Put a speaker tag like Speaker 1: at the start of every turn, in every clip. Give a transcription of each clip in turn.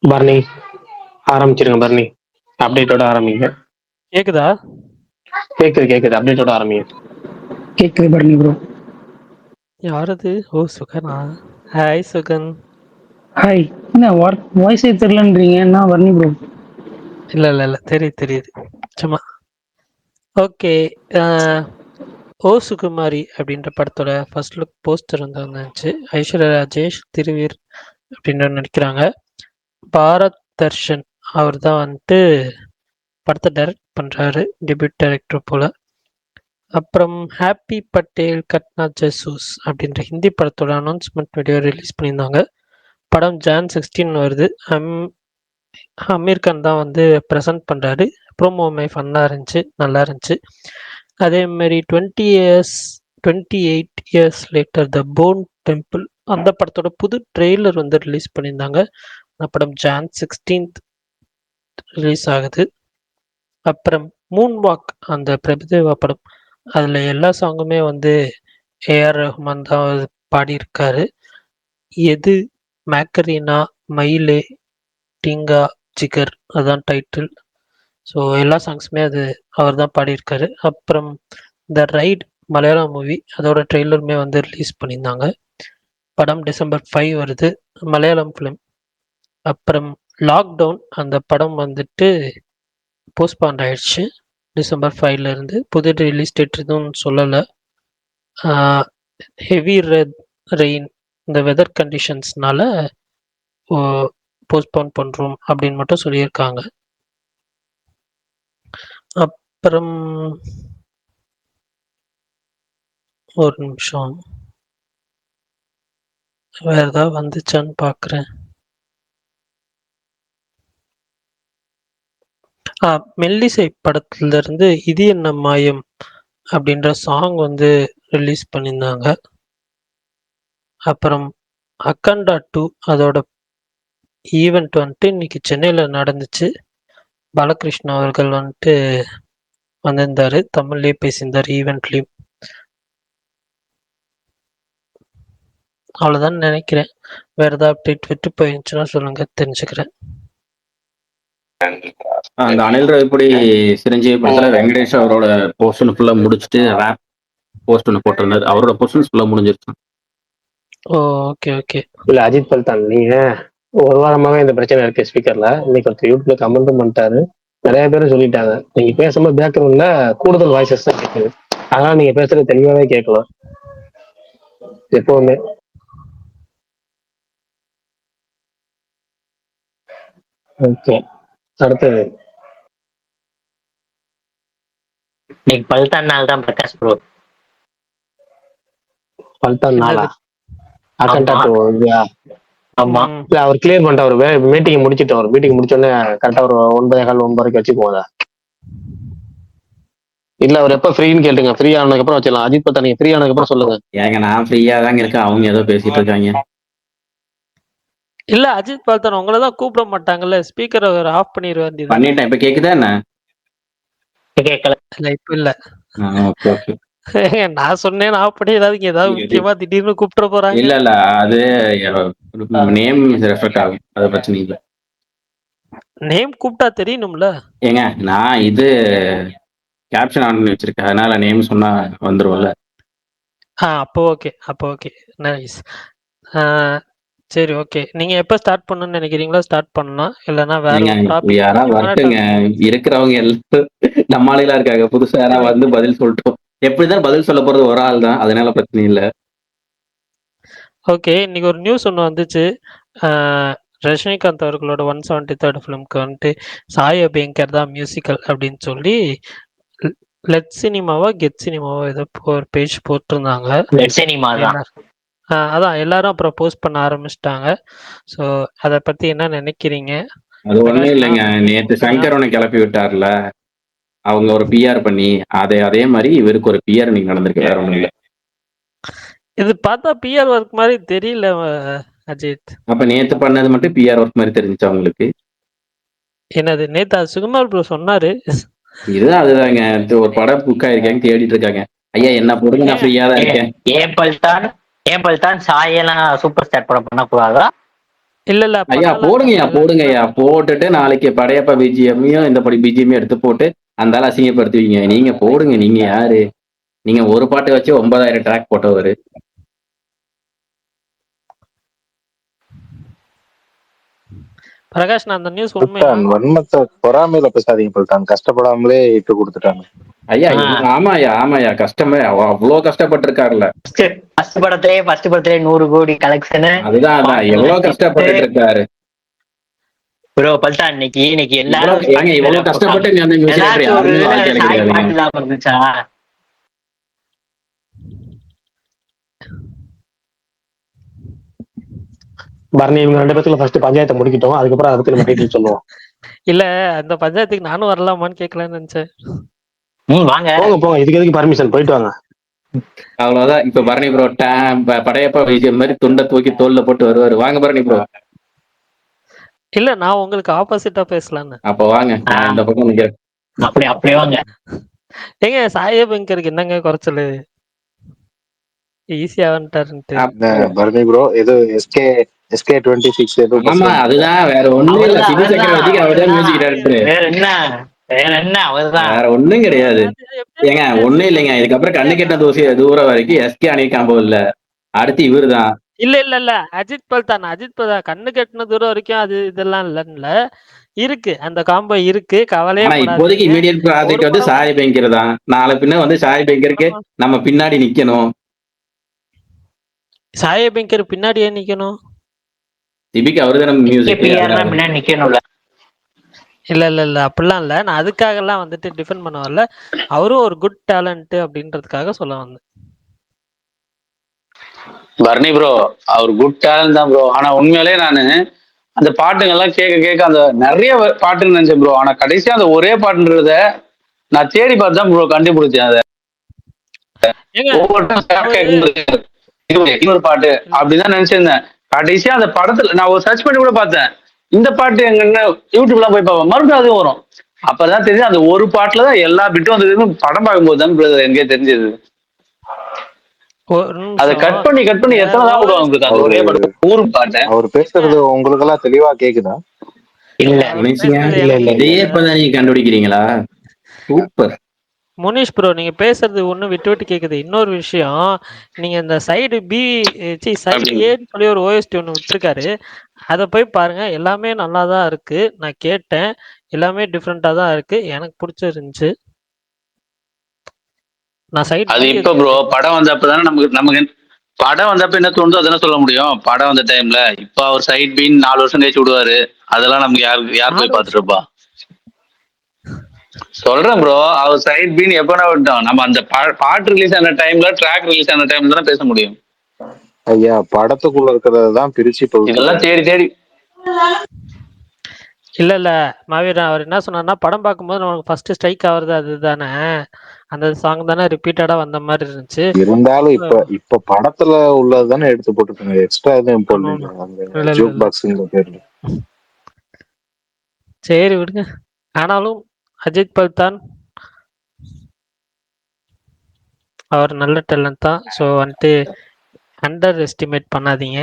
Speaker 1: பரணி ஆரம்பிச்சிருங்க. பரணி அப்டேட்டோட ஆரம்பிங்க.
Speaker 2: கேக்குதா?
Speaker 1: கேக்குது. அப்டேட்டோட ஆரம்பிங்க.
Speaker 3: கேக்குது பரணி ப்ரோ.
Speaker 2: யாரது? ஓ சுகனா. ஹாய் சுகன்.
Speaker 3: ஹாய். என்ன வாய்ஸே தெரியலன்றீங்க? என்ன பரணி ப்ரோ?
Speaker 2: இல்ல தெரியுது சும்மா. ஓகே. ஓ சுகுமாரி அப்படின்ற படத்தோட ஃபர்ஸ்ட் லுக் போஸ்டர் வந்துச்சு. ஐஸ்வர்யா ராஜேஷ், திருவீர் அப்படின்னு நடிக்கிறாங்க. பாரத் தர்ஷன் அவர் தான் வந்துட்டு படத்தை டைரக்ட் பண்றாரு, டெபியூட் டைரக்டர் போல. அப்புறம் ஹாப்பி பட்டேல் கட்னா ஜசூஸ் அப்படின்ற ஹிந்தி படத்தோட அனௌன்ஸ்மெண்ட் வீடியோ ரிலீஸ் பண்ணியிருந்தாங்க. படம் Jan 16 வருது. அமீர் கான் தான் வந்து ப்ரெசென்ட் பண்ணுறாரு. ப்ரோமோமே ஃபன்னாக இருந்துச்சு, நல்லா இருந்துச்சு. அதேமாரி 28 இயர்ஸ் லேட்டர் த போன் டெம்பிள் அந்த படத்தோட புது ட்ரெய்லர் வந்து ரிலீஸ் பண்ணியிருந்தாங்க. அந்த படம் Jan 16 ரிலீஸ் ஆகுது. அப்புறம் மூன் வாக் அந்த பிரபுதேவா படம், அதில் எல்லா சாங்குமே வந்து ஏஆர் ரஹ்மான் தான் பாடியிருக்காரு. எது மேக்கரீனா மயிலே டிங்கா ஜிகர் அதான் டைட்டில். ஸோ எல்லா சாங்ஸுமே அது அவர் தான் பாடியிருக்காரு. அப்புறம் த ரைட் மலையாளம் மூவி அதோட ட்ரெய்லருமே வந்து ரிலீஸ் பண்ணியிருந்தாங்க. படம் December 5 வருது, மலையாளம் ஃபிலிம். அப்புறம் லாக்டவுன் அந்த படம் வந்துட்டு போஸ்ட்பாண்ட் ஆயிடுச்சு December 5 இருந்து. புது ரிலீஸ் டேட் எதுவும் சொல்லலை. ஹெவி ரெயின் இந்த வெதர் கண்டிஷன்ஸ்னால போஸ்ட்போன் பண்ணுறோம் அப்படின்னு மட்டும் சொல்லியிருக்காங்க. அப்புறம் ஒரு நிமிஷம், வேற ஏதாவது வந்துச்சான்னு பார்க்குறேன். மெல்லிசை படத்துல இருந்து இது என்ன மாயம் அப்படின்ற சாங் வந்து ரிலீஸ் பண்ணியிருந்தாங்க. அப்புறம் அக்கண்டா 2 அதோட ஈவெண்ட் வந்துட்டு இன்னைக்கு சென்னையில் நடந்துச்சு. பாலகிருஷ்ணா அவர்கள் வந்துட்டு வந்திருந்தாரு, தமிழ்லேயே பேசியிருந்தார் ஈவெண்ட்லேயும். அவ்வளோதான் நினைக்கிறேன். வேற ஏதாவது அப்டேட் விட்டு போயிருந்துச்சுன்னா சொல்லுங்க, தெரிஞ்சுக்கிறேன்.
Speaker 4: அந்த அனில் ராவிப்பூடி சிரஞ்சீவி படத்துல வெங்கடேஷ் அவரோட போர்ஷன் ஃபுல்லா முடிச்சுட்டு ரேப் போஸ்ட் ஒன்று போட்டிருந்தாரு. அவரோட போர்ஷன்ஸ் ஃபுல்லா முடிஞ்சிருச்சு.
Speaker 2: Okay okay.
Speaker 1: இல்ல அஜித் பல்தான், நீங்க ஒரு வாரமாவே இந்த பிரச்சனை இருக்கு ஸ்பீக்கர்ல. இன்னைக்கு ஒருத்தர் யூடியூப்ல கமெண்ட்டும் பண்ணிட்டாரு, நிறைய பேரும் சொல்லிட்டாங்க. நீங்க பேசும்போது பேக்ரவுண்ட்ல கூடுதல் வாய்ஸஸ் தான் கேட்குது. அதனால நீங்க பேசுறது தெளிவாவே கேட்கலாம் எப்பவுமே. ஓகே, அடுத்தது
Speaker 5: இன்னைக்கு பல்தான் நாள் தான் பிரகாஷ் ப்ரோ.
Speaker 1: பல்தான் நாளா? அக்கண்டா
Speaker 5: ஆமா.
Speaker 1: 2 இல்லையா?
Speaker 5: ஆமா.
Speaker 1: இல்ல அவர் கிளியர் பண்ணிட்டு அவர் மீட்டிங் முடிச்சிட்டு அவர் மீட்டிங் முடிச்சோடனே கரெக்டா ஒரு 9:15 வச்சுக்குவோம். இல்ல அவர் எப்ப ஃப்ரீன்னு கேட்டுங்க, ஃப்ரீ ஆனதுக்கு அப்புறம் வச்சிடலாம். அஜித் பத்தா நீங்க ஃப்ரீ ஆனதுக்கு அப்புறம் சொல்லுங்க.
Speaker 4: ஏங்க நான் ஃப்ரீயா தாங்க இருக்கேன், அவங்க ஏதோ பேசிட்டு இருக்காங்க.
Speaker 2: இல்ல அஜித் பல்தான் உங்களை தான் கூப்பிட மாட்டாங்கல்ல, ஸ்பீக்கரை ஆஃப் பண்ணிட வேண்டியது.
Speaker 4: பண்ணிட்டேன், இப்ப கேக்குதா என்ன?
Speaker 5: கேட்கல.
Speaker 2: இல்ல இப்ப இல்ல.
Speaker 4: Okay okay.
Speaker 2: நான் சொன்னேன் ஆஃப் பண்ணி ஏதாவது முக்கியமா திடீர்னு கூப்பிட்டு போறாங்க.
Speaker 4: இல்ல இல்ல, அது நேம் ரெஃபெக்ட் ஆகும், அது பிரச்சனை இல்லை.
Speaker 2: நேம் கூப்பிட்டா தெரியணும்ல.
Speaker 4: ஏங்க நான் இது கேப்ஷன் ஆன் பண்ணி வச்சிருக்கேன், அதனால நேம் சொன்னா வந்துரும்ல.
Speaker 2: அப்போ ஓகே நைஸ். சரி ஓகே, நீங்க எப்ப ஸ்டார்ட் பண்ணணும்னு நினைக்கிறீங்களோ ஸ்டார்ட் பண்ணலாம், இல்லைன்னா வேற
Speaker 4: யாரா வரட்டுங்க, இருக்கிறவங்க எல்லாம் நம்ம ஆளுகளா இருக்காங்க. புதுசா யாரா வந்து பதில் சொல்லிட்டோம். எப்படிதான் பதில் சொல்ல போறது ஒரு ஆள் தான், அதனால பிரச்சனை இல்லை.
Speaker 2: ஓகே, இன்னைக்கு ஒரு நியூஸ் ஒன்று வந்துச்சு. ரஜினிகாந்த் அவர்களோட 173rd ஃபிலிம்க்கு வந்துட்டு சாய் அபியங்கர் தான் மியூசிக்கல் அப்படின்னு சொல்லி லெட் சினிமாவா கெட் சினிமாவா ஏதோ ஒரு பேஜ் போட்டிருந்தாங்க. அதான் எல்லாரும் அப்புறம் போஸ்ட் பண்ண ஆரம்பிச்சிட்டாங்க. ஸோ அதை பத்தி என்ன நினைக்கிறீங்க?
Speaker 4: அது ஒண்ணும் இல்லைங்க, நேற்று சங்கர் ஒன்று கிளப்பி விட்டார்ல, அவங்க ஒரு பிஆர் பண்ணி அதே மாதிரி இவருக்கு ஒரு பிஆர் நீங்க நடந்திருக்கு, வேற ஒண்ணும் இல்லை.
Speaker 2: இது பார்த்தா பிஆர் ஒர்க் மாதிரி தெரியல அஜித்.
Speaker 4: அப்ப நேத்து பண்ணது மட்டும் பிஆர் ஒர்க் மாதிரி தெரிஞ்சுச்சா உங்களுக்கு?
Speaker 2: என்னது நேத்தா சுகுமார் ப்ரோ சொன்னாரு.
Speaker 4: இதுதான் அதுதாங்க, ஒரு படம் புக் ஆயிருக்காங்க, தேடிட்டு இருக்காங்க. ஐயா என்ன போடுங்க, நான் ஃப்ரீயா தான் இருக்கேன்.
Speaker 5: ஏன் பல்தான் சாயெல்லாம் சூப்பர் ஸ்டார் படம் பண்ணக்கூடாதா?
Speaker 2: இல்ல இல்ல
Speaker 4: ஐயா
Speaker 2: பண்ணலாம்
Speaker 4: போடுங்கய்யா
Speaker 2: சார்.
Speaker 4: போடுங்கய்யா போட்டுட்டு நாளைக்கு படையப்பா பிஜிஎம்மையும் இந்த படி பிஜிஎம்மையும் எடுத்து போட்டு அந்த ஆள் அசிங்கப்படுத்துவீங்க. நீங்க போடுங்க. நீங்க யாரு? நீங்க ஒரு பாட்டு வச்சு 9000 ட்ராக் போட்டவரு.
Speaker 2: பிரகாஷ், நான் அந்த நியூஸ் உண்மையா?
Speaker 6: பல்தான் வன்மத்தை பொறாமையில பேசாதீங்க பல்தான். கஷ்டப்படாமலே இட்டு கொடுத்துட்டாங்க.
Speaker 4: ஐயா
Speaker 5: ஆ.
Speaker 4: ஆமாய்யா கஷ்டமே அவ்வளவு கஷ்டப்பட்டிருக்காருல்ல.
Speaker 5: ஃபர்ஸ்ட் படத்திலே 100 கோடி கலெக்ஷன்.
Speaker 4: அதுதான் எவ்வளவு கஷ்டப்பட்டு இருக்காரு
Speaker 5: ப்ரோ. பல்தான் இன்னைக்கு எல்லாரும்
Speaker 4: இவ்வளவு கஷ்டப்பட்டு நீ வந்து மியூசிக்
Speaker 5: ஏதாச்சும் ஒரு
Speaker 4: யாருமே வாழ்க்கையில
Speaker 5: சாய்
Speaker 4: கிடையாதுங்க.
Speaker 5: பாட்டு இல்லாம இருந்துச்சா?
Speaker 1: பரணி இவங்க 2 பேத்துல ஃபர்ஸ்ட் பஞ்சாயத்தை முடிக்கிட்டோம், அதுக்கப்புறம் அதை பத்தி நம்ம டீட்டெயில் சொல்லுவோம்.
Speaker 2: இல்ல அந்த பஞ்சாயத்துக்கு நானும் வரலாமான்னு கேட்கலான்னு நினைச்சேன்.
Speaker 5: வாங்க.
Speaker 1: போங்க இதுக்கு எதுக்கு பர்மிஷன், போயிட்டு வாங்க.
Speaker 4: அவ்வளவுதான். இப்ப பரணி ப்ரோ படையப்பா விஜயம் மாதிரி துண்டை தூக்கி தோல்ல போட்டு வருவாரு. வாங்க பரணி ப்ரோ.
Speaker 2: இல்ல நான் உங்களுக்கு ஆப்போசிட்டா பேசலான்னு.
Speaker 4: அப்ப வாங்க, நான் இந்த பக்கம் நிக்கிறேன்.
Speaker 5: அப்படியே வாங்க.
Speaker 2: ஏங்க சாயபங்கருக்கு என்னங்க குறைச்சலு? ஈஸியா வந்துட்டாருன்ட்டு.
Speaker 6: பரணி ப்ரோ ஏதோ SK 26 ஏதோ
Speaker 4: ஆமா அதுதான், வேற ஒண்ணும் இல்ல. சிபி சக்கரவர்த்திக்கு அவர்தான் மியூசிக் டைரக்டர்.
Speaker 5: வேற என்ன அவர்தான்.
Speaker 4: வேற ஒண்ணும் கிடையாது. ஏங்க ஒண்ணும் இல்லைங்க. இதுக்கப்புறம் கண்ணு கெட்ட தூரம் வரைக்கும் எஸ்கே அணி காம்போ இல்ல. அடுத்து இவரு தான்.
Speaker 2: இல்ல அஜித் பல்தான் கண்ணு கெட்டின தூரம் வரைக்கும் அது இதெல்லாம் இல்ல இருக்கு. அந்த காம்போ இருக்கு, கவலையே
Speaker 4: ஆனா இப்போதைக்கு இமீடியட் ப்ராஜெக்ட் வந்து சாய் பேங்கர் தான். நாளை பின்ன வந்து சாய் பேங்கருக்கு நம்ம பின்னாடி நிக்கணும்.
Speaker 2: சாயபங்கர் பின்னாடியே நிக்கணும்.
Speaker 4: சிபிக்கு அவரு தானே மியூசிக்.
Speaker 5: பின்னாடி நிக்கணும்ல.
Speaker 2: இல்ல அப்படிலாம் இல்ல. நான் அதுக்காக எல்லாம் வந்துட்டு டிஃபெண்ட் பண்ண வரல. அவரும் ஒரு குட் டேலண்ட் அப்படின்றதுக்காக சொல்ல வந்தேன்.
Speaker 7: பரணி ப்ரோ அவர் குட் டேலண்ட் தான் ப்ரோ. ஆனா உண்மையிலே நானு அந்த பாட்டுங்கெல்லாம் கேட்க அந்த நிறைய பாட்டுன்னு நினைச்சேன் ப்ரோ. ஆனா கடைசியா அந்த ஒரே பாட்டுன்றத நான் தேடி பார்த்து தான் ப்ரோ கண்டுபிடிச்சேன். அதை ஒவ்வொரு இன்னொரு பாட்டு அப்படிதான் நினைச்சிருந்தேன். கடைசியா அந்த படத்துல நான் ஒரு சர்ச் பண்ணி கூட பார்த்தேன். இந்த பாட்டு எங்கன்னா யூடியூப்லாம் போய் பார்ப்பேன், மறுபடியும் அதுவும் வரும். அப்பதான் தெரிஞ்சு அந்த ஒரு பாட்டுலதான் எல்லா பிட்டும் வந்தது. படம் பார்க்கும்போது தான் எனக்கே தெரிஞ்சது. அதை கட் பண்ணி எத்தனை தான் விடுவாங்க அந்த ஒரே படம் ஊருக்கு பாட்டேன்.
Speaker 6: அவர் பேசுறது உங்களுக்கு எல்லாம் தெளிவா கேக்குதா?
Speaker 4: இல்ல இதே இப்பதான் நீங்க கண்டுபிடிக்கிறீங்களா? சூப்பர்
Speaker 2: முனிஷ் ப்ரோ, நீங்க பேசுறது ஒண்ணு விட்டு விட்டு கேக்குது. இன்னொரு விஷயம், நீங்க இந்த சைடு பி சைடு ஏன்னு சொல்லி ஒரு ஓஎஸ்டி ஒண்ணு விட்டுருக்காரு. அதை போய் பாருங்க, எல்லாமே நல்லா தான் இருக்கு. நான் கேட்டேன், எல்லாமே டிஃப்ரெண்டா தான் இருக்கு. எனக்கு பிடிச்சிருந்துச்சு. நான் சைடு
Speaker 7: அது இப்ப ப்ரோ படம் வந்தப்பதானே நமக்கு படம் வந்தப்ப என்ன தோணுதோ அதெல்லாம் சொல்ல முடியும். படம் வந்த டைம்ல இப்ப அவர் சைட் பீன் 4 வருஷம் கழிச்சு விடுவாரு. அதெல்லாம் நமக்கு யார் போய் பார்த்துட்டு இருப்பா? சொல்றேன் ப்ரோ, அவர் சைட் பீன் எப்பனா விட்டோம். நம்ம அந்த பாட்டு ரிலீஸ் ஆன டைம்ல, ட்ராக் ரிலீஸ் ஆன டைம்ல தானே பேச முடியும்.
Speaker 6: ஐயா படத்துக்குள்ள இருக்கிறதான் பிரிச்சு
Speaker 7: இதெல்லாம் தேடி
Speaker 2: இல்ல மாவீரன் அவர் என்ன சொன்னார்னா, படம் பார்க்கும்போது நமக்கு ஃபர்ஸ்ட் ஸ்ட்ரைக் ஆகுறது அதுதானே, அந்த சாங் தானே ரிப்பீட்டடா வந்த மாதிரி இருந்துச்சு.
Speaker 6: இருந்தாலும் இப்ப படத்துல உள்ளதுதானே எடுத்து போட்டுருக்காங்க. எக்ஸ்ட்ரா எதுவும் போடல ஜோக் பாக்ஸ்ங்கிற பேர்ல.
Speaker 2: சரி விடுங்க. ஆனாலும் அஜித் பல்தான் அவர் நல்ல டேலண்ட் தான். ஸோ வந்துட்டு அண்டர் எஸ்டிமேட் பண்ணாதீங்க.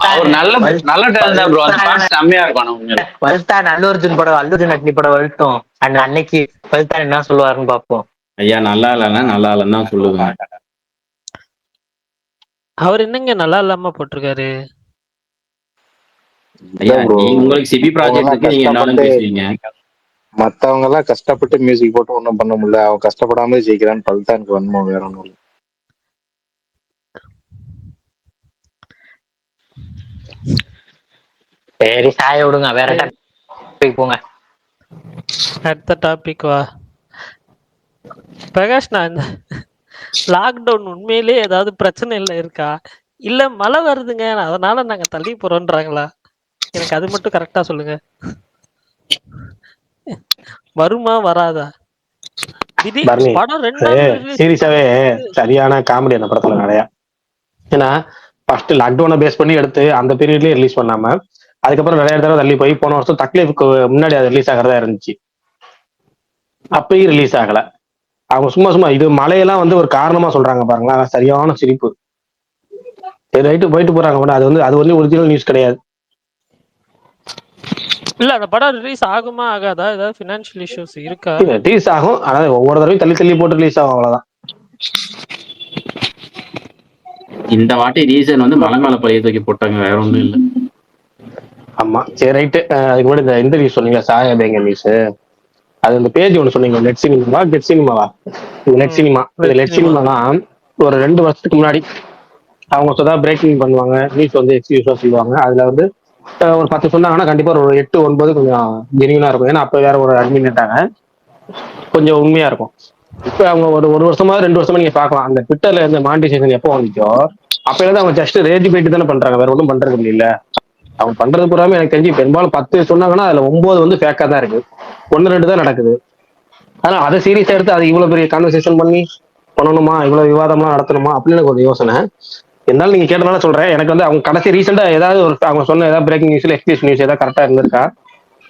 Speaker 7: அவர் நல்ல டேலண்ட் தான் ப்ரோ. அந்த பாட்டு செம்மையா இருக்கும்.
Speaker 5: பல்தான் அல்லுர்ஜுன் படம், அல்லுர்ஜுன் அக்னி படம் வரட்டும், அன்னைக்கு பல்தான் என்ன சொல்லுவாருன்னு பாப்போம்.
Speaker 4: ஐயா நல்லா இல்லைன்னு தான் சொல்லுவேன்.
Speaker 2: அவர் என்னங்க நல்லா இல்லாம போட்டிருக்காரு?
Speaker 4: ஐயா உங்களுக்கு சிபி ப்ராஜெக்ட் நீங்க என்ன பேசுவீங்க?
Speaker 6: மத்தவங்க எல்லாம் கஷ்டப்பட்டு மியூசிக் போட்டு ஒண்ணும் பண்ண முடியல, அவன் கஷ்டப்படாமலே ஜெயிக்கிறான்னு பல்தானுக்கு வன்மம், வேற ஒண்ணும் இல்லை.
Speaker 5: சரி சாய விடுங்க, வேற டாபிக் போங்க.
Speaker 2: அடுத்த டாபிக் வா பிரகாஷ். நான் இந்த லாக்டவுன் உண்மையிலேயே ஏதாவது பிரச்சனை இல்லை இருக்கா, இல்ல மழை வருதுங்க அதனால நாங்க தள்ளி போறோம்ன்றாங்களா? எனக்கு அது மட்டும் கரெக்டா சொல்லுங்க. வருமா வராதா? படம்
Speaker 1: சீரியஸாவே சரியான காமெடி அந்த படத்துல நிறைய. ஏன்னா ஃபர்ஸ்ட் லாக்டவுனை பேஸ் பண்ணி எடுத்து அந்த பீரியட்லயே ரிலீஸ் பண்ணாம அதுக்கப்புறம் நிறைய தடவை தள்ளி போய் போன வருஷம் தக்லீஃப்க்கு முன்னாடி அது ரிலீஸ் ஆகிறதா இருந்துச்சு. அப்பயும் ரிலீஸ் ஆகல. அவங்க சும்மா இது மழையெல்லாம் வந்து ஒரு காரணமா சொல்றாங்க பாருங்களா, சரியான சிரிப்பு. சரி ரைட்டு போயிட்டு போறாங்க மேடம். அது வந்து ஒரிஜினல் நியூஸ் கிடையாது.
Speaker 2: இல்ல அந்த படம் ரிலீஸ் ஆகுமா ஆகாதா? ஏதாவது ஃபினான்ஷியல் இஷ்யூஸ் இருக்கா?
Speaker 1: ரிலீஸ் ஆகும், ஆனா ஒவ்வொரு தடவையும் தள்ளி தள்ளி போட்டு ரிலீஸ் ஆகும், அவ்வளவுதான்.
Speaker 4: இந்த வாட்டி ரீசன் வந்து மலை மேல பழைய தூக்கி போட்டாங்க, வேற ஒண்ணும் இல்ல.
Speaker 1: ஆமா சரி ரைட்டு. அதுக்கு முன்னாடி இந்த நியூஸ் சொன்னீங்க, சாயா பேங்க நியூஸ். அது இந்த பேஜ் ஒன்று சொன்னீங்க, நெட் சினிமாவா கெட் சினிமாவா? Net cinema. இந்த நெட் சினிமாலாம் ஒரு 2 வருஷத்துக்கு முன்னாடி அவங்க சொதா பிரேக்கிங் பண்ணுவாங்க, நியூஸ் வந்து எக்ஸ்கியூஸா சொல்லுவாங்க. அதுல வந்து ஒரு 10 சொன்னாங்கன்னா கண்டிப்பா ஒரு 8 9 கொஞ்சம் ஜெனியூனா இருக்கும். ஏன்னா அப்ப வேற ஒரு அட்மின் இருந்தாங்க, கொஞ்சம் உண்மையா இருக்கும். இப்ப அவங்க ஒரு வருஷமா 2 வருஷமா நீங்க பாக்கலாம், அந்த ட்விட்டர்ல இருந்த மானிட்டைசேஷன் எப்போ வந்துச்சோ அப்ப இருந்து அவங்க ஜஸ்ட் ரேஜ் போயிட்டு தானே பண்றாங்க, வேற ஒன்றும் பண்றது இல்ல. அவங்க பண்றது பூராமே எனக்கு தெரிஞ்சு பெரும்பாலும் 10 சொன்னாங்கன்னா அதுல 9 வந்து ஃபேக்கா தான் இருக்கு, 1 2 தான் நடக்குது. ஆனா அதை சீரியஸா எடுத்து அது இவ்வளவு பெரிய கான்வர்சேஷன் பண்ணணுமா, இவ்வளவு விவாதமா நடத்தணுமா அப்படின்னு எனக்கு ஒரு யோசனை. இருந்தாலும் நீங்க கேட்டனால சொல்றேன், எனக்கு வந்து அவங்க கடைசி ரீசெண்டா ஏதாவது ஒரு அவங்க சொன்ன ஏதாவது பிரேக்கிங் நியூஸ்ல எக்ஸ்பிரஸ் நியூஸ் ஏதாவது கரெக்டா இருந்திருக்கா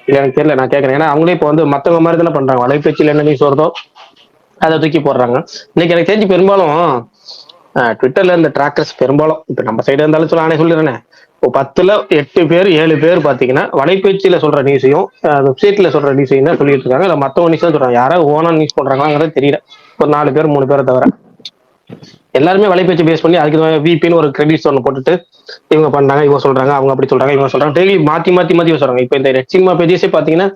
Speaker 1: இல்ல எனக்கு தெரியல, நான் கேட்கறேன். ஏன்னா அவங்களே இப்போ வந்து மத்தவங்க மாதிரி தானே பண்றாங்க, வலைபேச்சில் என்ன நியூஸ் வருதோ அதை தூக்கி போடுறாங்க. இன்னைக்கு எனக்கு தெரிஞ்சு பெரும்பாலும் ட்விட்டர்ல இந்த டிராக்கர்ஸ் பெரும்பாலும் இப்ப நம்ம சைடு இருந்தாலும் சொல்ல நானே சொல்லிடுறேன், இப்போ 10ல் 8 பேர் 7 பேர் பாத்தீங்கன்னா வலைபேச்சியில சொல்ற நியூஸையும் வெப்சைட்ல சொல்ற நியூஸையும் தான் சொல்லிட்டு இருக்காங்க. இல்ல மத்தவங்க நியூஸ் தான் சொல்றாங்க, யாராவது ஓனா நியூஸ் பண்றாங்கிறது தெரியல. ஒரு 4 பேர் 3 பேரை தவிர எல்லாருமே வலைபேச்சு பேஸ் பண்ணி அதுக்கு விபின்னு ஒரு கிரெடிட்ஸ் ஒன்று போட்டுட்டு இவங்க பண்ணாங்க, இவங்க சொல்றாங்க, அவங்க அப்படி சொல்றாங்க, இவங்க சொல்றாங்க, டெய்லி மாத்தி மாத்தி மாத்தி சொல்றாங்க. இப்போ இந்த ரெட் சினிமா பேஜஸே பாத்தீங்கன்னா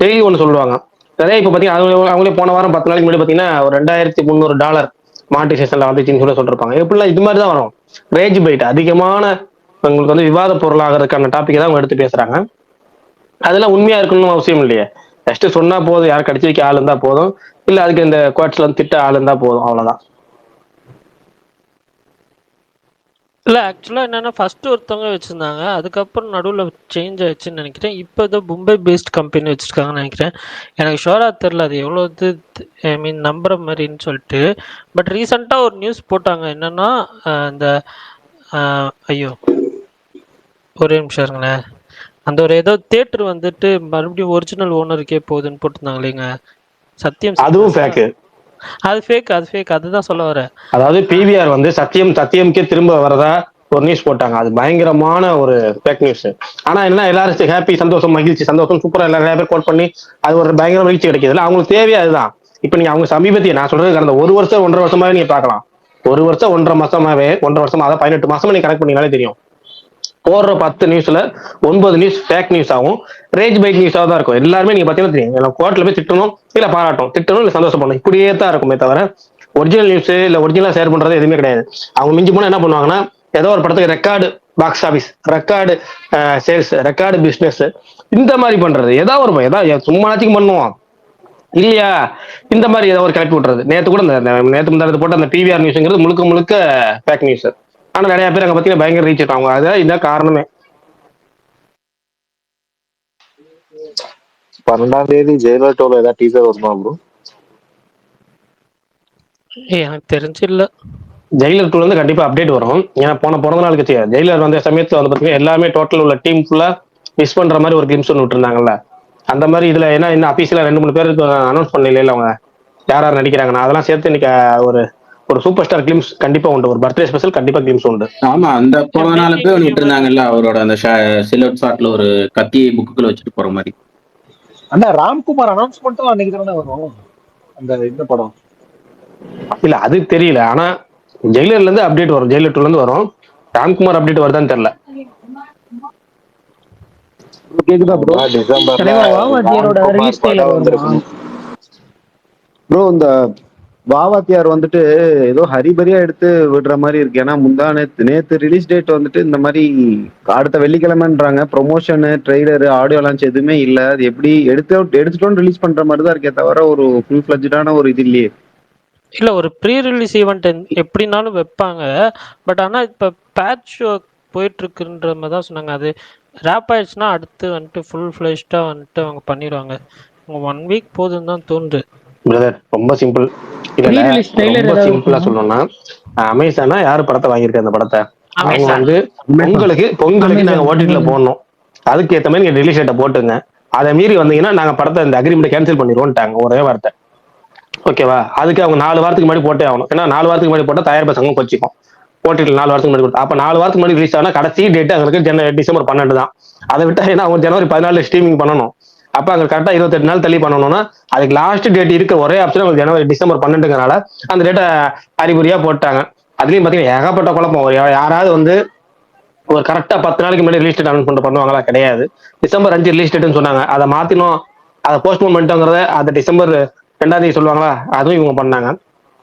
Speaker 1: டெய்லி ஒன்று சொல்லுவாங்க. நிறைய இப்போ பாத்தீங்கன்னா அவங்களே போன வாரம் 10 நாளைக்கு முன்னாடி பாத்தீங்கன்னா ஒரு $2300 மானிட்டைசேஷன்ல வந்துச்சுன்னு சொல்லிருப்பாங்க. எப்படிலாம் இது மாதிரி தான் வரும், ரேஜ் பைட் அதிகமான உங்களுக்கு வந்து விவாத பொருளாகிறதுக்கான டாபிக் தான் அவங்க எடுத்து பேசுறாங்க. அதெல்லாம் உண்மையா இருக்கணும்னு அவசியம் இல்லையே, ஜஸ்ட் சொன்னா போதும், யாரும் கடிச்சு வைக்க ஆள் இருந்தா போதும், இல்ல அதுக்கு இந்த கோட்ஸ்ல வந்து திட்ட ஆள் இருந்தா போதும், அவ்வளவுதான்.
Speaker 2: இல்ல ஆக்சுவலா என்னன்னா ஃபர்ஸ்ட் ஒருத்தவங்க வச்சிருந்தாங்க, அதுக்கப்புறம் நடுவுல சேஞ்ச் ஆயிடுச்சுன்னு நினைக்கிறேன். இப்போ ஏதோ மும்பை பேஸ்ட் கம்பெனி வச்சிருக்காங்கன்னு நினைக்கிறேன். எனக்கு ஷோரா தெரியல அது எவ்வளோ இது ஐ மீன் நம்புற மாதிரின்னு சொல்லிட்டு. பட் ரீசெண்டாக ஒரு நியூஸ் போட்டாங்க என்னன்னா இந்த ஐயோ ஒரே நிமிஷம் இருங்களேன், அந்த ஒரு ஏதோ தியேட்டர் வந்துட்டு மறுபடியும் ஒரிஜினல் ஓனருக்கே போகுதுன்னு போட்டிருந்தாங்க இல்லைங்க, சத்தியம்
Speaker 1: அதுவும் ஃபேக்கு.
Speaker 2: அது ஃபேக் அதுதான் சொல்ல வரேன்.
Speaker 1: அதாவது பிவிஆர் வந்து சத்தியம்கே திரும்ப வரதா ஒரு நியூஸ் போட்டாங்க, அது பயங்கரமான ஒரு ஃபேக் நியூஸ். ஆனா என்ன எல்லாரும் ஹாப்பி, சந்தோஷம், மகிழ்ச்சி, சந்தோஷம், சூப்பரா எல்லாரும் நிறைய பேர் கோட் பண்ணி அது ஒரு பயங்கர மகிழ்ச்சி கிடைக்குது. அவங்களுக்கு தேவையா அதுதான். இப்ப நீங்க அவங்க சமீபத்திய நான் சொல்றது கடந்த 1 வருஷம் 1.5 வருஷமாவே நீங்க பார்க்கலாம், 1 வருஷம் 1.5 மாசமாவே 1.5 வருஷமா அதாவது 18 மாசமா நீங்க கனெக்ட் பண்ணீங்கனாலே தெரியும், போடுற 10 நியூஸ்ல 9 நியூஸ் ஃபேக் நியூஸ் ஆகும், ரேஜ் பைட் நியூஸாக தான் இருக்கும். எல்லாருமே நீங்க பாத்தீங்கன்னா தெரியும், கோர்ட்ல போய் திட்டணும் இல்ல பாராட்டும், திட்டணும் இல்ல சந்தோஷப்படணும், இப்படியே தான் இருக்குமே தவிர ஒரிஜினல் நியூஸ் இல்ல ஒரிஜினலா ஷேர் பண்றது எதுவுமே கிடையாது. அவங்க மிஞ்சி போனா என்ன பண்ணுவாங்கன்னா ஏதோ ஒரு படத்துக்கு record box office, record sales, record business, இந்த மாதிரி பண்றது ஏதாவது சும்மாச்சும் பண்ணுவோம் இல்லையா, இந்த மாதிரி ஏதாவது ஒரு கிளப்பி விட்டுறது. நேற்று கூட நேற்று முந்தானத்து போட்ட அந்த பிவிஆர் நியூஸ்ங்கிறது முழுக்க முழுக்க ஃபேக் நியூஸ். ஆனா நிறைய பேர் அங்க பாத்தீங்கன்னா பயங்கர ரீச் இருக்காங்க, அதான் இதான் காரணமே.
Speaker 6: 12ஆம் தேதி ஜெயிலர் டோல ஏதாவது டீசர் வருமா ப்ரோ?
Speaker 2: எனக்கு தெரிஞ்சு இல்ல.
Speaker 1: ஜெயிலர் 2 வந்து கண்டிப்பா அப்டேட் வரும். ஏன்னா போன பிறந்த நாளுக்கு ஜெயிலர் வந்து சமயத்துல வந்து பாத்தீங்கன்னா எல்லாமே டோட்டல் உள்ள டீம் ஃபுல்லா மிஸ் பண்ற மாதிரி ஒரு கிளிம்ஸ் ஒன்று விட்டுருந்தாங்கல்ல, அந்த மாதிரி இதுல ஏன்னா இன்னும் அபிஷியலா 2-3 பேருக்கு அனௌன்ஸ் பண்ணல அவங்க யார் யார் நடிக்கிறாங்கன்னா, அதெல்லாம் சேர்த்து இன்னைக்கு ஒரு ஒரு சூப்பர் ஸ்டார் கிளிம்ஸ் கண்டிப்பா உண்டு, ஒரு பர்த்டே ஸ்பெஷல் கண்டிப்பா கிளிம்ஸ் உண்டு.
Speaker 4: ஆமா, அந்த பிறந்த நாளுக்கு ஒன்று விட்டுருந்தாங்கல்ல, அவரோட அந்த சிலோட் ஷாட்ல ஒரு கத்தி புக்குக்குள்ள வச்சுட்டு போற மாதிரி.
Speaker 8: அண்ணா ராம்குமார் அனௌன்ஸ்மெண்ட்டும் அன்னைக்கு தானே வரும் அந்த இந்த படம்?
Speaker 1: இல்ல அது தெரியல, ஆனா ஜெயிலர்ல இருந்து அப்டேட் வரும், ஜெயிலர் 2ல இருந்து வரும். ராம்குமார் அப்டேட் வருதான்னு தெரியல.
Speaker 8: கேக்குதா ப்ரோ?
Speaker 6: டிசம்பர்ல
Speaker 3: வாவாத்தியாரோட ரிலீஸ் ட்ரெய்லர் வருமா
Speaker 8: ப்ரோ இந்த வாவாத்தியார் வந்துட்டு ஏதோ ஹரிபரியா எடுத்து விடுற மாதிரி இருக்கு. ஏன்னா நேத்து ரிலீஸ் டேட் வந்துட்டு இந்த மாதிரி அடுத்த வெள்ளிக்கிழமைன்றாங்க. ப்ரொமோஷனு, ட்ரெய்லரு, ஆடியோ லான்ச் எதுவுமே இல்ல. அது எப்படி எடுத்துட்டோம் ரிலீஸ் பண்ற மாதிரி தான் இருக்கே தவிர ஒரு ஃபுல் ஃபிளட்ஜான ஒரு இது இல்லையே.
Speaker 2: இல்ல ஒரு ப்ரீ ரிலீஸ் ஈவெண்ட் எப்படினாலும் வைப்பாங்க. பட் ஆனா இப்ப பேட்ச் போயிட்டு இருக்குன்ற மாதிரி தான் சொன்னாங்க. அது ரேப் ஆயிடுச்சுன்னா அடுத்து வந்துட்டு ஃபுல் ஃபிளெஷ்டா வந்துட்டு அவங்க பண்ணிடுவாங்க. 1 வீக் போதுன்னு தான் தோணுது.
Speaker 1: பிரதர் ரொம்ப சிம்பிள், இல்ல ரொம்ப சிம்பிளா சொல்லணும்னா அமேசானா யாரு படத்தை வாங்கியிருக்க, அந்த படத்தை அவங்க வந்து பொங்கலுக்கு நாங்க ஓடிடில போடணும், அதுக்கு ஏத்த மாதிரி நீங்க ரிலீஸ் டேட்டை போட்டுங்க, அதை மீறி வந்தீங்கன்னா நாங்க படத்தை இந்த அக்ரிமெண்ட் கேன்சல் பண்ணிடுவோம்ட்டாங்க, ஒரே வார்த்தை. ஓகேவா? அதுக்கு அவங்க 4 வாரத்துக்கு முன்னாடி போட்டே ஆகணும். ஏன்னா 4 வாரத்துக்கு முன்னாடி போட்டா தயாரிப்பு சங்கம் கொச்சிக்கும். ஓடிடி 4 வாரத்துக்கு முன்னாடி கொடுத்தா. அப்ப 4 வாரத்துக்கு முன்னாடி ரிலீஸ் ஆனா கடைசி டேட் அவங்களுக்கு டிசம்பர் 12 தான். அதை விட்டா ஏன்னா அவங்க ஜனவரி 14 ஸ்ட்ரீமிங் பண்ணணும். அப்ப அங்க கரெக்டா 28 நாள் தள்ளி பண்ணணும்னா அதுக்கு லாஸ்ட் டேட் இருக்க ஒரே ஆப்ஷன் அவங்க டிசம்பர் 12ங்கனால அந்த டேட்டை அறிகுறியா போட்டாங்க. அதுலயும் பாத்தீங்கன்னா ஏகப்பட்ட குழப்பம். யாராவது வந்து ஒரு கரெக்டா 10 நாளைக்கு முன்னாடி ரிலீஸ் டேட் அனௌன்ஸ் பண்ணுவாங்களா? கிடையாது. டிசம்பர் 5 ரிலீஸ் டேட்னு சொன்னாங்க, அதை மாத்தினோம், அதை போஸ்ட்போன் பண்ணிட்டோங்கிறத அதை டிசம்பர் 2 சொல்லுவாங்களா? அதுவும் இவங்க பண்ணாங்க.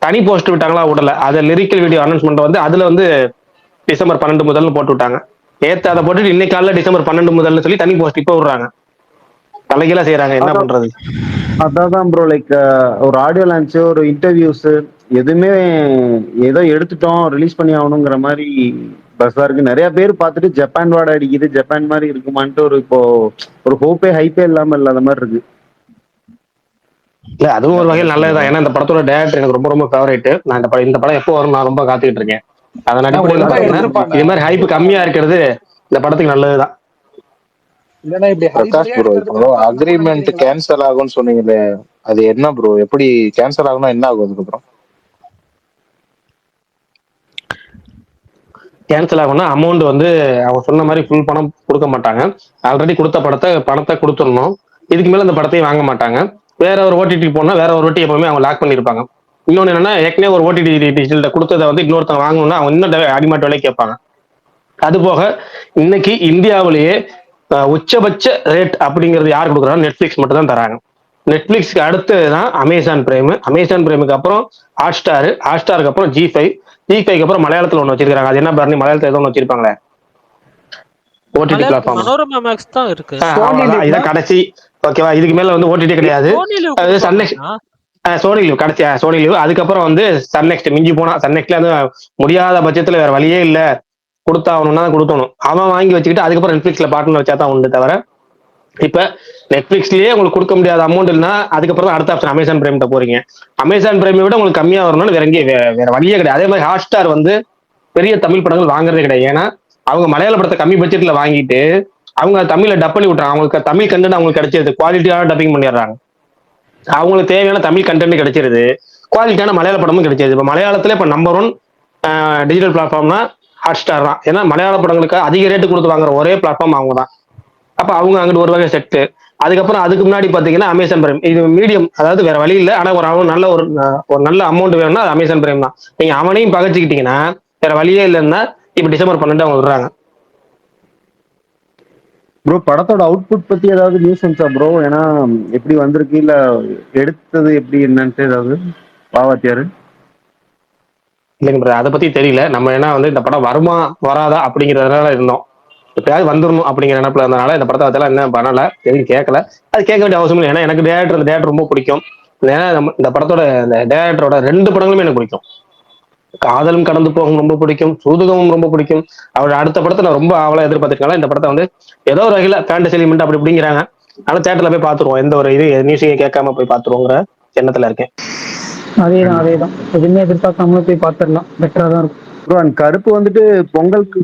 Speaker 1: தனி போஸ்ட் விட்டாங்களா? விடல. அதை லிரிக்கல் வீடியோ அனௌன்ஸ்மெண்ட் வந்து அதுல வந்து டிசம்பர் 12 முதல்னு போட்டு விட்டாங்க. நேத்து அதை போட்டுட்டு இன்னைக்கு காலைல டிசம்பர் 12 முதல்னு சொல்லி தனி போஸ்ட் இப்ப விடுறாங்க. தலைகீழா செய்யறாங்க, என்ன பண்றது?
Speaker 8: அதான் ப்ரோ, லைக் ஒரு ஆடியோ லான்ச், ஒரு இன்டர்வியூஸ் எதுவுமே ஏதோ எடுத்துட்டோம் ரிலீஸ் பண்ணி ஆகணுங்கிற மாதிரி பஸ்ஸா இருக்கு. நிறைய பேர் பார்த்துட்டு ஜப்பான் வாட அடிக்குது, ஜப்பான் மாதிரி இருக்குமான்ட்டு ஒரு இப்போ ஒரு ஹோப்பே ஹைப்பே இல்லாத மாதிரி இருக்கு.
Speaker 1: இல்ல அதுவும் ஒரு வகையில் நல்லதுதான். ஏன்னா இந்த படத்தோட டேரக்டர் எனக்கு ரொம்ப ரொம்ப ஃபேவரேட். நான் இந்த படம் எப்போ வரும் நான் ரொம்ப காத்துக்கிட்டு இருக்கேன். அதன் அடிப்படையில் பாத்தீங்கன்னா இது மாதிரி ஹைப் கம்மியா இருக்கிறது இந்த படத்துக்கு நல்லதுதான்.
Speaker 6: பிரகாஷ் ப்ரோ, இப்போ அக்ரிமெண்ட் கேன்சல் ஆகும்னு சொன்னீங்களே, அது என்ன ப்ரோ? எப்படி கேன்சல் ஆகும்னா என்ன ஆகும் அதுக்கப்புறம்?
Speaker 1: கேன்சல் ஆகும்னா அமௌண்ட் வந்து அவங்க சொன்ன மாதிரி ஃபுல் பணம் கொடுக்க மாட்டாங்க. ஆல்ரெடி கொடுத்த பணத்தை கொடுத்துடணும். இதுக்கு மேல இந்த படத்தையும் வாங்க மாட்டாங்க. வேற ஒரு ஓடிடி போனா வேற ஒரு ஓட்டி எப்பவுமே அவங்க லாக் பண்ணிருப்பாங்க. இன்னொன்னு என்னன்னா, ஏற்கனவே ஒரு ஓடிடி டிஜிட்டல் கொடுத்ததை வந்து இன்னொருத்தவங்க வாங்கணும்னா அவங்க இன்னும் அடிமாட்டு விலை கேட்பாங்க. அது போக இன்னைக்கு இந்தியாவிலேயே உச்சபட்ச ரேட் அப்படிங்கிறது யார் கொடுக்குறாங்க? நெட்ஃபிளிக்ஸ் மட்டும் தான் தராங்க. நெட்ஃபிளிக்ஸ்க்கு அடுத்து தான் அமேசான் பிரைம், அமேசான் பிரைமுக்கு அப்புறம் ஹாட்ஸ்டாருக்கு அப்புறம் ஜி5 அப்புறம் மலையாளத்துல ஒண்ணு வச்சிருக்காங்க. அது என்ன பாருங்க, மலையாளத்துல ஏதோ ஒண்ணு வச்சிருப்பாங்களே ஓடிடி பிளாட்ஃபார்ம்.
Speaker 2: மனோரமா மேக்ஸ் தான் இருக்கு.
Speaker 1: இதான் கடைசி. ஓகேவா? இதுக்கு மேல வந்து ஓடிடி கிடையாது. சோனி லீவ் கடைசி, சோனி லீவ். அதுக்கப்புறம் வந்து சன் நெக்ஸ்ட் மிஞ்சி போனா, சன் நெக்ஸ்ட்ல வந்து முடியாத பட்சத்துல வேற வழியே இல்ல, கொடுத்தாகணும்னா கொடுத்தணும். அவன் வாங்கி வச்சுக்கிட்டு அதுக்கப்புறம் நெட்ஃபிளிக்ஸ்ல பார்ட்னர் வச்சா தான் உண்டு. தவிர இப்ப நெட்ஃபிளிக்ஸ்லயே உங்களுக்கு கொடுக்க முடியாத அமௌண்ட் இல்லைன்னா அதுக்கப்புறம் தான் அடுத்த ஆப்ஷன் அமேசான் பிரைம் போறீங்க. அமேசான் பிரைமை விட உங்களுக்கு கம்மியா வரணும்னு வேற வழியே கிடையாது. அதே மாதிரி ஹாட்ஸ்டார் வந்து பெரிய தமிழ் படங்கள் வாங்குறதே கிடையாது. ஏன்னா அவங்க மலையாள படத்தை கம்மி பட்ஜெட்ல வாங்கிட்டு அவங்க தமிழ்ல டப் பண்ணி விட்டுறாங்க. அவங்களுக்கு தமிழ் கண்டென்ட் அவங்களுக்கு கிடைச்சிருது, குவாலிட்டியான டப்பிங் பண்ணிடுறாங்க. அவங்களுக்கு தேவையான தமிழ் கண்டென்ட் கிடைச்சிருது, குவாலிட்டியான மலையாள படமும் கிடைச்சிருது. இப்போ மலையாளத்துல இப்ப நம்பர் 1 டிஜிட்டல் பிளாட்ஃபார்ம்னா ஹாட்ஸ்டார் தான். ஏன்னா மலையாள படங்களுக்கு அதிக ரேட்டு கொடுத்து வாங்குற ஒரே பிளாட்ஃபார்ம் அவங்க தான். அப்ப அவங்க அங்கிட்டு ஒரு வகை செட்டு. அதுக்கப்புறம் அதுக்கு முன்னாடி பாத்தீங்கன்னா அமேசான் பிரைம். இது மீடியம், அதாவது வேற வழி இல்லை. ஆனா ஒரு நல்ல அமௌண்ட் வேணும்னா அது அமேசான் பிரைம் தான். நீங்க அவனையும் பகச்சுக்கிட்டீங்கன்னா வேற வழியே இல்லைன்னா இப்ப டிசம்பர் 12 அவங்க விடுறாங்க.
Speaker 8: ப்ரோ, படத்தோட அவுட்புட் பத்தி ஏதாவது நியூஸ் வந்துச்சா ப்ரோ? ஏன்னா எப்படி வந்திருக்கு, இல்ல எடுத்தது எப்படி என்னன்ட்டு ஏதாவது பாவாத்தியாரு?
Speaker 1: இல்லைங்க பிரதர், அதை பத்தி தெரியல. நம்ம என்ன வந்து இந்த படம் வருமா வராதா அப்படிங்கிறதுனால இருந்தோம். எப்பயாவது வந்துடணும் அப்படிங்கிற நினைப்புல இருந்தனால இந்த படத்தை அதெல்லாம் என்ன பண்ணல, எதுவும் கேட்கல. அது கேட்க வேண்டிய அவசியம் இல்லை. ஏன்னா எனக்கு டேரக்டர் ரொம்ப பிடிக்கும். ஏன்னா இந்த படத்தோட இந்த டேரக்டரோட 2 படங்களுமே எனக்கு பிடிக்கும். காதலும் கடந்து போகும் ரொம்ப பிடிக்கும், சூதுகமும் ரொம்ப பிடிக்கும். அவரோட அடுத்த படத்தை நான் ரொம்ப ஆவலா எதிர்பார்த்திருக்கனால இந்த படத்தை வந்து ஏதோ ஒரு வகையில ஃபேண்டசி எலிமெண்ட் அப்படி அப்படிங்கிறாங்க. ஆனா தேட்டர்ல போய் பாத்துருவோம், எந்த ஒரு மியூசிக்கை கேட்காம போய் பாத்துருவோங்கிற எண்ணத்துல இருக்கேன்.
Speaker 3: அதேதான் எதுவுமே எதிர்பார்க்காம போய் பாத்துடலாம், பெட்டரா தான் இருக்கும்.
Speaker 8: ப்ரோ, அந்த கருப்பு வந்துட்டு பொங்கலுக்கு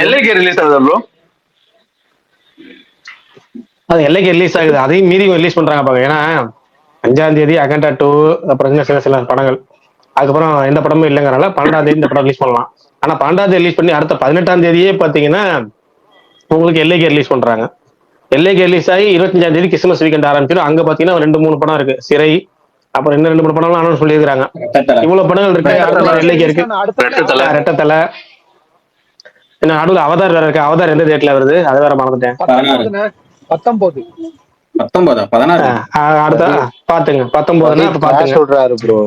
Speaker 7: எல்லைக்கு ரிலீஸ் ஆகுதா ப்ரோ?
Speaker 1: அது எல்லைக்கு ரிலீஸ் ஆகுது, அதையும் மீறி ரிலீஸ் பண்றாங்க பாருங்க. ஏன்னா 5ஆம் தேதி அகண்டா 2, அப்புறம் சில படங்கள், அதுக்கப்புறம் எந்த படமும் இல்லைங்கிறனால 12ஆம் தேதி இந்த படம் ரிலீஸ் பண்ணலாம். ஆனா 12ஆம் தேதி ரிலீஸ் பண்ணி அடுத்த 18ஆம் தேதியே பாத்தீங்கன்னா உங்களுக்கு எல்லைக்கு ரிலீஸ் பண்றாங்க. எல்லைக்கு ரிலீஸ் ஆகி 25ஆம் தேதி கிறிஸ்துமஸ் வீக்கெண்ட் ஆரம்பிச்சிடும். அங்க பாத்தீங்கன்னா 2-3 படம் இருக்கு. சிறை, அப்புறம் இன்னும் 2-3 படம் அனௌன்ஸ் சொல்லியிருக்காங்க. இவ்வளவு படங்கள் இருக்கு. எல்லைக்கு இருக்கு, ரெட்டத்தலை, என்ன நடுவில் அவதார் வேற இருக்கு. அவதார் எந்த டேட்ல வருது அது வேற மறந்துட்டேன்.
Speaker 3: 19
Speaker 1: அடுத்த பாத்துங்க 19 பாத்துங்க
Speaker 6: சொல்றாரு ப்ரோ.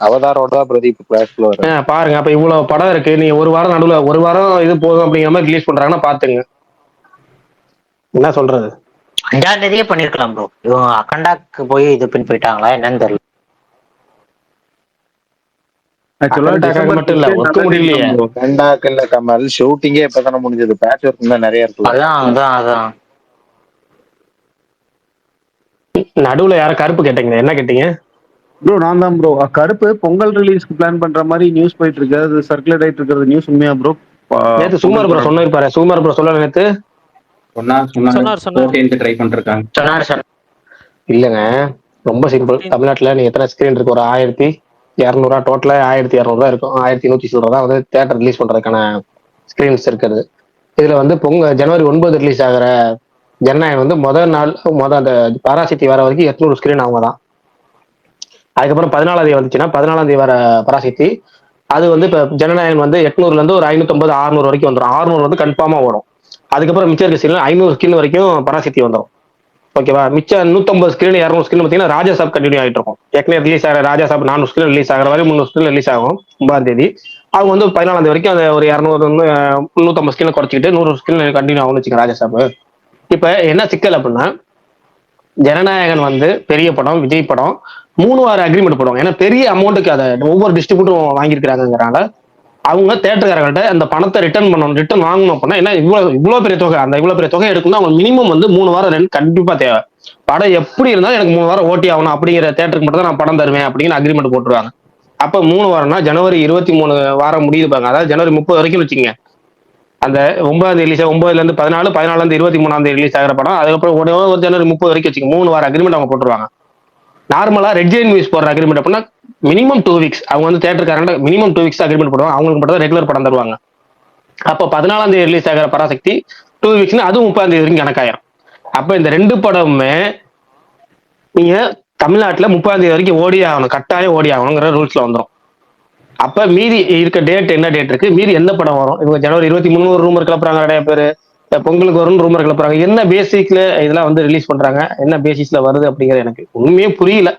Speaker 6: அவதாரோட தான் பிரதீப் கிளாஸ்ல வர
Speaker 1: பாருங்க. அப்ப இவ்வளவு படம் இருக்கு. நீ ஒரு வாரம் நடுவுல ஒரு வாரம் இது போதும் அப்படிங்கிற மாதிரி ரிலீஸ் பண்றாங்கன்னா பாத்துங்க, என்ன சொல்றது.
Speaker 5: 5ஆம் தேதியே பண்ணிருக்கலாம் ப்ரோ. இவங்க அகண்டாக்கு போய் இது பண்ணி போயிட்டாங்களா என்னன்னு தெரியல.
Speaker 1: மட்டும் இல்ல, ஒர்க் முடியலையே.
Speaker 6: கண்டாக்கல்ல கமல் ஷூட்டிங்கே இப்பதானே முடிஞ்சது. பேட்ச் ஒர்க் தான் நிறைய இருக்கு.
Speaker 5: அதான்
Speaker 1: நடுவுல யார கருப்பு கேட்டீங்க, என்ன கேட்டீங்க
Speaker 8: ப்ரோ? நான் தான் ப்ரோ. கருப்பு பொங்கல் ரிலீஸ்க்கு பிளான் பண்ற மாதிரி நியூஸ் போயிட்டு இருக்கு. அது சர்க்குலேட் ஆயிட்டு இருக்கிறது நியூஸ் உண்மையா ப்ரோ?
Speaker 1: நேத்து சுமார் ப்ரோ சொன்னிருப்பாரு. சுமார் ப்ரோ சொல்லல நேத்து
Speaker 4: ட்ரை பண்ணிருக்காங்க.
Speaker 1: இல்லங்க, ரொம்ப சிம்பிள். தமிழ்நாட்டுல நீ எத்தனை ஸ்கிரீன் இருக்கு? ஒரு 1000 200 டோட்டலா 1200 இருக்கும். 1100 சில்லற தான் வந்து தியேட்டர் ரிலீஸ் பண்றதுக்கான ஸ்கிரீன்ஸ் இருக்கிறது. இதுல வந்து ஜனவரி 9 ரிலீஸ் ஆகிற ஜனநாயகம் வந்து அந்த பராசக்தி வர வரைக்கும் 800 ஸ்கிரீன் அவங்க தான். அதுக்கப்புறம் 14ஆம் தேதி வந்துச்சுன்னா 14ஆம் தேதி வர பராசக்தி அது வந்து இப்ப ஜனநாயகம் வந்து 800ல இருந்து ஒரு 550 600 வரைக்கும் வந்துடும். 600 வந்து கன்ஃபார்மா வரும். அதுக்கப்புறம் மிச்சம் இருக்க ஸ்கிரீன் 500 ஸ்கிரீன் வரைக்கும் பராசக்தி வந்துடும். ஓகேவா? மிச்சம் 150 ஸ்கிரீன் 200 ஸ்கிரீன் பார்த்தீங்கன்னா ராஜா சாப் கண்டினியூ ஆகிட்டு இருக்கும். ஏற்கனவே ரிலீஸ் ஆகிற ராஜா சாப் 400 ஸ்கிரீன் ரிலீஸ் ஆகிற வரை 300 ஸ்கிரீன் ரிலீஸ் ஆகும் 9ஆம் தேதி. அவங்க வந்து 14ஆம் தேதி வரைக்கும் அந்த ஒரு 200 350 ஸ்கிரீன் குறைச்சிக்கிட்டு 100 ஸ்கிரீன் கண்டினியூ ஆகும்னு வச்சுக்கோங்க ராஜா சாப். இப்ப என்ன சிக்கல் அப்படின்னா ஜனநாயகன் வந்து பெரிய படம், விஜய் படம் 3 வார அக்ரிமெண்ட் போடுவாங்க. ஏன்னா பெரிய அமௌண்ட்டுக்கு அதை ஒவ்வொரு டிஸ்ட்ரிபியூட்டரும் வாங்கியிருக்கிறாங்கிறனால அவங்க தேட்டருக்காரர்கிட்ட அந்த பணத்தை ரிட்டர்ன் வாங்கணும் அப்படின்னா என்ன இவ்வளவு பெரிய தொகை, அந்த இவ்வளவு பெரிய தொகை எடுக்கணும். அவங்க மினிமம் வந்து 3 வாரம் ரெண்டு கண்டிப்பா தேவை. படம் எப்படி இருந்தாலும் எனக்கு 3 வாரம் ஓட்டி ஆகணும் அப்படிங்கிற தேட்டருக்கு மட்டும் தான் நான் படம் தருவேன் அப்படிங்கிற அக்ரிமெண்ட் போட்டுருவாங்க. அப்ப 3 வாரம்னா ஜனவரி 23 வாரம் முடியுது பாருங்க. அதாவது ஜனவரி 30 வரைக்கும் வச்சுக்கோங்க. அந்த 9ஆம் தேதி ரிலீஸ் 9ல இருந்து 14 14ல இருந்து 23ஆம் தேதி ரிலீஸ் ஆகிற படம். அதுக்கப்புறம் ஒரு ஜனவரி 30 வரைக்கும் வச்சுக்கோங்க. 3 வார அக்ரிமெண்ட் அவங்க போட்டுருவாங்க. நார்மலா ரெட் ஜெயின் மூவிஸ் போடுற அக்ரிமெண்ட் அப்படின்னா மினிமம் 2 வீக்ஸ் அவங்க வந்து தேட்டருக்காரங்க மினிமம் 2 வீக்ஸ் அக்ரிமெண்ட் போடுவாங்க. அவங்களுக்கு மட்டும் தான் ரெகுலர் படம் தருவாங்க. அப்போ 14ஆம் தேதி ரிலீஸ் ஆகிற பராசக்தி 2 வீக்ஸ்னா அதுவும் 30ஆம் தேதி வரைக்கும் கணக்காயிரும். அப்ப இந்த 2 படமுமே நீங்க தமிழ்நாட்டுல 30ஆம் தேதி வரைக்கும் ஓடி ஆகணும், கட்டாயம் ஓடி ஆகணுங்கிற ரூல்ஸ்ல வந்துடும். அப்ப மீதி இருக்க டேட் என்ன டேட் இருக்கு, மீதி எந்த படம் வரும்? இவங்க ஜனவரி 23 ஒரு ரூமர் கிளப்புறாங்க நிறைய பேரு, பொங்கலுக்கு வரும்னு ரூமர் கிளப்புறாங்க. என்ன பேசிக்ல இதெல்லாம் வந்து ரிலீஸ் பண்றாங்க, என்ன பேசிஸ்ல வருது அப்படிங்கிறது எனக்கு உண்மையே புரியல.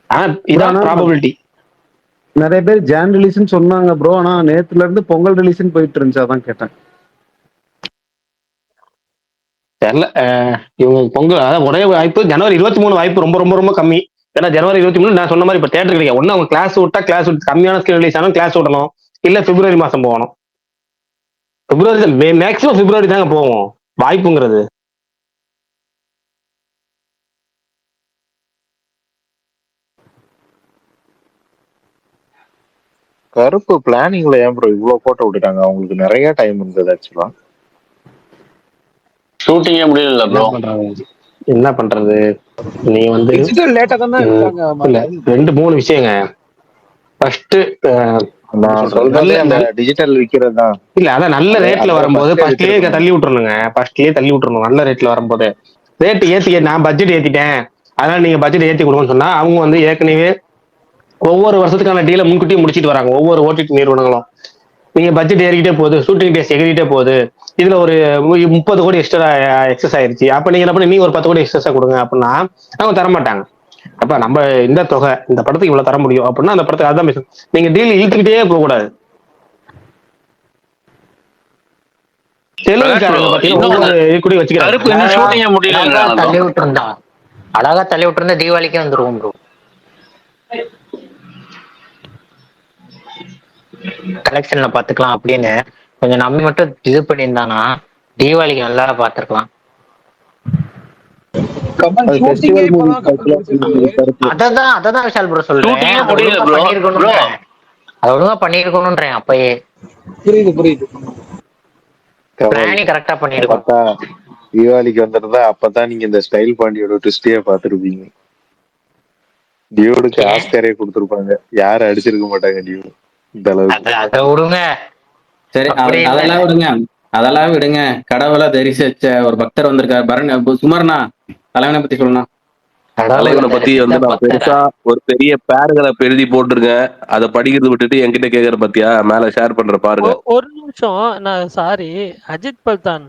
Speaker 1: ஆனா இதான் ப்ராபபிலிட்டி.
Speaker 8: நிறைய பேர் ஜான் ரிலீஸ்ன்னு சொன்னாங்க ப்ரோ. ஆனா நேத்துல இருந்து பொங்கல் ரிலீஸ்ன்னு போயிட்டு இருந்துச்சு, அதான் கேட்டேன்.
Speaker 1: தெரியல. இவங்க பொங்கல் அதாவது ஒரே வாய்ப்பு ஜனவரி 23 வாய்ப்பு ரொம்ப ரொம்ப ரொம்ப கம்மி. ஏன்னா ஜனவரி 23 நான் சொன்ன மாதிரி இப்ப தேட்டர் கிடையாது. ஒண்ணு அவங்க கிளாஸ் விட்டா கிளாஸ் விட்டு கம்மியான ஸ்கிரீன் ரிலீஸ் ஆனாலும் கிளாஸ் விடணும், இல்ல பிப்ரவரி மாசம் போகணும். மேக்சிமம் பிப்ரவரி தாங்க போவோம் வாய்ப்புங்கிறது.
Speaker 6: கருப்பு பிளானிங்ல ஏன் ப்ரோ இவ்வளவு போட்டோ விட்டுட்டாங்க? அவங்களுக்கு நிறைய டைம் இருந்தது ஆக்சுவலா.
Speaker 7: ஷூட்டிங்கே முடியல ப்ரோ.
Speaker 1: என்ன பண்றது? நீ வந்து இல்ல 2-3 விஷயங்க. ஃபர்ஸ்ட்
Speaker 6: நான் சொல்றது அந்த டிஜிட்டல் விக்கிறது தான்.
Speaker 1: இல்ல அதான் நல்ல ரேட்ல வரும்போது ஃபர்ஸ்ட்லயே தள்ளி விட்டுறணுங்க. ஃபர்ஸ்ட்லயே தள்ளி விட்டுறணும். நல்ல ரேட்ல வரும்போது ரேட் ஏத்தி நான் பட்ஜெட் ஏத்திட்டேன் அதனால நீங்க பட்ஜெட் ஏத்தி கொடுங்கன்னு சொன்னா அவங்க வந்து ஏற்கனவே ஒவ்வொரு வருஷத்துக்கான டீலை முன்கூட்டியே முடிச்சிட்டு வராங்க ஒவ்வொரு ஓடிடி நிறுவனங்களும். நீங்க பட்ஜெட் ஏறிக்கிட்டே போகுது, ஷூட்டிங் டேஸ் எகிரிட்டே போகுது, இதுல ஒரு 30 கோடி எக்ஸ்ட்ரா எக்ஸஸ் ஆயிருச்சு. அப்ப நீங்க என்ன பண்ணி நீங்க ஒரு 10 கோடி எக்ஸஸா கொடுங்க அப்படின்னா அவங்க தரமாட்டாங்க. அப்ப நம்ம இந்த தொகை இந்த படத்துக்கு இவ்வளவு தர முடியும் அப்படின்னா அந்த படத்துக்கு அதான் பேசும். நீங்க டீல் இழுத்துக்கிட்டே போக கூடாது.
Speaker 5: அழகா தள்ளி விட்டுருந்தா தீபாவளிக்கே வந்துருவோம் ப்ரோ. கலெக்ஷன்ல பாத்துக்கலாம் அப்படின்னு கொஞ்சம் நம்பி மட்டும் இது பண்ணியிருந்தானா தீபாவளிக்கு நல்லா பாத்துருக்கலாம். அததான் விஷால் ப்ரோ சொல்றேன். அது ஒழுங்கா பண்ணிருக்கணும்ன்றேன். அப்பயே புரியுது பிளானிங் கரெக்டா பண்ணிருக்கோம்.
Speaker 6: தீபாவளிக்கு வந்துருந்தா அப்பதான் நீங்க இந்த ஸ்டைல் பாண்டியோட ட்விஸ்டே பாத்துருப்பீங்க. டியூடுக்கு ஆஸ்கரே கொடுத்துருப்பாங்க. யாரும் அடிச்சிருக்க மாட்டாங்க டியூ இந்த அளவுக்கு.
Speaker 5: அதை விடுங்க.
Speaker 4: சரி அதெல்லாம் விடுங்க. கடவுளை தரிசிச்ச ஒரு பக்தர் வந்திருக்காரு பரண் சுமர்ணா. தலைவனை பத்தி சொல்லணும்.
Speaker 9: தலைவனை பத்தி வந்து நான் பெருசா ஒரு பெரிய பேருகளை எழுதி போட்டிருக்கேன். அதை படிக்கிறது விட்டுட்டு என்கிட்ட கேக்குற பத்தியா மேல ஷேர் பண்ற பாருங்க.
Speaker 2: ஒரு நிமிஷம். நான் சாரி அஜித் பல்தான்,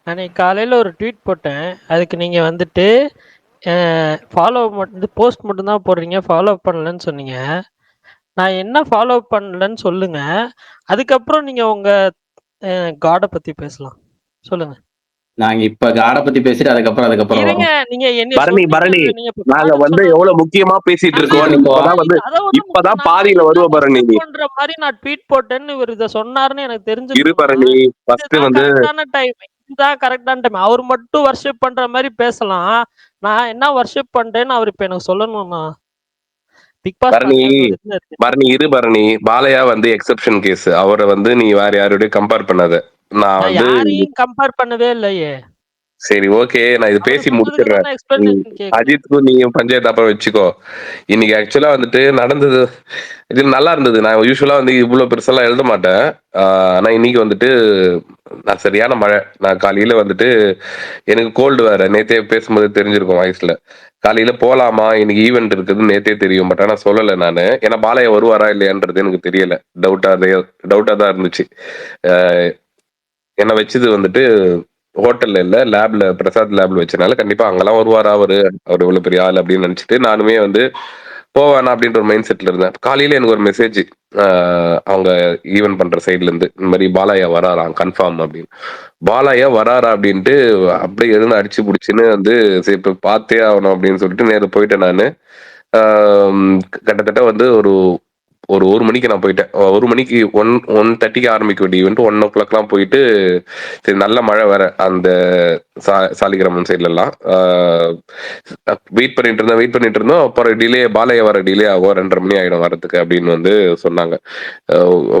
Speaker 2: அன்னைக்கு காலையில ஒரு ட்வீட் போட்டேன். அதுக்கு நீங்க வந்துட்டு ஃபாலோ மட்டும் போஸ்ட் மட்டும் தான் போடுறீங்க, ஃபாலோ பண்ணலன்னு சொன்னீங்க. நான் என்ன ஃபாலோ பண்ணலன்னு சொல்லுங்க. அதுக்கப்புறம் நீங்க உங்க காடை பத்தி பேசலாம். சொல்லுங்க.
Speaker 4: நாங்க இப்ப காடை பத்தி பேசிட்டு அதுக்கப்புறம்
Speaker 9: பரணி நாங்க வந்து எவ்வளவு முக்கியமா பேசிட்டு இருக்கோம். இப்பதான் பாதியில வருவோம் பரணி
Speaker 2: பண்ற மாதிரி நான் ட்வீட் போட்டேன்னு இவர் இத சொன்னாருன்னு எனக்கு தெரிஞ்சு
Speaker 9: இரு பரணி. ஃபர்ஸ்ட் வந்து
Speaker 2: இதுதான் கரெக்டான டைம். அவர் மட்டும் வர்ஷிப் பண்ற மாதிரி பேசலாம். நான் என்ன வர்ஷிப் பண்றேன்னு அவர் இப்ப எனக்கு சொல்லணும்னா பிக் பாஸ்
Speaker 9: பரணி இரு பரணி. பாலையா வந்து எக்ஸெப்ஷன் கேஸ். அவரை வந்து நீ வேற யாரோடய கம்பேர் பண்ணாத. நான் வந்து
Speaker 2: யாரையும் கம்பேர் பண்ணவே இல்லையே.
Speaker 9: சரி ஓகே, நான் இது
Speaker 2: அவரு
Speaker 9: பேசி
Speaker 2: சொன்னதுக்கு
Speaker 9: முடிச்சிடுறேன்.
Speaker 2: தானே எக்ஸ்பிளனேஷன் கேட்கணும்.
Speaker 9: அஜித்துக்கும் நீயும் பஞ்சாயத்து அப்புறம் வச்சுக்கோ. இன்னைக்கு ஆக்சுவலா வந்துட்டு நடந்தது இது நல்லா இருந்தது. நான் யூஸ்வலா வந்து இவ்வளவு பெருசெல்லாம் எழுத மாட்டேன். ஆனா இன்னைக்கு வந்துட்டு நான் சரியான மழை. நான் காலையில வந்துட்டு எனக்கு கோல்டு வேற. நேத்தே பேசும்போது தெரிஞ்சிருக்கும் வாய்ஸ்ல. காலையில போலாமா இன்னைக்கு ஈவெண்ட் இருக்குதுன்னு நேத்தே தெரியும். பட் ஆனா சொல்லல நானு. ஏன்னா பாலையா வருவாரா இல்லையான்றது எனக்கு தெரியல. டவுட்டா தான் இருந்துச்சு. அஹ் என்ன வச்சது வந்துட்டு ஹோட்டல்ல இல்ல லேப்ல, பிரசாத் லேப்ல வச்சனால கண்டிப்பா அங்கெல்லாம் வருவாரா அவர் இவ்வளவு பெரிய ஆள் அப்படின்னு நினைச்சிட்டு நானுமே வந்து போவேனா அப்படின்ற ஒரு மைண்ட் செட்ல இருந்தேன். காலையில எனக்கு ஒரு மெசேஜ் அவங்க ஈவென்ட் பண்ற சைட்ல இருந்து இந்த மாதிரி பாலாயா வராராம் கன்ஃபார்ம் அப்படின்னு. பாலாயா வராரா அப்படின்ட்டு அப்படியே எழுந்து அடிச்சு புடிச்சுன்னு வந்து சரி இப்ப பார்த்தே ஆகணும் அப்படின்னு சொல்லிட்டு நேரு போயிட்டேன் நானு. கிட்டத்தட்ட வந்து ஒரு ஒரு 1 மணிக்கு நான் போயிட்டேன். 1 மணிக்கு 1:30க்கு ஆரம்பிக்க வேண்டிய ஈவெண்ட் 1:00 போயிட்டு சரி நல்ல மழை வேற அந்த சாலிகிராமன் சைட்ல எல்லாம் வெயிட் பண்ணிட்டு இருந்தோம். அப்புறம் டிலே பாலையா வர டிலே ஆகும் 2:30 மணி ஆயிடும் வரதுக்கு அப்படின்னு வந்து சொன்னாங்க.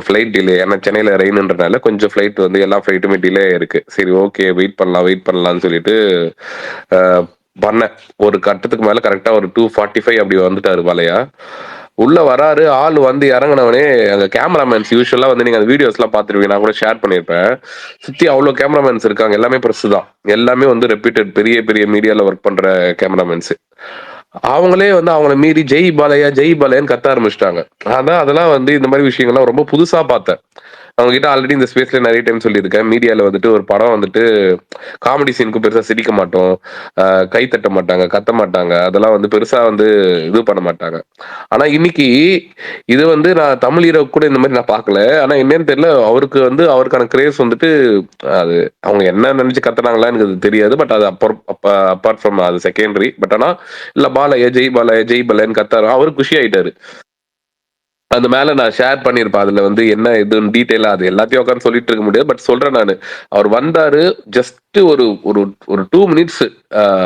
Speaker 9: ஃபிளைட் டிலே ஏன்னா சென்னையில ரெயின்ன்றனால கொஞ்சம் ஃபிளைட் வந்து எல்லா ஃபிளைட்டுமே டிலே இருக்கு. சரி ஓகே வெயிட் பண்ணலாம்னு சொல்லிட்டு பண்ணேன். ஒரு கட்டத்துக்கு மேல கரெக்டா ஒரு 2:45 அப்படி வந்துட்டாரு பாலையா. உள்ள வராரு ஆள் வந்து இறங்கினவனே அங்க கேமராமேன்ஸ் யூஸ்வலா வந்து நீங்க அந்த வீடியோஸ் எல்லாம் பாத்துருவீங்க, நான் கூட ஷேர் பண்ணிருப்பேன். சுத்தி அவ்வளவு கேமராமேன்ஸ் இருக்காங்க. எல்லாமே பிரஸ் தான். எல்லாமே வந்து ரெப்யூட்டட் பெரிய பெரிய மீடியால ஒர்க் பண்ற கேமராமேன்ஸ். அவங்களே வந்து அவங்கள மீறி ஜெய் பாலையான்னு கத்த ஆரம்பிச்சிட்டாங்க. அதெல்லாம் வந்து இந்த மாதிரி விஷயங்கள்லாம் ரொம்ப புதுசா பார்த்தேன். அவங்க கிட்ட ஆல்ரெடி இந்த ஸ்பேஸ்ல நிறைய டைம் சொல்லியிருக்கேன். மீடியால வந்துட்டு ஒரு படம் வந்துட்டு காமெடி சீனுக்கு பெருசா சிரிக்க மாட்டோம், கை தட்ட மாட்டாங்க, கத்த மாட்டாங்க, அதெல்லாம் வந்து பெருசா வந்து இது பண்ண மாட்டாங்க. ஆனா இன்னைக்கு இது வந்து நான் தமிழ் ஹீரோ கூட இந்த மாதிரி நான் பார்க்கல. ஆனா என்னன்னு தெரியல, அவருக்கு வந்து அவருக்கான கிரேஸ் வந்துட்டு அது அவங்க என்ன நினைச்சு கத்துனாங்களா எனக்கு அது தெரியாது. பட் அது அப்பார்ட் ஃப்ரம் அது செகண்டரி. பட் ஆனா இல்ல பாலையா ஜெய் பாலையான்னு கத்தாரு. அவரு குஷி ஆயிட்டாரு. அந்த மேல நான் ஷேர் பண்ணியிருப்பேன். அதுல வந்து என்ன இதுன்னு டீட்டெயிலா அது எல்லாத்தையும் உட்காந்து சொல்லிட்டு இருக்க முடியாது. பட் சொல்றேன் நானு. அவர் வந்தாரு ஜஸ்ட் ஒரு ஒரு ஒரு 2 மினிட்ஸ்.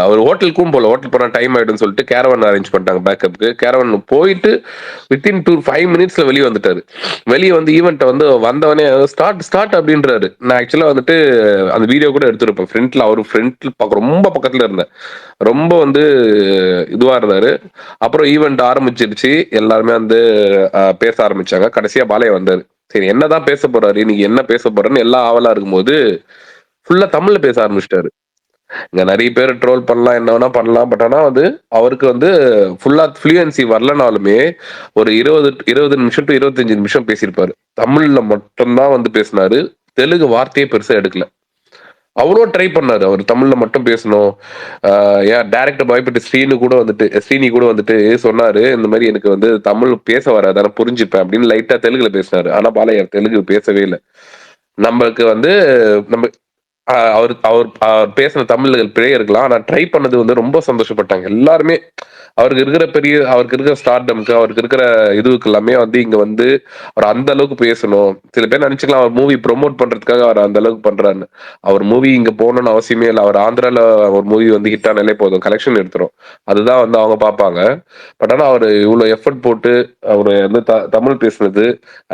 Speaker 9: அவர் ஹோட்டலுக்கும் போல, ஹோட்டல் போனா டைம் ஆயிடும்னு சொல்லிட்டு கேரவன் அரேஞ்ச் பண்ணிட்டாங்க பேக்கப்புக்கு. கேரவன் போயிட்டு வித்தின் 5 மினிட்ஸ்ல வெளியே வந்துட்டாரு. வெளியே வந்து ஈவெண்ட்டை வந்து வந்தவனே ஸ்டார்ட் அப்படின்றாரு. நான் ஆக்சுவலா வந்துட்டு அந்த வீடியோ கூட எடுத்திருப்பேன். ஃப்ரண்ட்ல ரொம்ப பக்கத்துல இருந்தேன். ரொம்ப வந்து இதுவா இருந்தாரு. அப்புறம் ஈவெண்ட் ஆரம்பிச்சிருச்சு. எல்லாருமே வந்து பேச ஆரம்பிச்சாங்க. கடைசியா பாலையா வந்தாரு. சரி என்னதான் பேச போறாரு இன்னைக்கு, என்ன பேச போறாருன்னு எல்லாம் ஆவலா இருக்கும்போது ஃபுல்லா தமிழ்ல பேச ஆரம்பிச்சிட்டாரு. இங்க நிறைய பேர் ட்ரோல் பண்ணலாம், என்ன வேணா பண்ணலாம். பட் ஆனா வந்து அவருக்கு வந்து ஃபுல்லா ஃப்ளூயன்சி வரலனாலுமே ஒரு 20 நிமிஷம் டு 25 நிமிஷம் பேசியிருப்பாரு. தமிழ்ல மட்டும்தான் வந்து பேசினாரு. தெலுங்கு வார்த்தையே பெருசா எடுக்கல. அவ்வளோ ட்ரை பண்ணாரு அவர் தமிழ்ல மட்டும் பேசணும். ஏன் டைரக்டர் பயப்பட்டு ஸ்ரீனி கூட வந்துட்டு சொன்னாரு இந்த மாதிரி எனக்கு வந்து தமிழ் பேச வராது ஆனா புரிஞ்சுப்பேன் அப்படின்னு லைட்டா தெலுங்குல பேசினாரு. ஆனா பாலையா தெலுங்கு பேசவே இல்லை. நம்மளுக்கு வந்து நம்ம அவர் அவர் அவர் பேசின தமிழ்ல பிழை இருக்கலாம். ஆனா ட்ரை பண்ணது வந்து ரொம்ப சந்தோஷப்பட்டாங்க எல்லாருமே. அவருக்கு இருக்கிற ஸ்டார்டம்க்கு, அவருக்கு இருக்கிற இதுவுக்கு எல்லாமே வந்து இங்க வந்து அவர் அந்த அளவுக்கு பேசணும். சில பேர் நினைச்சுக்கலாம் அவர் மூவி ப்ரொமோட் பண்றதுக்காக அவர் அந்த அளவுக்கு பண்றாருன்னு. அவர் மூவி இங்க போகணும்னு அவசியமே இல்லை. அவர் ஆந்திரால ஒரு மூவி வந்து ஹிட் ஆனாலே போதும், கலெக்ஷன் எடுத்துரும். அதுதான் வந்து அவங்க பார்ப்பாங்க. பட் ஆனா அவர் இவ்வளவு எஃபர்ட் போட்டு அவர் வந்து தமிழ் பேசுனது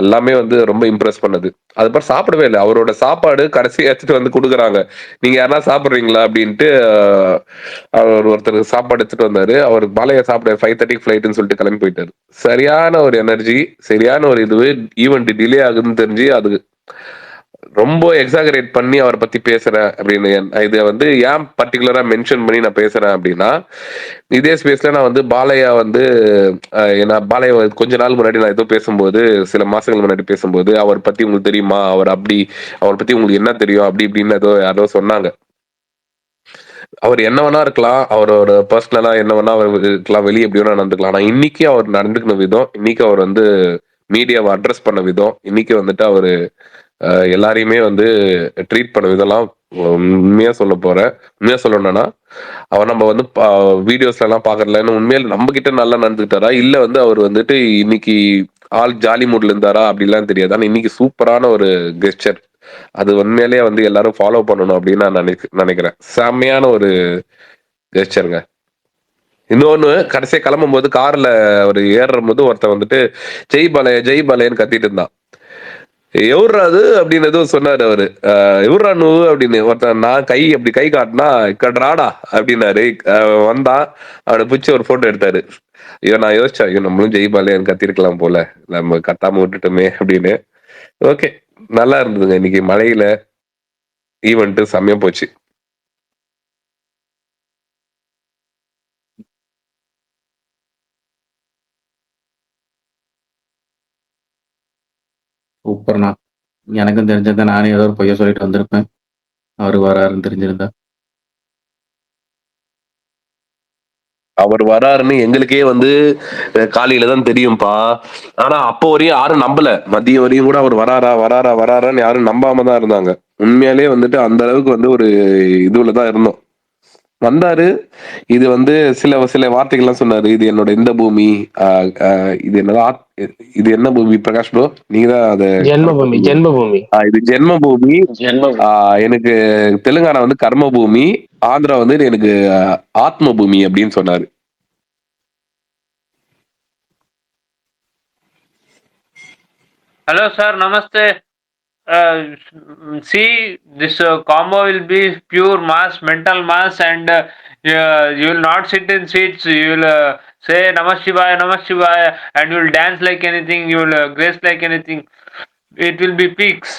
Speaker 9: எல்லாமே வந்து ரொம்ப இம்ப்ரெஸ் பண்ணது. அதுக்கப்புறம் சாப்பிடவே இல்லை. அவரோட சாப்பாடு கடைசி எடுத்துட்டு வந்து கொடுக்குறாங்க. நீங்க யாரா சாப்பிடுறீங்களா அப்படின்ட்டு அவர் ஒருத்தர் சாப்பாடு எடுத்துட்டு வந்தாரு. அவர் பாலையா சாப்பிட 5:30 ஃபிளைட்னு சொல்லிட்டு கிளம்பி போயிட்டாரு. சரியான ஒரு எனர்ஜி, சரியான ஒரு ஈவெண்ட் டிலே ஆகுதுன்னு தெரிஞ்சு அது ரொம்ப எக்ஸாகரேட் பண்ணி அவரை பத்தி பேசுறேன் அப்படின்னு. இதை வந்து ஏன் பர்டிகுலரா மென்ஷன் பண்ணி நான் பேசுறேன் அப்படின்னா, இதே ஸ்பேஸ்ல நான் வந்து பாலையா வந்து பாலையா கொஞ்ச நாள் முன்னாடி நான் ஏதோ பேசும்போது, சில மாசங்கள் முன்னாடி பேசும்போது, அவர் பத்தி உங்களுக்கு தெரியுமா, அவரை பத்தி உங்களுக்கு என்ன தெரியும் அப்படி இப்படின்னு யாரோ சொன்னாங்க. அவர் என்ன வேணா இருக்கலாம், அவரோட பர்சனலா என்ன வேணா அவர் இருக்கலாம், வெளியே எப்படி வேணா நடந்துக்கலாம். ஆனா இன்னைக்கு அவர் நடந்துக்கின விதம், இன்னைக்கு அவர் வந்து மீடியாவை அட்ரஸ் பண்ண விதம், இன்னைக்கு வந்துட்டு அவரு எல்லாரையுமே வந்து ட்ரீட் பண்ண விதம்லாம் உண்மையா சொல்லணும்னா அவர் நம்ம வந்து வீடியோஸ்ல எல்லாம் பாக்கறதுல உண்மையில நம்ம கிட்ட நல்லா நடந்துக்கிட்டாரா இல்ல வந்து அவர் வந்துட்டு இன்னைக்கு ஆள் ஜாலி மூட்ல இருந்தாரா அப்படிலாம் தெரியாது. ஆனா இன்னைக்கு சூப்பரான ஒரு கெஸ்டர். அது உண்மையிலேயே வந்து எல்லாரும் ஃபாலோ பண்ணணும் அப்படின்னு நான் நினைக்கிறேன். செம்மையான ஒரு கெஸ்டருங்க. இன்னொன்னு கடைசியா கிளம்பும் போது கார்ல அவர் ஏறும் போது ஒருத்தன் வந்துட்டு ஜெய் பாலையான்னு கத்திட்டு இருந்தான். எவர்ரா அது அப்படின்னு எதுவும் சொன்னாரு அவரு. எவர்ரா நூவு அப்படின்னு ஒருத்தன் நான் அப்படி கை காட்டினா கட்ராடா அப்படின்னாரு. வந்தான், அவனை பிடிச்சி ஒரு போட்டோ எடுத்தாரு. ஐயோ நான் யோசிச்சேன், ஐயோ நம்மளும் ஜெய்பாலே கத்திருக்கலாம் போல, நம்ம கத்தாம விட்டுட்டோமே அப்படின்னு. ஓகே, நல்லா இருந்ததுங்க இன்னைக்கு மழையில ஈவெண்ட் செம்மையா போச்சு.
Speaker 4: சூப்பர்ண்ணா. எனக்கும் தெரிஞ்சிருந்தா நானே ஏதோ ஒரு பொய்ய சொல்லிட்டு வந்திருப்பேன், அவரு வராருன்னு தெரிஞ்சிருந்தா.
Speaker 9: அவர் வராருன்னு எங்களுக்கே காலையில தான் தெரியும்பா. ஆனா அப்போ வரையும் யாரும் நம்பல. மதியம் வரையும் கூட அவர் வராரான்னு யாரும் நம்பாம தான் இருந்தாங்க. உண்மையாலே அந்த அளவுக்கு ஒரு இதுலதான் இருந்தோம். வந்தாரு. இது சில சில வார்த்தைகள்லாம் சொன்னாரு. இது என்னோட இந்த பூமி, இது என்னதா இது என்ன பூமி பிரகாஷ் ப்ரோ, நீங்க தான் அத
Speaker 1: ஜென்மபூமி.
Speaker 9: இது ஜென்மபூமி. எனக்கு தெலுங்கானா கர்ம பூமி, ஆந்திரா எனக்கு ஆத்ம பூமி அப்படின்னு சொன்னாரு.
Speaker 10: Hello, sir. Namaste. See, this combo will be pure mass, mental mass, and you will not sit in seats. You will say Namah Shivaya, and you will dance like anything. You will grace like anything. It will be peaks.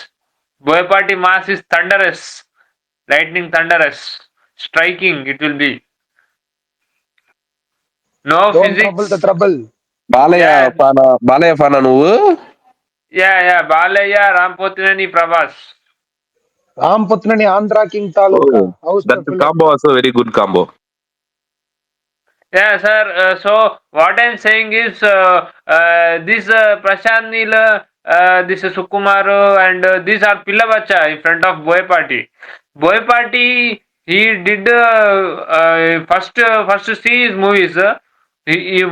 Speaker 10: Boyapati mass is thunderous, lightning thunderous, striking. It will be no
Speaker 11: Don't
Speaker 10: physics.
Speaker 11: trouble the trouble.
Speaker 9: Balayya ఫానా నువ్వు?
Speaker 10: Yeah. Balaya Rampotinani Prabhas.
Speaker 11: Ramputnani Andhra King Taluka. How's
Speaker 9: That
Speaker 11: the
Speaker 9: combo also very good combo.
Speaker 10: Yeah, sir. So what I'm saying is, this Prashant Neel, this Sukumaru, and these are Pillavacha in front of Boyapati. Boyapati, he did first see his movies.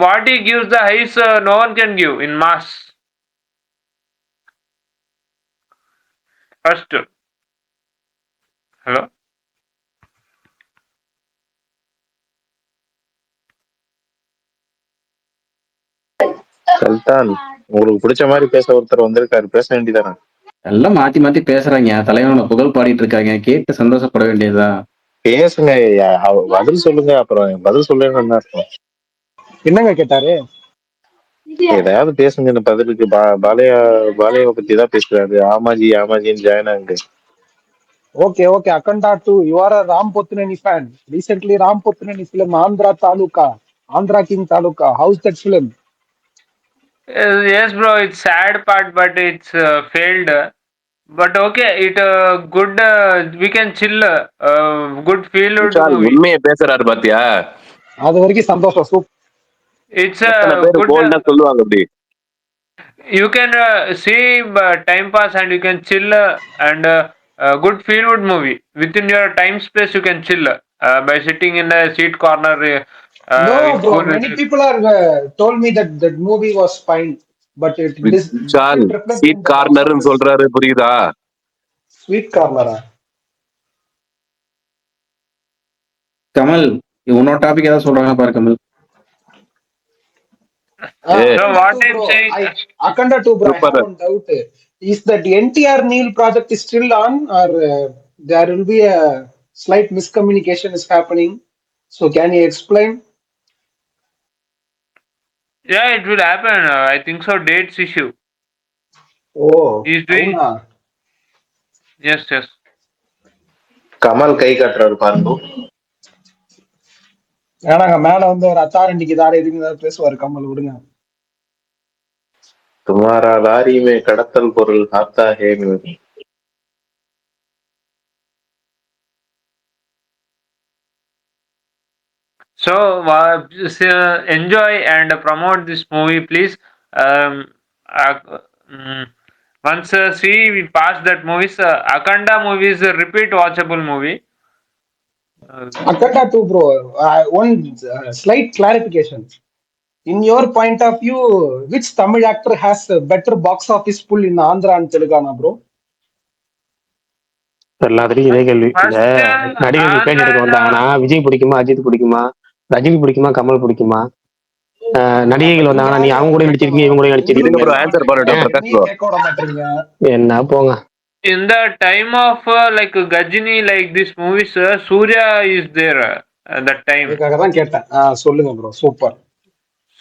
Speaker 10: What he gives the highs, no one can give in mass. First, hello.
Speaker 6: சல்தான், உங்களுக்கு பிடிச்ச மாதிரி பேச ஒருத்தர் வந்திருக்காரு, பேச வேண்டியதானே?
Speaker 4: எல்லாம் மாத்தி மாத்தி பேசுறாங்க, தலைவனோட புகழ் பாடிட்டு இருக்காங்க, கேட்டு சந்தோஷப்பட வேண்டியதா.
Speaker 6: பேசுங்க, பதில் சொல்லுங்க. அப்புறம் பதில் சொல்லுங்க, என்ன அர்த்தம்?
Speaker 11: என்னங்க கேட்டாரு?
Speaker 6: ஏதாவது பேசுங்க. இந்த பதிலுக்கு பாலையாவை பத்தி தான் பேசுறாரு. ஆமாஜின்னு ஜாயின் ஆகுங்க.
Speaker 11: Okay. Akanda 2. You are a Ram Potnani fan. Recently, Ram Potnani film Andhra King Taluka. How's that film?
Speaker 10: Yes, bro. It's sad part, but it's failed. But okay, it good. We can chill. Good feel movie.
Speaker 9: உண்மையை பேசுறாரு பாத்தியா?
Speaker 11: அது வரைக்கும் சந்தோஷம்.
Speaker 10: It's a good.
Speaker 9: சொல்லுவாங்க அப்படி.
Speaker 10: You can see time pass and you can chill and good feel good movie within your time space. You can chill by sitting in a seat corner.
Speaker 11: No, bro. Many people are told me that movie was fine, but it didn't reflect
Speaker 9: seat கார்னர்னு சொல்றாரு, புரியுதா?
Speaker 11: Sweet கார்னரா?
Speaker 4: Kamal, இன்னொரு topic ஏதாவது சொல்றாங்க பாரு Kamal.
Speaker 10: So what I'm saying,
Speaker 11: Akanda 2, bro. I have one doubt. Is that NTR Neel project is still on, or there will be a slight miscommunication is happening? So can you explain?
Speaker 10: yeah, it will happen. I think so. Dates issue.
Speaker 11: Oh,
Speaker 10: He's doing. Yes.
Speaker 6: Kamal கை காட்டுறாரு பாருங்க.
Speaker 11: ஏன்னாங்க மேல ஒரு அத்தாரண்டிக்கு தார எதுக்கு பேசுவாரு கமல், விடுங்க.
Speaker 6: துமாரா lorry மே கடத்தல் பொருள் ஆத்தா ஹே.
Speaker 10: So enjoy and promote this movie, please. Once we pass that movies, Akanda movie is a repeat watchable movie.
Speaker 11: Akanda 2, bro. One slight clarification. In your point of view, which Tamil actor has a better box office pull in Andhra and Telangana, bro?
Speaker 1: எல்லாத்துலயும் இதே கேள்வி. இந்த நடிகர்கள் பேட்டி எடுக்க வந்தாங்கன்னா விஜய் பிடிக்குமா, அஜித் பிடிக்குமா, ரஜினி பிடிக்குமா, கமல் பிடிக்குமா? நடிகைகள் வந்தாங்கன்னா நீ அவங்க கூட நடிச்சிருக்கீங்க இவங்க கூட
Speaker 9: இருங்க ப்ரோ
Speaker 1: நடிச்சிருக்கீங்க.
Speaker 9: ஆன்சர் பண்ணட்டும் பிரகாஷ் ப்ரோ.
Speaker 11: கேட்க விட மாட்டீங்க.
Speaker 1: என்ன போங்க.
Speaker 10: In the time of like Gajini, like this movies, Surya is there at that time.
Speaker 11: அதுக்காக தான் கேட்டேன். சொல்லுங்க ப்ரோ. சூப்பர்.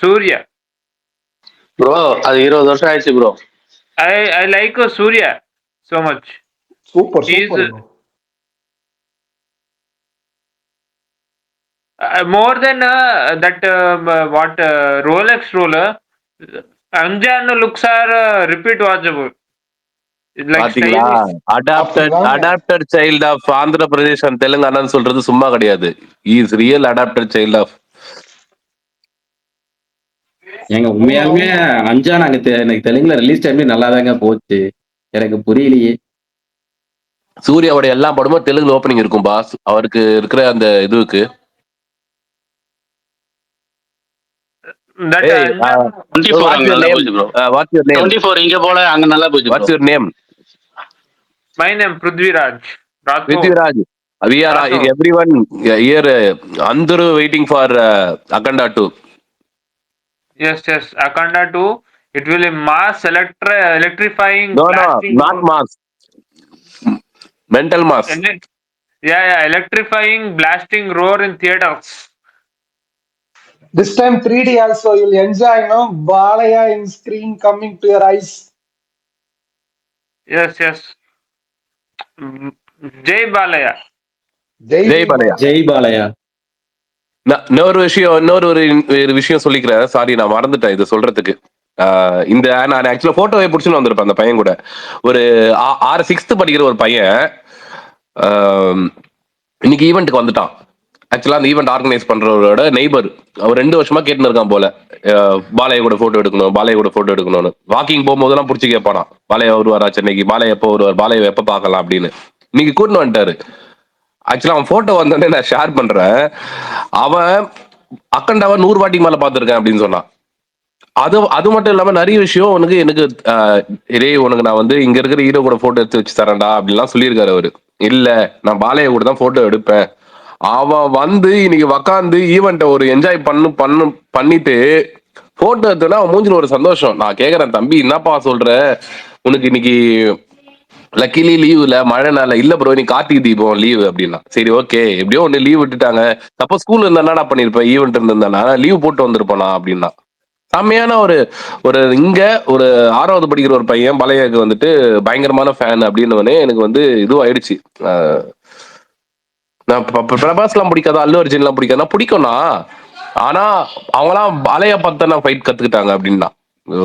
Speaker 10: Surya.
Speaker 7: ப்ரோ அது 20 வருஷம் ஆயிடுச்சு bro.
Speaker 10: I like Surya so much.
Speaker 11: Super
Speaker 10: He's
Speaker 11: super bro.
Speaker 10: more than that what Rolex roller. Anjan looks are repeat watchable. Like
Speaker 9: பாத்தீங்களா, adapted child of Andhra Pradesh and தெலுங்கானான்னு சொல்றது சும்மா கிடையாது. Is real adapted child of.
Speaker 4: எங்க உண்மையாலுமே அஞ்சான் எனக்கு தெலுங்குல release டைம்ல நல்லா தாங்க போச்சு. எனக்கு புரியலையே.
Speaker 9: சூர்யாவோட எல்லா படமும் தெலுங்கு ஓப்பனிங் இருக்கும் பாஸ். அவருக்கு இருக்கிற அந்த இதுக்கு
Speaker 10: that Anjan
Speaker 7: 24 அங்க நல்லா போச்சு ப்ரோ.
Speaker 9: What's your name?
Speaker 7: 24 இங்க போல அங்க நல்லா போச்சு.
Speaker 9: What's your name?
Speaker 10: my name Prithviraj.
Speaker 9: Prithviraj. We are everyone here Andhru waiting for Akanda 2.
Speaker 10: Yes, Akanda 2. It will be mass electrifying.
Speaker 9: No, not mass. Mental mass.
Speaker 10: Yeah, electrifying, blasting roar in theaters.
Speaker 11: This time 3D also you'll enjoy, Balaya in screen coming to your eyes.
Speaker 10: Yes. Jai Balaya.
Speaker 4: Jai Balayya.
Speaker 9: இன்னொரு விஷயம் சொல்லிக்கிறேன். Sorry நான் மறந்துட்டேன் இதை சொல்றதுக்கு. இந்த நான் ஆக்சுவலா போட்டோவை பிடிச்சுன்னு வந்திருப்பேன் அந்த பையன் கூட. ஒரு 6th படிக்கிற ஒரு பையன் இன்னைக்கு ஈவெண்ட்டுக்கு வந்துட்டான். ஆக்சுவலா அந்த ஈவெண்ட் ஆர்கனைஸ் பண்றவரோட நெய்பர். அவர் 2 வருஷமா கேட்டுன்னு இருக்கான் போல, பாலைய கூட போட்டோ எடுக்கணும்னு. வாக்கிங் போகும்போதெல்லாம் பிடிச்சி கேட்பானா, பாலைய வருவாரா சென்னைக்கு, பாலைய எப்போ வருவார், பாலைய எப்ப பார்க்கலாம் அப்படின்னு. இன்னைக்கு கூட்டின்னு வந்துட்டாரு. ஆக்சுவலா அவன் போட்டோ வந்தோடனே நான் ஷேர் பண்றேன். அவன் அக்கண்டாவை 100 வாட்டிக்கு மேல பார்த்திருக்கேன் அப்படின்னு சொன்னான். அது மட்டும் இல்லாம நிறைய விஷயம் எனக்கு உனக்கு நான் வந்து இங்க இருக்கிற ஹீரோ கூட போட்டோ எடுத்து வச்சு தரேன்டா அப்படின்லாம் சொல்லியிருக்காரு அவரு. இல்ல நான் பாலைய கூட தான் போட்டோ எடுப்பேன். அவன் வந்து இன்னைக்கு உக்காந்து ஈவெண்ட்டை ஒரு என்ஜாய் பண்ணிட்டு போட்டோ எடுத்தோன்னா அவன் மூஞ்சில ஒரு சந்தோஷம். நான் கேக்குறேன், தம்பி என்னப்பா சொல்ற, உனக்கு இன்னைக்கு லக்கிலி லீவ் இல்ல, மழை நாள இல்ல ப்ரோ, நீ கார்த்திகை தீபம் லீவ் அப்படின்னா. சரி ஓகே, எப்படியோ ஒண்ணு லீவ் விட்டுட்டாங்க. சப்போஸ் ஸ்கூல்ல இருந்தா பண்ணிருப்பேன், ஈவெண்ட் இருந்தா லீவ் போட்டு வந்திருப்பானா அப்படின்னா. செம்மையான ஒரு இங்க ஒரு 6வது படிக்கிற ஒரு பையன் பழையக்கு வந்துட்டு பயங்கரமான ஃபேன் அப்படின்னு எனக்கு வந்து இதுவும் ஆயிடுச்சு. நான் பிரபாஸ் எல்லாம் பிடிக்காதா, அல்லு அர்ஜுன் எல்லாம் பிடிக்காதா, பிடிக்கும்னா. ஆனா அவங்களாம் பாலைய பார்த்தா நான் ஃபைட் கத்துக்கிட்டாங்க அப்படின்னா.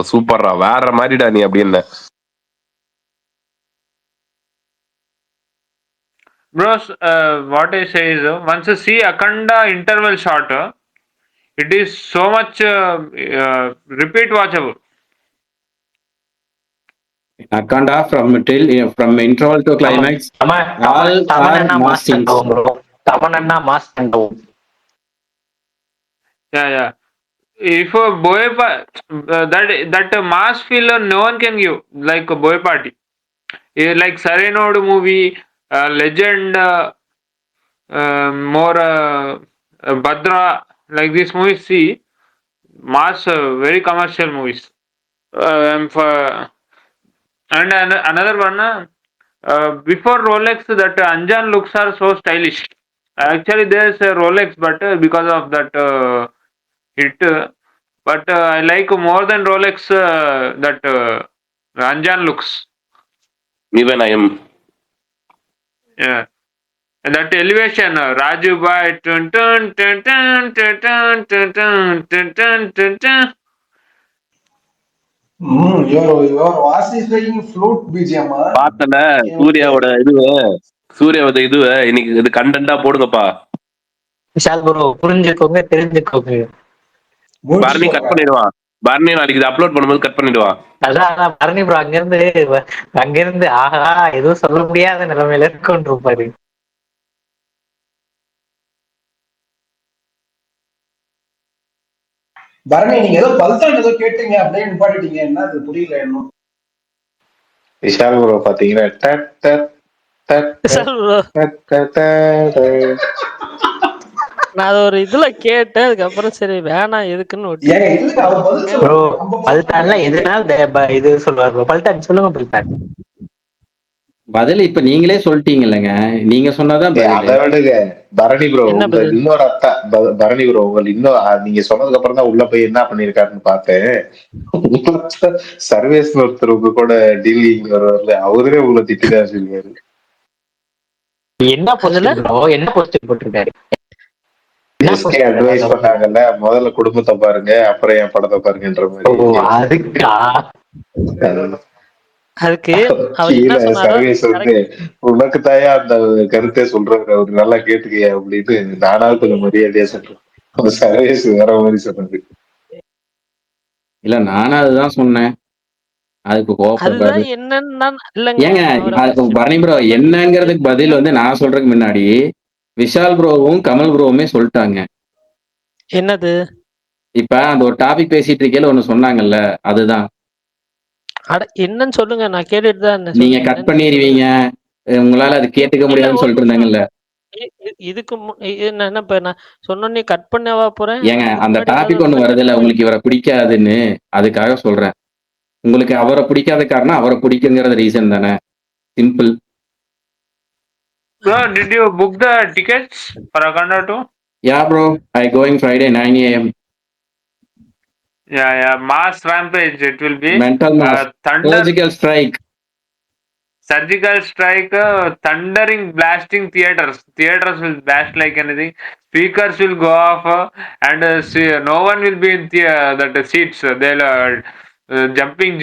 Speaker 9: சூப்பர்ரா, வேற மாதிரிடா நீ அப்படின்னு.
Speaker 10: Bros, what I say is, once you see Akanda interval shot, it is so much repeat watchable.
Speaker 4: Akanda from interval to climax, all are mass scenes.
Speaker 5: Tamanna mass tandavum.
Speaker 10: Yeah. If a boy that mass feel no one can give like a boy party. Like Sarenod movie, Legend, more Bhadra, like this movies. See, mass very commercial movies. And another one, before Rolex, that Anjan looks are so stylish. Actually, there's a Rolex, but because of that hit, but I like more than Rolex that Anjan looks.
Speaker 9: Even I am.
Speaker 10: Yeah. And that elevation, Raju Bhai, tun tun tun tun tun tun tun tun tun tun tun tun.
Speaker 11: Your voice is making flute BGM.
Speaker 9: பார்த்தல சூர்யாவோட இன்னைக்கு இது கண்டென்ட்டா போடுங்கப்பா.
Speaker 5: Vishal bro புரிஞ்சுக்கோங்க, தெரிஞ்சுக்கோங்க.
Speaker 9: Bharani cut பண்ணிடுவான். பரணி நாளைக்கு இதை upload பண்ணும்போது கட் பண்ணிடுவான்.
Speaker 5: அதான் பரணி ப்ரோ அங்கிருந்து ஆஹா எதுவும் சொல்ல முடியாத நிலைமையில இருப்பாரு.
Speaker 11: பரணி நீங்க ஏதோ பல்தான் ஏதோ கேட்டீங்க அப்படியே நிப்பாட்டிட்டீங்க, என்ன அது புரியல இன்னும்.
Speaker 6: விஷால் ப்ரோ பாத்தீங்கன்னா
Speaker 2: நான் அதை ஒரு இதுல கேட்டேன், அதுக்கப்புறம் சரி வேணாம் எதுக்குன்னு
Speaker 11: ஏங்க
Speaker 2: விட்டுட்டேன்.
Speaker 11: இல்ல அவர் பதில்
Speaker 5: ப்ரோ
Speaker 11: சொல்லுங்க. நம்ம
Speaker 5: பல்தான்ல எதுனா இது சொல்லுவார் ப்ரோ. பல்தான் சொல்லுங்க பல்தான்.
Speaker 4: பதில் இப்ப நீங்களே சொல்லிட்டீங்கல்லங்க, நீங்க சொன்னதான் பதில்.
Speaker 6: அதை விடுங்க பரணி ப்ரோ,
Speaker 2: என்ன
Speaker 6: உங்க
Speaker 2: பதில்?
Speaker 6: இன்னொரு அத்தா பரணி ப்ரோ, உங்களுக்கு இன்னும் நீங்க சொன்னதுக்கு அப்புறம் தான் உள்ள போய் என்ன பண்ணிருக்காருன்னு பார்த்தேன். சர்வேஸ் ஒருத்தர் உங்க கூட டீலிங் வருவார்ல, அவரே உங்களை திட்டிதான் சொல்லிருக்காரு.
Speaker 5: என்ன
Speaker 2: அதுல
Speaker 5: போஸ்ட் ப்ரோ? என்ன போஸ்ட் போட்டிருக்காரு? என்ன
Speaker 6: எஸ்கே
Speaker 5: போஸ்ட்
Speaker 6: அட்வைஸ் பண்ணாங்கல்ல, முதல்ல குடும்பத்தை பாருங்க அப்புறம் என் படத்தை பாருங்கன்ற
Speaker 5: ஓ
Speaker 6: மாதிரி.
Speaker 5: அதுக்கா?
Speaker 2: அதுக்கு அவர் என்ன
Speaker 6: கீழே
Speaker 2: சொன்னாரோ
Speaker 6: சர்வீஸ் வந்து உனக்கு தாயா அந்த கருத்தை சொல்றாரு, அவரு நல்லா கேட்டுக்கிய அப்படின்னு நானாவது கொஞ்சம் மரியாதையா சொல்றேன். அந்த சர்வீஸ் வேற மாதிரி சொன்னது.
Speaker 4: இல்ல நானும் அதுதான் சொன்னேன். அதுக்கு கோவப்படுறாரு.
Speaker 2: அதுதான் என்னன்னு நான் இல்லைங்க
Speaker 4: ஏங்க
Speaker 2: அவரை
Speaker 4: பரணி ப்ரோ என்னங்கிறதுக்கு பதில் வந்து நான் சொல்றதுக்கு முன்னாடி விஷால் ப்ரோவும் கமல் ப்ரோவுமே சொல்லிட்டாங்க.
Speaker 2: என்னது?
Speaker 4: இப்ப அந்த ஒரு டாபிக் பேசிட்டு இருக்கையில ஒண்ணு சொன்னாங்கல்ல, அதுதான்.
Speaker 2: அட என்னன்னு சொல்லுங்க, நான் கேட்டுட்டு தான் இருந்தேன்.
Speaker 4: நீங்க
Speaker 2: சொல்லுங்க,
Speaker 4: கட்
Speaker 2: என்னன்னு
Speaker 4: பண்ணிடுவீங்க, உங்களால அது கேட்டுக்க
Speaker 2: இல்ல
Speaker 4: முடியாதுன்னு
Speaker 2: ஒரு
Speaker 4: சொல்லிட்டு
Speaker 2: நிமிஷம்.
Speaker 4: இருந்தாங்கல்ல.
Speaker 2: இதுக்கு என்ன இப்ப நான் சொன்னோன்னே கட் பண்ணவா போறேன்?
Speaker 4: ஏங்க
Speaker 2: இதுக்கு
Speaker 4: அந்த
Speaker 2: முன்னாடி ஏதாவது
Speaker 4: டாபிக்
Speaker 2: ஒரு
Speaker 4: ஒண்ணு வருதுல்ல,
Speaker 2: செகண்ட்
Speaker 4: உங்களுக்கு இவரை பிடிக்காதுன்னு, அதுக்காக சொல்றேன். உங்களுக்கு அவரை பிடிக்காத காரணம் அவரை பிடிக்குங்கிறது ரீசன் தானே, simple.
Speaker 10: Bro, did you book the tickets for Akanda 2?
Speaker 4: Yeah bro, I going Friday 9 AM.
Speaker 10: Yeah, mass rampage it will be.
Speaker 4: Mental mass,
Speaker 10: Thunder,
Speaker 4: surgical strike.
Speaker 10: surgical strike, thundering, blasting theaters. Theaters will blast like anything. Speakers will go off, and no one will be in that seats. They'll jumping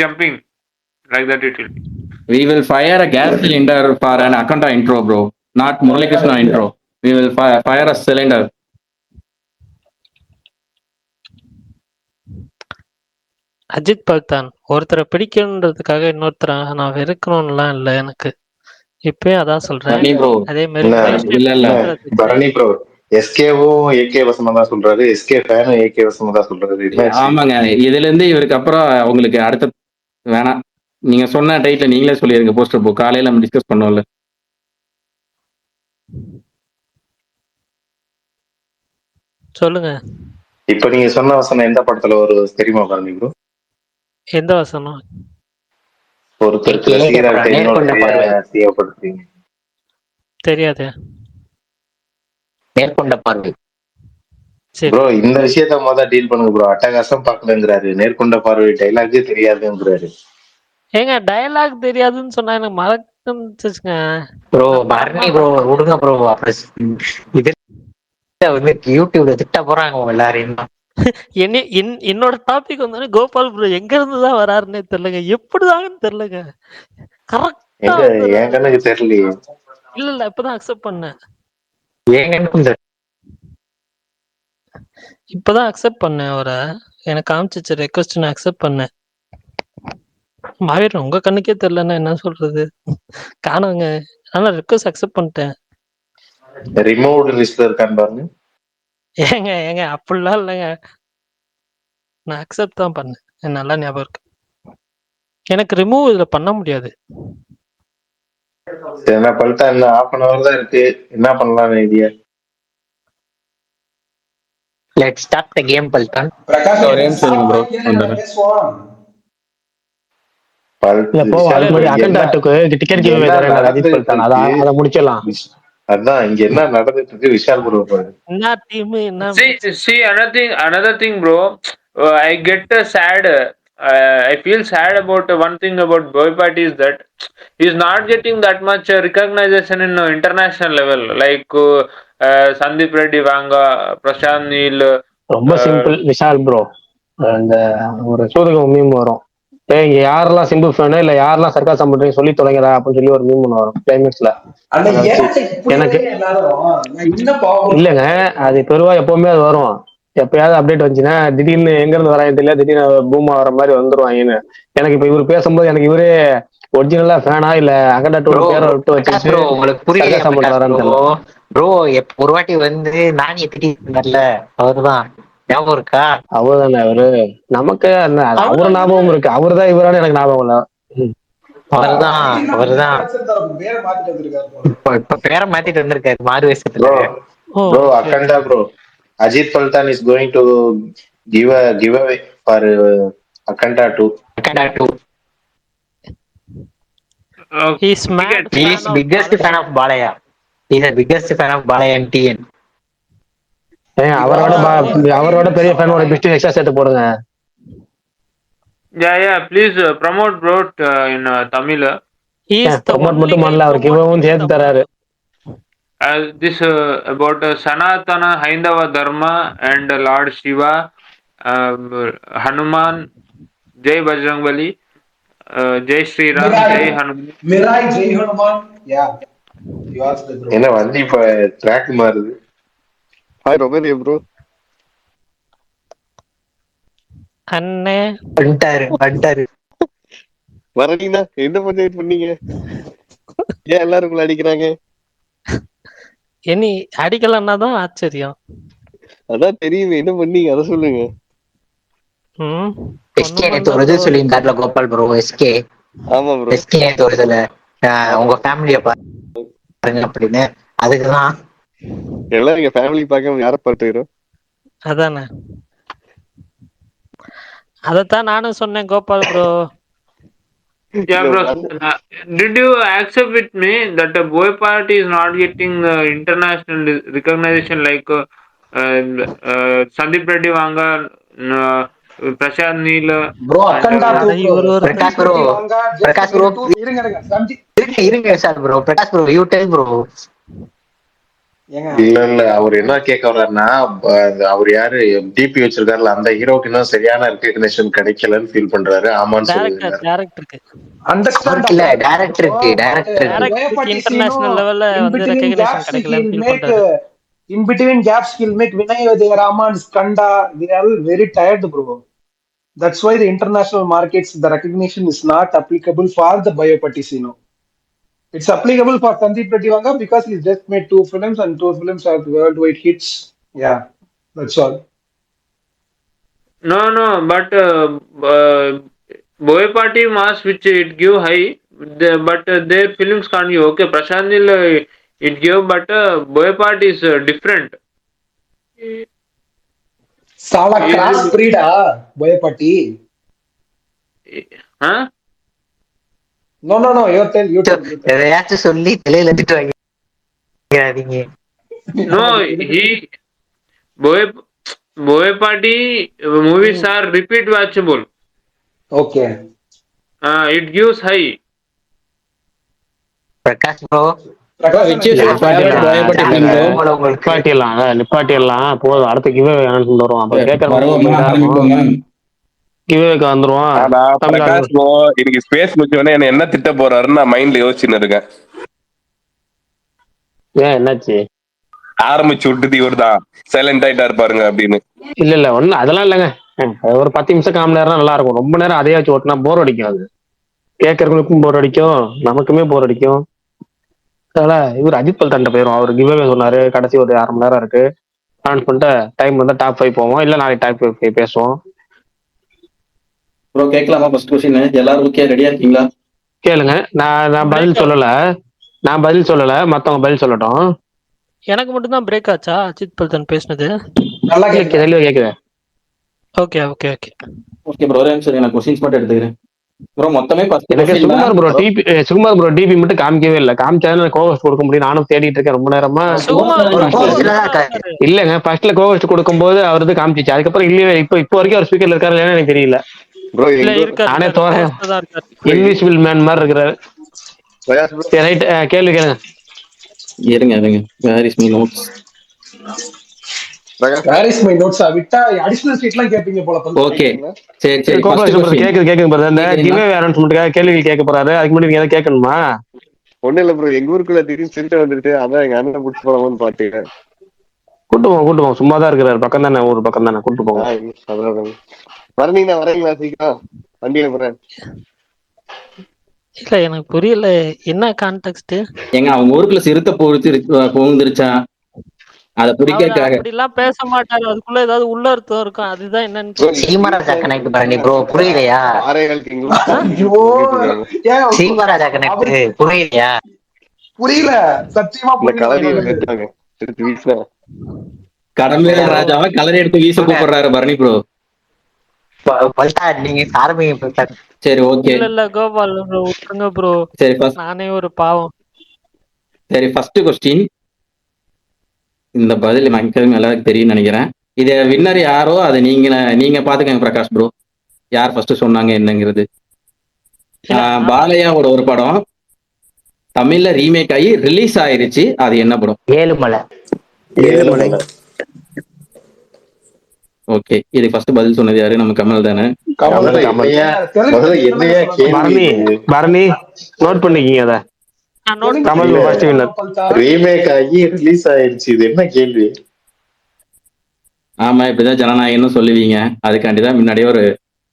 Speaker 10: like that. It will be.
Speaker 4: We will fire a gas cylinder for an Akanda intro bro, not Murali Krishna intro. We will fire a cylinder.
Speaker 2: Ajith பல்தான் ஒருத்தரை பிடிக்கணுன்றதுக்காக இன்னொருத்தரை நான் வெறுக்கணும்லாம் இல்லை எனக்கு. இப்பயும் அதான் சொல்றேன்.
Speaker 4: பரணி ப்ரோ
Speaker 2: அதே மாதிரி
Speaker 4: இல்ல
Speaker 6: பரணி ப்ரோ எஸ்கேவும் ஏகே வசமா தான் சொல்றாரு, எஸ்கே ஃபேனும் ஏகே வசமா தான் சொல்றாரு.
Speaker 4: ஆமாங்க, இதுல இருந்து இவருக்கு அப்புறம் உங்களுக்கு அடுத்த வேணாம். நீங்க சொன்ன டைட்டில் நீங்களே சொல்லிருங்க. போஸ்டர் போ காலையில நம்ம டிஸ்கஸ் பண்ணோம்ல.
Speaker 2: சொல்லுங்க.
Speaker 6: இப்ப நீங்க சொன்ன வசனம் எந்த படத்துல ஒரு தெரியுமா பரணி ப்ரோ?
Speaker 2: எந்த வசனம்?
Speaker 6: ஒருத்தருக்கு ரசிகராக தேவைப்படுறீங்க.
Speaker 2: தெரியாது.
Speaker 5: நேர்கொண்ட பார்வை.
Speaker 6: ப்ரோ இந்த விஷயத்த முதல்ல டீல் பண்ணுங்க ப்ரோ. அட்டகாசம் பாக்கலங்கிறாரு, நேர்கொண்ட பார்வை டைலாக்கே தெரியாதுங்கிறாரு.
Speaker 2: ஏங்க டயலாக் தெரியாதுன்னு சொன்னா எனக்கு மறந்துச்சுங்க.
Speaker 5: ப்ரோ பரணி ப்ரோ விடுங்க ப்ரோ. அப்புறம் இது வந்து யூடியூப்ல திட்ட போறாங்க எல்லாரையும்.
Speaker 2: என்னோட டாபிக் வந்து கோபால் ப்ரோ எங்க இருந்து தான் வராருன்னே தெரியலங்க, எப்படிதாங்கன்னு தெரியலங்க. கரெக்டா
Speaker 6: என் கண்ணுக்கு தெரியலையே.
Speaker 2: இல்ல இப்பதான் அக்செப்ட் பண்ணேன். இப்பதான் அக்செப்ட் பண்ணேன் அவரை. எனக்கு காமிச்சிச்சு ரெக்வஸ்ட், நான் அக்செப்ட் பண்ணேன். மாவீரன் உங்க கண்ணுக்கே தெரியலன்னா என்ன சொல்றது? காணுங்க. ஆனா ரெக்வஸ்ட் அக்செப்ட் பண்ணிட்டேன்.
Speaker 6: ரிமூவ்டு லிஸ்ட்ல இருக்கான்னு பாருங்க.
Speaker 2: ஏங்க அப்படிலாம் இல்லைங்க, நான் அக்செப்ட் தான் பண்ணேன். எனக்கு நல்லா ஞாபகம் இருக்கு. எனக்கு ரிமூவ் இதுல பண்ண முடியாது.
Speaker 6: என்ன பண்ணிட்டா என்ன, 1/2 தான் இருக்கு, என்ன பண்ணலாம் idea?
Speaker 5: Let's start the game Paltan.
Speaker 11: Prakash
Speaker 4: ஒரே நிமிஷம் ப்ரோ வந்துறேன்.
Speaker 1: டிக்கெட் கிவ் அவே தரேன் அஜித் பல்தான். அத முடிச்சலாம்.
Speaker 6: அதான் இங்க என்ன நடந்துட்டு இருக்கு விஷால் ப்ரோ பாரு.
Speaker 2: என்ன டீம் என்ன?
Speaker 10: See another thing bro. I get sad. I feel sad about one thing about Boy Party is that he's not getting that much recognition in international level like Sandeep Reddy Vanga, Prashant Neel.
Speaker 1: ரொம்ப simple Vishal bro. அந்த ஒரு சூதுகம் meme வரும், இங்க யாரெல்லாம் Simbu fan இல்ல யாரெல்லாம் sarcasm பண்றீங்க சொல்லி தொலைங்கடா அப்படின்னு சொல்லி ஒரு மீம் ஒன்று வரும் கிளைமேக்ஸ்ல. எனக்கு இல்லைங்க, அது பெருவா எப்பவுமே அது வரும். எப்பயாவது அப்டேட் வந்துச்சுன்னா திடீர்னு எங்க இருந்து வராங்க தெரியல, திடீர்னு பூமா வர மாதிரி வந்துருவாங்கன்னு. எனக்கு இப்ப இவரு பேசும்போது எனக்கு இவரே ஒரிஜினலா ஃபேனா இல்ல அகண்டா டூ பேரை விட்டு வச்சு
Speaker 5: உங்களுக்கு புரியல ப்ரோ. ஒரு வாட்டி வந்து நானே திட்டிருந்தார்ல, அவருதான் ஞாபகம் இருக்கா?
Speaker 1: அவர்தானே அவரு. நமக்கு அவரு ஞாபகம் இருக்கு, அவருதான் இவரான எனக்கு ஞாபகம் இல்ல.
Speaker 5: அவர்தான் இப்ப பேரை மாத்திட்டு வந்திருக்காரு மாறு வேஷத்துல.
Speaker 6: Bro Akhanda bro Ajit Paltan is going to give a giveaway for Akanta 2.
Speaker 5: Akanda 2.
Speaker 2: He's mad
Speaker 5: He
Speaker 2: fan
Speaker 5: is
Speaker 2: of
Speaker 5: biggest fan of Balaya. He's the biggest fan of Balaya and TN.
Speaker 1: அவரோட பெரிய fan ஒரு pissed extra சேர்த்து போடுங்க.
Speaker 10: Yeah, please promote bro in Tamil.
Speaker 2: He is the
Speaker 1: promote
Speaker 2: only
Speaker 1: மட்டும்
Speaker 2: guy
Speaker 1: பண்ணல, அவருக்கு
Speaker 2: promoting
Speaker 1: இவவும் சேர்த்து
Speaker 2: Tamil.
Speaker 1: தராரு.
Speaker 10: This about Sanatana Haindava Dharma and Lord Shiva, Hanuman, Jai Bajrangbali, Jai Sri Ram, Jai Hanuman.
Speaker 11: Mirai Jai Hanuman. Yeah, you asked the bro.
Speaker 6: என்ன வண்டி இப்ப track மாறுது.
Speaker 8: Hi Romania bro.
Speaker 2: அண்ணே
Speaker 5: பண்ணிட்டாரு.
Speaker 8: வரீங்களா? என்ன பஞ்சாயத்து பண்ணீங்க? ஏன் எல்லாரும் உங்களை அடிக்கிறாங்க?
Speaker 2: இனி அடிக்கலன்னா தான் ஆச்சரியம்.
Speaker 8: அதான் தெரியுமே, என்ன பண்ணீங்க அதை சொல்லுங்க.
Speaker 5: எஸ்கே நேத்து ஒரு இது சொல்லியிருந்தாருல கோபால் ப்ரோ. எஸ்கே
Speaker 8: ஆமா ப்ரோ.
Speaker 5: எஸ்கே நேத்து ஒரு இதுல உங்க ஃபேமிலிய பாருங்க அப்படின்னு. அதுக்குதான்
Speaker 8: எல்லாம் எங்க ஃபேமிலி பார்க்காம யாரை பார்த்துக்கிறோம்.
Speaker 2: அதானே, அதத்தான் நானும் சொன்னேன் Gopal bro.
Speaker 10: Yeah, bro. Did you accept with me that the boy party is not getting international recognition like Sandeep Reddy Vanga, Prashant Neel?
Speaker 11: Bro, Akanda 2 bro.
Speaker 5: Prakash bro இருங்க sir bro. Prakash bro you tell bro.
Speaker 6: இல்ல அவர் என்ன கேட்க வர்றாருன்னா, அவர் யாரு DP வச்சிருக்காருல அந்த ஹீரோக்கு இன்னும் சரியான ரெகக்னிஷன் கிடைக்கலன்னு ஃபீல் பண்றாரு. ஆமான்னு சொல்லுங்க.
Speaker 2: டைரக்டருக்கு
Speaker 5: இல்ல டைரக்டருக்கு
Speaker 2: இன்டர்நேஷனல் லெவல்ல வந்து ரெகக்னிஷன் கிடைக்கலன்னு ஃபீல் பண்றாரு.
Speaker 11: In between gaps he'll make Vinay Raman, Skanda. They are all very tired bro. That's why the international markets, the recognition is not applicable for the Biopatisino. It's applicable for Sandeep Reddy Vanga because he's just made 2 films and 2 films are worldwide hits. Yeah, that's all.
Speaker 10: No, but boy party mass which it give high, but their films can't give. Okay, Prashant Neel it give, but boy party is different.
Speaker 11: Sala cross breed Boyapati.
Speaker 10: Huh?
Speaker 11: No, you tell.
Speaker 5: எதையாச்சும் சொல்லி தலையில திட்டுவாங்க.
Speaker 10: No, boy party movies are repeat watchable.
Speaker 11: Okay.
Speaker 10: It gives high.
Speaker 5: Prakash bro
Speaker 1: நிப்பாட்டிடலாம் போதும். அடுத்த கிவே வரும். அப்ப கேட்கறோம் கிவேக்கு வந்துருவான்.
Speaker 9: பிரகாஷ் ப்ரோ இன்னைக்கு ஸ்பேஸ் முடிச்சோடனே என்ன திட்ட போறாருன்னு நான் மைண்ட்ல யோசிச்சுன்னு இருக்கேன்.
Speaker 1: ஏன் என்னாச்சு?
Speaker 9: ஆரம்பிச்சு விட்டுது இவர்தான் சைலண்ட் ஆயிட்டா இருப்பாருங்க அப்படின்னு.
Speaker 1: இல்ல ஒண்ணு அதெல்லாம் இல்லைங்க. ஒரு 10 நிமிஷம் காம நேரம் நல்லா இருக்கும். ரொம்ப நேரம் அதே வச்சு ஓட்டினா போர் அடிக்கும். அது கேட்கறவங்களுக்கும் போர் அடிக்கும், நமக்குமே போர் அடிக்கும். அதனால இவர் அஜித் பல்தான் போயிரும். அவர் கிவ்வே சொன்னாரு, கடைசி ஒரு 1/2 மணி நேரம் இருக்கு. ஆன் பண்ணிட்டு டைம் வந்தா டாப் 5 போவோம், இல்ல நாளைக்கு டாப் 5 பேசுவோம்.
Speaker 4: ப்ரோ கேட்கலாமா? ஃபர்ஸ்ட் क्वेश्चन எல்லாரும் ஓகே ரெடியா இருக்கீங்களா?
Speaker 1: கேளுங்க. நான் பதில் சொல்லல, மத்தவங்க பதில் சொல்லட்டும்.
Speaker 2: எனக்கு மட்டும் தான் பிரேக் ஆச்சா அஜித் பல்தன் பேசினது?
Speaker 11: நல்லா கேக்குது.
Speaker 2: ஓகே
Speaker 4: ப்ரோ ஒரே நிமிஷம் நான் क्वेश्चंस மட்டும் எடுத்துக்கிறேன். ப்ரோ மொத்தமே 10
Speaker 1: எனக்கு சுகுமார் ப்ரோ டிபி மட்டும் காமிக்கவே இல்லை. காமிச்சாலும் கோவஸ்ட் கொடுக்க முடியும். நானும் தேடிட்டு இருக்கேன் ரொம்ப நேரமா. இல்லங்க ஃபர்ஸ்ட்ல கோவஸ்ட் கொடுக்கும்போது அவரது காமிச்சிச்சு. அதுக்கப்புறம் இல்லையே. இப்போ வரைக்கும் அவர் ஸ்பீக்கர்ல இருக்காரு எனக்கு தெரியல. நானே தோறேன் இன்விசிபிள் மேன் மாதிரி இருக்கிறாரு. ரைட், கேள்வி கேளுங்க.
Speaker 4: இருங்க வேர் இஸ் மை நோட்ஸ்.
Speaker 11: விட்டா அடிஷனல் ஸ்டேட்லாம் கேப்பீங்க போல.
Speaker 4: ஓகே சரி
Speaker 1: கேக்குது பாரு. அந்த கிவ்வே அனௌன்ஸ்மென்ட்காக கேள்வி கேட்க போறாரு. அதுக்கு முன்னாடி நீங்க ஏதாவது கேட்கணுமா?
Speaker 8: ஒண்ணு இல்ல ப்ரோ, எங்க ஊருக்குள்ள திடீர்னு திருட்டு வந்துட்டு அதான் எங்க அண்ணன் கூட்டு போலாமான்னு பாத்தீங்க.
Speaker 1: கூட்டு போவோம். சும்மாதான் இருக்கிறாரு. பக்கம் தானே, ஊர் பக்கம் தானே. கூட்டு போவோம்.
Speaker 8: வரீங்களா சீக்கிரம்? வண்டியில போறேன்.
Speaker 2: இல்ல எனக்கு புரியல என்ன கான்டெக்ஸ்ட்.
Speaker 4: எங்க அவங்க ஊருக்குள்ள சிறுத்தை போந்துருச்சா அத பிடிக்கிறதுக்காக
Speaker 2: அப்படிலாம் பேச மாட்டாரு. அதுக்குள்ள ஏதாவது உள்ள அர்த்தம் இருக்கும். அதுதான் என்னன்னு
Speaker 5: சீமராஜா கனெக்ட் பண்ணி ப்ரோ புரியலையா? சீமராஜா கனெக்ட் புரியலையா?
Speaker 11: புரியல சத்தியமா புரியல.
Speaker 4: கடமையா ராஜாவை கலரி எடுத்து வீச கூப்பிடுறாரு பரணி ப்ரோ.
Speaker 5: பல்தான் நீங்க ஆரம்பிங்க பல்தான்.
Speaker 4: சரி ஓகே.
Speaker 2: இல்ல கோபால் bro, விட்டுருங்க ப்ரோ.
Speaker 4: சரி
Speaker 2: நானே ஒரு பாவம்.
Speaker 4: சரி ஃபர்ஸ்ட் கொஸ்டின். இந்த பதில் மக்களுக்கு எல்லாருக்கும் தெரியும்னு நினைக்கிறேன். இத வின்னர் யாரோ அதை நீங்க பாத்துக்கங்க பிரகாஷ் ப்ரோ. யார் ஃபர்ஸ்ட் சொன்னாங்க என்னங்கிறது. பாலையாவோட ஒரு படம் தமிழ்ல ரீமேக் ஆகி ரிலீஸ் ஆயிருச்சு. அது என்ன படம்?
Speaker 5: ஏழுமலை.
Speaker 4: ஓகே, இது ஃபர்ஸ்ட் பதில் சொன்னது யாரு? நம்ம கமல் தானே.
Speaker 1: பரணி நோட் பண்ணிக்கீங்க அத. Kamal first winner.
Speaker 6: ரீமேக் ஆகி ரிலீஸ் ஆயிருச்சு. இது என்ன கேள்வி?
Speaker 4: ஆமா, இப்படிதான் ஜனநாயகம்னு சொல்லுவீங்க. அதுக்காண்டிதான் முன்னாடியே ஒரு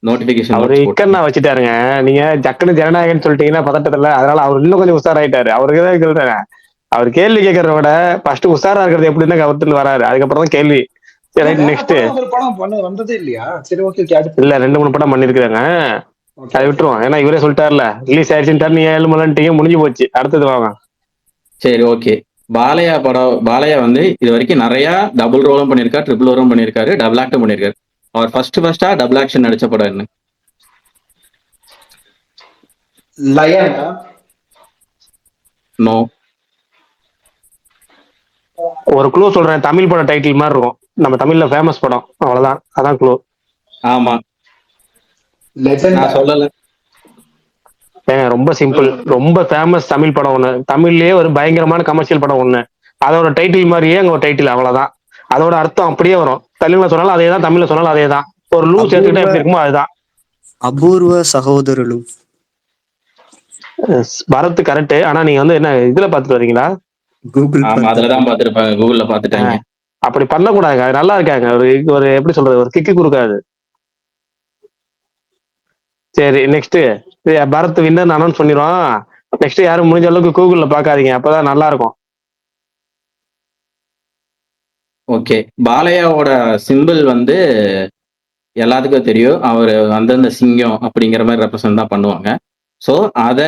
Speaker 4: நோட்டிபிகேஷன்
Speaker 1: அவரு இக்கன்னா வச்சுட்டாருங்க. நீங்க ஜக்குன்னு ஜனநாயகன் சொல்லிட்டீங்கன்னா பதட்டத்துல, அதனால அவர் இன்னும் கொஞ்சம் உஷாராயிட்டாரு. அவருக்கு தான் சொல்றேன், அவர் கேள்வி கேட்கறத விட ஃபர்ஸ்ட் உஷாரா இருக்கிறது எப்படின்னா அவர்கிட்ட வராரு, அதுக்கப்புறம் தான் கேள்வி. நெக்ஸ்ட்
Speaker 11: வந்ததே இல்லையா? சரி ஓகே.
Speaker 1: இல்ல 2-3 படம் பண்ணிருக்காங்க. அதை விட்டுருவோம், ஏன்னா இவரே சொல்லிட்டாருல ரிலீஸ் ஆயிடுச்சுன்னு. நீ ஏழுமலைன்ட்டீங்க, முடிஞ்சு போச்சு. அடுத்தது வாங்க.
Speaker 4: சரி ஓகே. பாலையா வந்து இது வரைக்கும் நிறைய டபுள் ரோலும் பண்ணிருக்காரு, ட்ரிபிள் ரோலும் பண்ணிருக்காரு, டபுள் ஆக்டும் பண்ணிருக்காரு. அவர் ஃபர்ஸ்டா டபுள் ஆக்ஷன் நடிச்ச படம் என்ன?
Speaker 11: லயனா?
Speaker 4: நோ.
Speaker 1: ஒரு க்ளூ சொல்றேன், தமிழ் படம் டைட்டில் மாதிரி இருக்கும், நம்ம தமிழ்ல ஃபேமஸ் படம், அவ்வளவுதான். அதான் க்ளூ.
Speaker 4: ஆமா, நான் சொல்லல.
Speaker 1: ரொம்ப சிம்பிள். ரொம்ப ஃபேமஸ் தமிழ் படம் ஒண்ணு, தமிழ்லயே ஒரு பயங்கரமான கமர்ஷியல் படம் ஒண்ணு, அதோட டைட்டில் மாதிரியே அங்க ஒரு டைட்டில், அவ்வளவுதான். அதோட அர்த்தம் அப்படியே வரும். தெலுங்குல சொன்னாலும் அதே தான், தமிழ்ல சொன்னாலும் அதே தான். ஒரு லூ சேர்த்துக்கிட்டா எப்படி இருக்குமோ அதுதான்.
Speaker 12: அபூர்வ சகோதரலு.
Speaker 1: பரத் கரெக்ட். ஆனா நீங்க வந்து என்ன இதுல பாத்துட்டு வரீங்களா?
Speaker 12: கூகுள்.
Speaker 4: அதுலதான் பாத்துருப்பாங்க, கூகுள்ல பாத்துட்டாங்க.
Speaker 1: அப்படி பண்ணக்கூடாது, அது நல்லா இருக்காங்க. ஒரு எப்படி சொல்றது, ஒரு கிக்கு கொடுக்காது. சரி நெக்ஸ்ட். பரத் வின்னர் அனௌன்ஸ் பண்ணிடுவோம். நெக்ஸ்ட் யாரும் முடிஞ்ச அளவுக்கு கூகுள்ல பாக்காதீங்க, அப்பதான் நல்லா இருக்கும்.
Speaker 4: ஓகே, பாலையாவோட சிம்பிள் வந்து எல்லாத்துக்கும் தெரியும். அவர் அந்தந்த சிங்கம் அப்படிங்கிற மாதிரி ரெப்ரசன்ட் தான் பண்ணுவாங்க. ஸோ அதை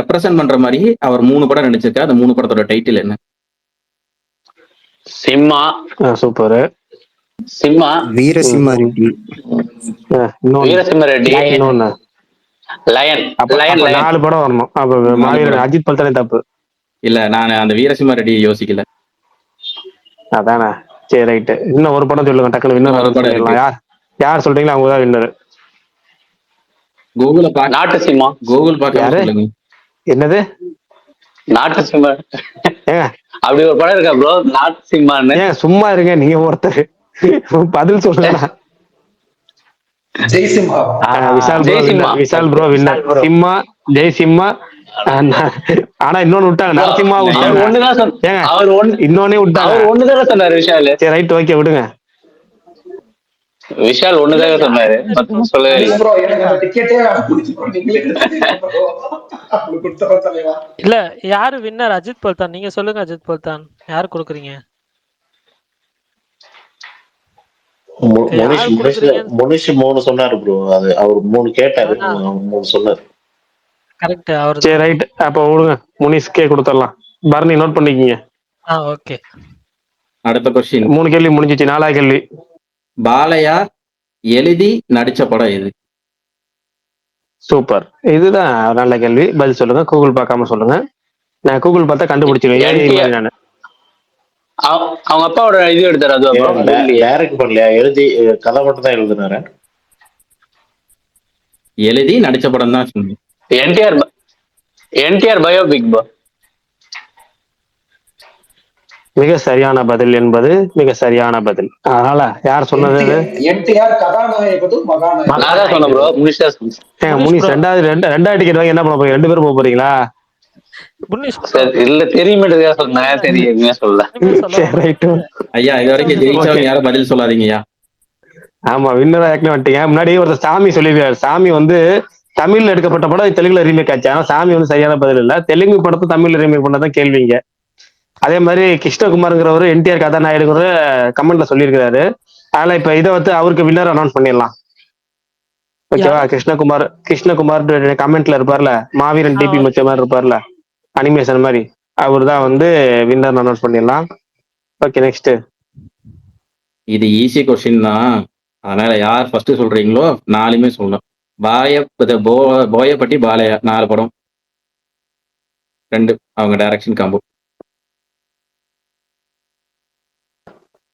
Speaker 4: ரெப்ரசன்ட் பண்ற மாதிரி அவர் 3 படம் நடிச்சிருக்காரு. அந்த 3 படத்தோட டைட்டில் என்ன?
Speaker 7: சிம்மா.
Speaker 1: சூப்பர்.
Speaker 7: சிம்மா.
Speaker 12: வீரசிம்மா ரெட்டி.
Speaker 7: வீரசிம்ம ரெட்டி.
Speaker 1: இன்னொன்னு
Speaker 7: லயன்.
Speaker 1: 4 படம் வரணும். அப்ப அஜித் பல்தானே தப்பு.
Speaker 4: இல்ல, நான் அந்த வீரசிம்ம ரெட்டி யோசிக்கல.
Speaker 1: அதானே. சரி ரைட்டு. இன்னும் ஒரு படம் சொல்லுங்க டக்குனு. வின்னர் யார் சொல்றீங்களா அவங்க தான் வின்னர்.
Speaker 4: கூகுள்ல
Speaker 7: நாட்டு சிம்மா.
Speaker 4: கூகுள் பாக்க.
Speaker 1: என்னது
Speaker 7: நாட்டு சிம்மா? அப்படி ஒரு படம் இருக்கா ப்ரோ, நாட்டு சிம்மான்னு?
Speaker 1: சும்மா இருங்க நீங்க, ஒருத்தர் பதில் சொல்லுங்க.
Speaker 11: ஜெய் சிம்மா.
Speaker 1: Vishal bro winner. சிம்மா, ஜெய் சிம்மா. ஆனா இன்னொன்னு விட்டாங்க, நரசிம்மா விட்டாங்க. இன்னொன்னே விட்டாங்க.
Speaker 7: ஒண்ணுதானே சொன்னாரு விஷால்.
Speaker 1: சரி ரைட் ஓகே விடுங்க.
Speaker 7: விஷால் ஒண்ணுதானே சொன்னாரு, சொல்லவே
Speaker 2: இல்ல. யாரு வின்னர்? அஜித் பல்தான். நீங்க சொல்லுங்க அஜித் பல்தான். யாரு கொடுக்குறீங்க?
Speaker 6: முனிஷ் 3 சொன்னாரு ப்ரோ. அது அவர் 3 கேட்டாரு, 3 சொன்னாரு.
Speaker 2: கரெக்ட் அவர்.
Speaker 1: சரி ரைட், அப்ப விடுங்க, முனிஷ்கே கொடுத்துடலாம். பரணி நோட் பண்ணிக்கீங்க.
Speaker 2: ஓகே.
Speaker 4: அடுத்த கொஸ்டின்.
Speaker 1: 3 கேள்வி முடிஞ்சிச்சு, 4வது கேள்வி.
Speaker 4: பாலையா எழுதி நடிச்ச படம் எது?
Speaker 1: சூப்பர், இதுதான் நல்ல கேள்வி. பதில் சொல்லுங்க, கூகுள் பார்க்காம சொல்லுங்க. நான் கூகுள் பார்த்தா கண்டுபிடிச்சிருவேன். நான்
Speaker 7: அவங்க அப்பாவோட இது எடுத்தாரு, அது
Speaker 6: டைரக்ட் பண்ணலையா, எழுதி கதை மட்டும் தான் எழுதுனாரு.
Speaker 4: எழுதி நடிச்ச படம் தான் சொன்னேன்.
Speaker 7: என்டிஆர் பயோபிக் பா.
Speaker 1: மிக சரியான பதில் என்பது மிக சரியான பதில். அதனால யார் சொன்னது?
Speaker 11: என்டிஆர் கதாநாயகனும் மகாநாயகன்.
Speaker 7: நான் தான் சொன்னேன் ப்ரோ.
Speaker 1: முனிஷ் ரெண்டாவது டிக்கெட் வாங்கி என்ன பண்ண போறீங்க? 2 பேரும் போக போறீங்களா?
Speaker 7: இல்ல தெரியுமே சொன்னேன். தெரியுமே சொல்ல.
Speaker 4: ஐயா இது வரைக்கும் ஜெயிச்சவங்க யாரும் பதில் சொல்லாதீங்கய்யா.
Speaker 1: ஆமா, வின்னரா ஏற்கனவே வந்துட்டீங்க. முன்னாடி ஒரு சாமி சொல்லிருக்காரு. சாமி வந்து தமிழ்ல எடுக்கப்பட்ட படம் தெலுங்குல ரீமேக் ஆச்சு. ஆனா சாமி வந்து சரியான பதில் இல்ல. தெலுங்கு படத்தை தமிழ்ல ரீமேக் பண்ணதான் கேள்விங்க. அதே மாதிரி கிருஷ்ணகுமார்ங்கிறவரு என்டிஆர் கதாநாயகர் கமெண்ட்ல சொல்லியிருக்கிறாரு. அதனால இப்ப இதை வந்து அவருக்கு வின்னர் அனௌன்ஸ் பண்ணிடலாம். ஓகேவா? கிருஷ்ணகுமார் கமெண்ட்ல இருப்பார்ல, மாவீரன் டிபி மச்ச மாதிரி இருப்பார்ல, அனிமேஷன் மாதிரி, அவர் தான் வந்து வின்னர் அனௌன்ஸ் பண்ணிடலாம். Okay next.
Speaker 4: இது ஈஸி கொஸ்டின் தான். அதனால யார் ஃபர்ஸ்ட் சொல்றீங்களோ 4மே சொல்லணும். போயப்பட்டி பாலையா 4 படம், 2 அவங்க டைரக்ஷன் காம்போ.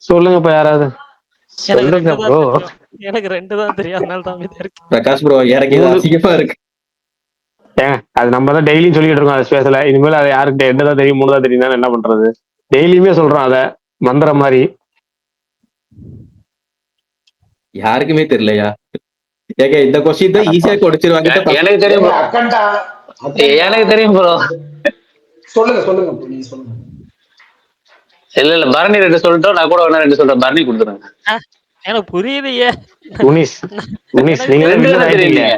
Speaker 1: சொல்லுங்க இப்ப யாராவது
Speaker 2: எனக்கு
Speaker 1: சொல்லுங்க
Speaker 2: 2 தான்
Speaker 1: ப்ரோ.
Speaker 2: தெரியும். எனக்கு 2 தான் தெரியும். அதனால தான் அமைதியா இருக்கேன்.
Speaker 4: பிரகாஷ் ப்ரோ எனக்கு இது அசிங்கமா இருக்கு.
Speaker 1: ஏன் அது நம்ம தான் டெய்லியும் சொல்லிட்டு இருக்கோம் அது ஸ்பேஸ்ல. இனிமேல் அது யாருக்கு 2 தான் தெரியும் 3 தான் தெரியும் என்ன பண்றது? டெய்லியுமே சொல்றோம் அத மந்திர மாதிரி.
Speaker 4: யாருக்குமே தெரியலையா? ஏங்க இந்த கொஸ்டின் தான் ஈஸியா கொடுத்துருவாங்க.
Speaker 7: எனக்கு தெரியும் bro.
Speaker 11: அக்கண்டா
Speaker 7: எனக்கு தெரியும் ப்ரோ.
Speaker 11: சொல்லுங்க சொல்லுங்க bro, நீங்க சொல்லுங்க.
Speaker 7: இல்ல பரணி 2 சொல்லிட்டோம், நான் கூட வேணா 2 சொல்றேன். பரணி கொடுத்துருங்க.
Speaker 2: எனக்கு புரியுதையே.
Speaker 1: முனிஷ் நீங்க
Speaker 7: ரெண்டு
Speaker 1: வின்னர்
Speaker 7: தானே
Speaker 1: ஆயிட்டீங்க.
Speaker 7: தெரியுங்க.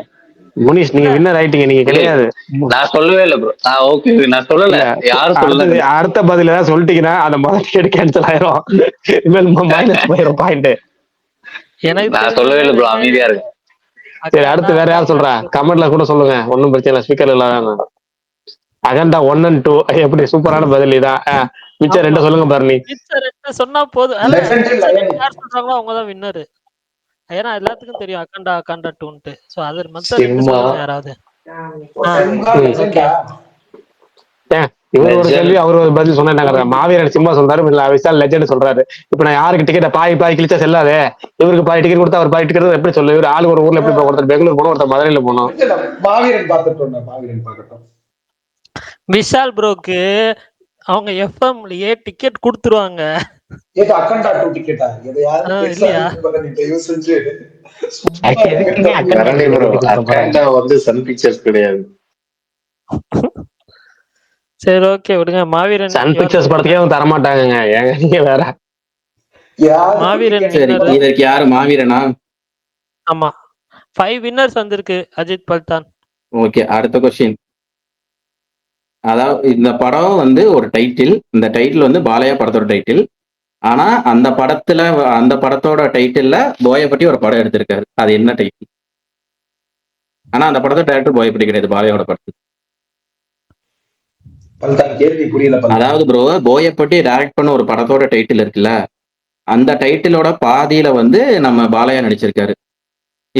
Speaker 1: முனிஷ் நீங்க வின்னர் ஆயிட்டீங்க. நீங்க கிடையாது.
Speaker 7: நான் சொல்லவே இல்ல ப்ரோ. ஓகே நான் சொல்லல. யாரும் சொல்லல.
Speaker 1: அடுத்த பதில ஏதாவது சொல்லிட்டீங்கன்னா அந்த முதல் கேடு கேன்சல் ஆயிரும். இனிமேல் மைனஸ் போயிடும் பாயிண்ட்.
Speaker 2: எனக்கு
Speaker 7: நான் சொல்லவே இல்ல ப்ரோ, அமைதியா இருக்கு.
Speaker 1: சரி அடுத்து வேற யார் சொல்றா? கமெண்ட்ல கூட சொல்லுங்க, ஒன்னும் பிரச்சனை இல்லை. ஸ்பீக்கர்ல இல்லாம அகண்டா 1 and 2 எப்படி சூப்பரான பதில் இதான். மிச்சம் 2 சொல்லுங்க பரணி.
Speaker 2: மிச்சம் 2 சொன்னா போதும். அல்ல, மிச்சம் 2 யார் சொல்றாங்களோ அவங்க தான் வின்னர். ஏன்னா எல்லாத்துக்கும் தெரியும் அகண்டா 2ன்ட்டு. சோ அது மத்த 2 சொல்லுங்க யாராவது.
Speaker 1: இவர் ஒரு கேள்வி அவர் ஒரு பதில் சொன்னாங்க. மாவீரன் சிம்மா சொல்றாரு, விசால் லெஜெண்ட் சொல்றாரு. இப்ப நான் யாருக்கு டிக்கெட் பாய் கிழிச்சா செல்லாதே, இவருக்கு பாய் டிக்கெட் கொடுத்தா அவர் பாய் டிக்கெட் எப்படி சொல்லு? இவர் ஆளு ஒரு ஊர்ல எப்படி போய் ஒருத்தர் பெங்களூர் போனோம், ஒருத்தர் மதுரையில போனோம்.
Speaker 11: மாவீரன் பார்க்கட்டும்.
Speaker 2: விஷால் ப்ரோக்கு அவங்க எஃப்எம்லயே டிக்கெட் கொடுத்துருவாங்க.
Speaker 11: ஏதோ அக்கண்டா 2 டிக்கெட்டா?
Speaker 2: இல்லையா?
Speaker 6: பரணி bro, அக்கண்டா வந்து சன் பிக்சர்ஸ் கிடையாது.
Speaker 2: சரி ஓகே விடுங்க. மாவீரன்
Speaker 1: சன் பிக்சர்ஸ் படத்துக்கே அவங்க தர மாட்டாங்க. ஏங்க நீங்க வேற.
Speaker 2: மாவீரன்
Speaker 4: சரி இதற்கு யாரு மாவீரனா?
Speaker 2: ஆமா 5 வின்னர்ஸ் வந்திருக்கு. அஜித் பல்தான்.
Speaker 4: ஓகே அடுத்த கொஸ்டின். அதாவது இந்த படம் வந்து ஒரு டைட்டில். இந்த டைட்டில் வந்து பாலையா படத்தோட டைட்டில். ஆனா அந்த படத்தோட டைட்டில்ல போயப்பட்டி ஒரு படம் எடுத்திருக்காரு. அது என்ன டைட்டில்? ஆனா அந்த படத்தோட டைரக்டர் போயப்பட்டி கிடையாது, பாலையோட படத்துக்கு.
Speaker 11: கேள்வி புரியல.
Speaker 4: அதாவது ப்ரோ போயப்பட்டி டைரக்ட் பண்ண ஒரு படத்தோட டைட்டில் இருக்குல்ல, அந்த டைட்டிலோட பாதியில வந்து நம்ம பாலையா நடிச்சிருக்காரு.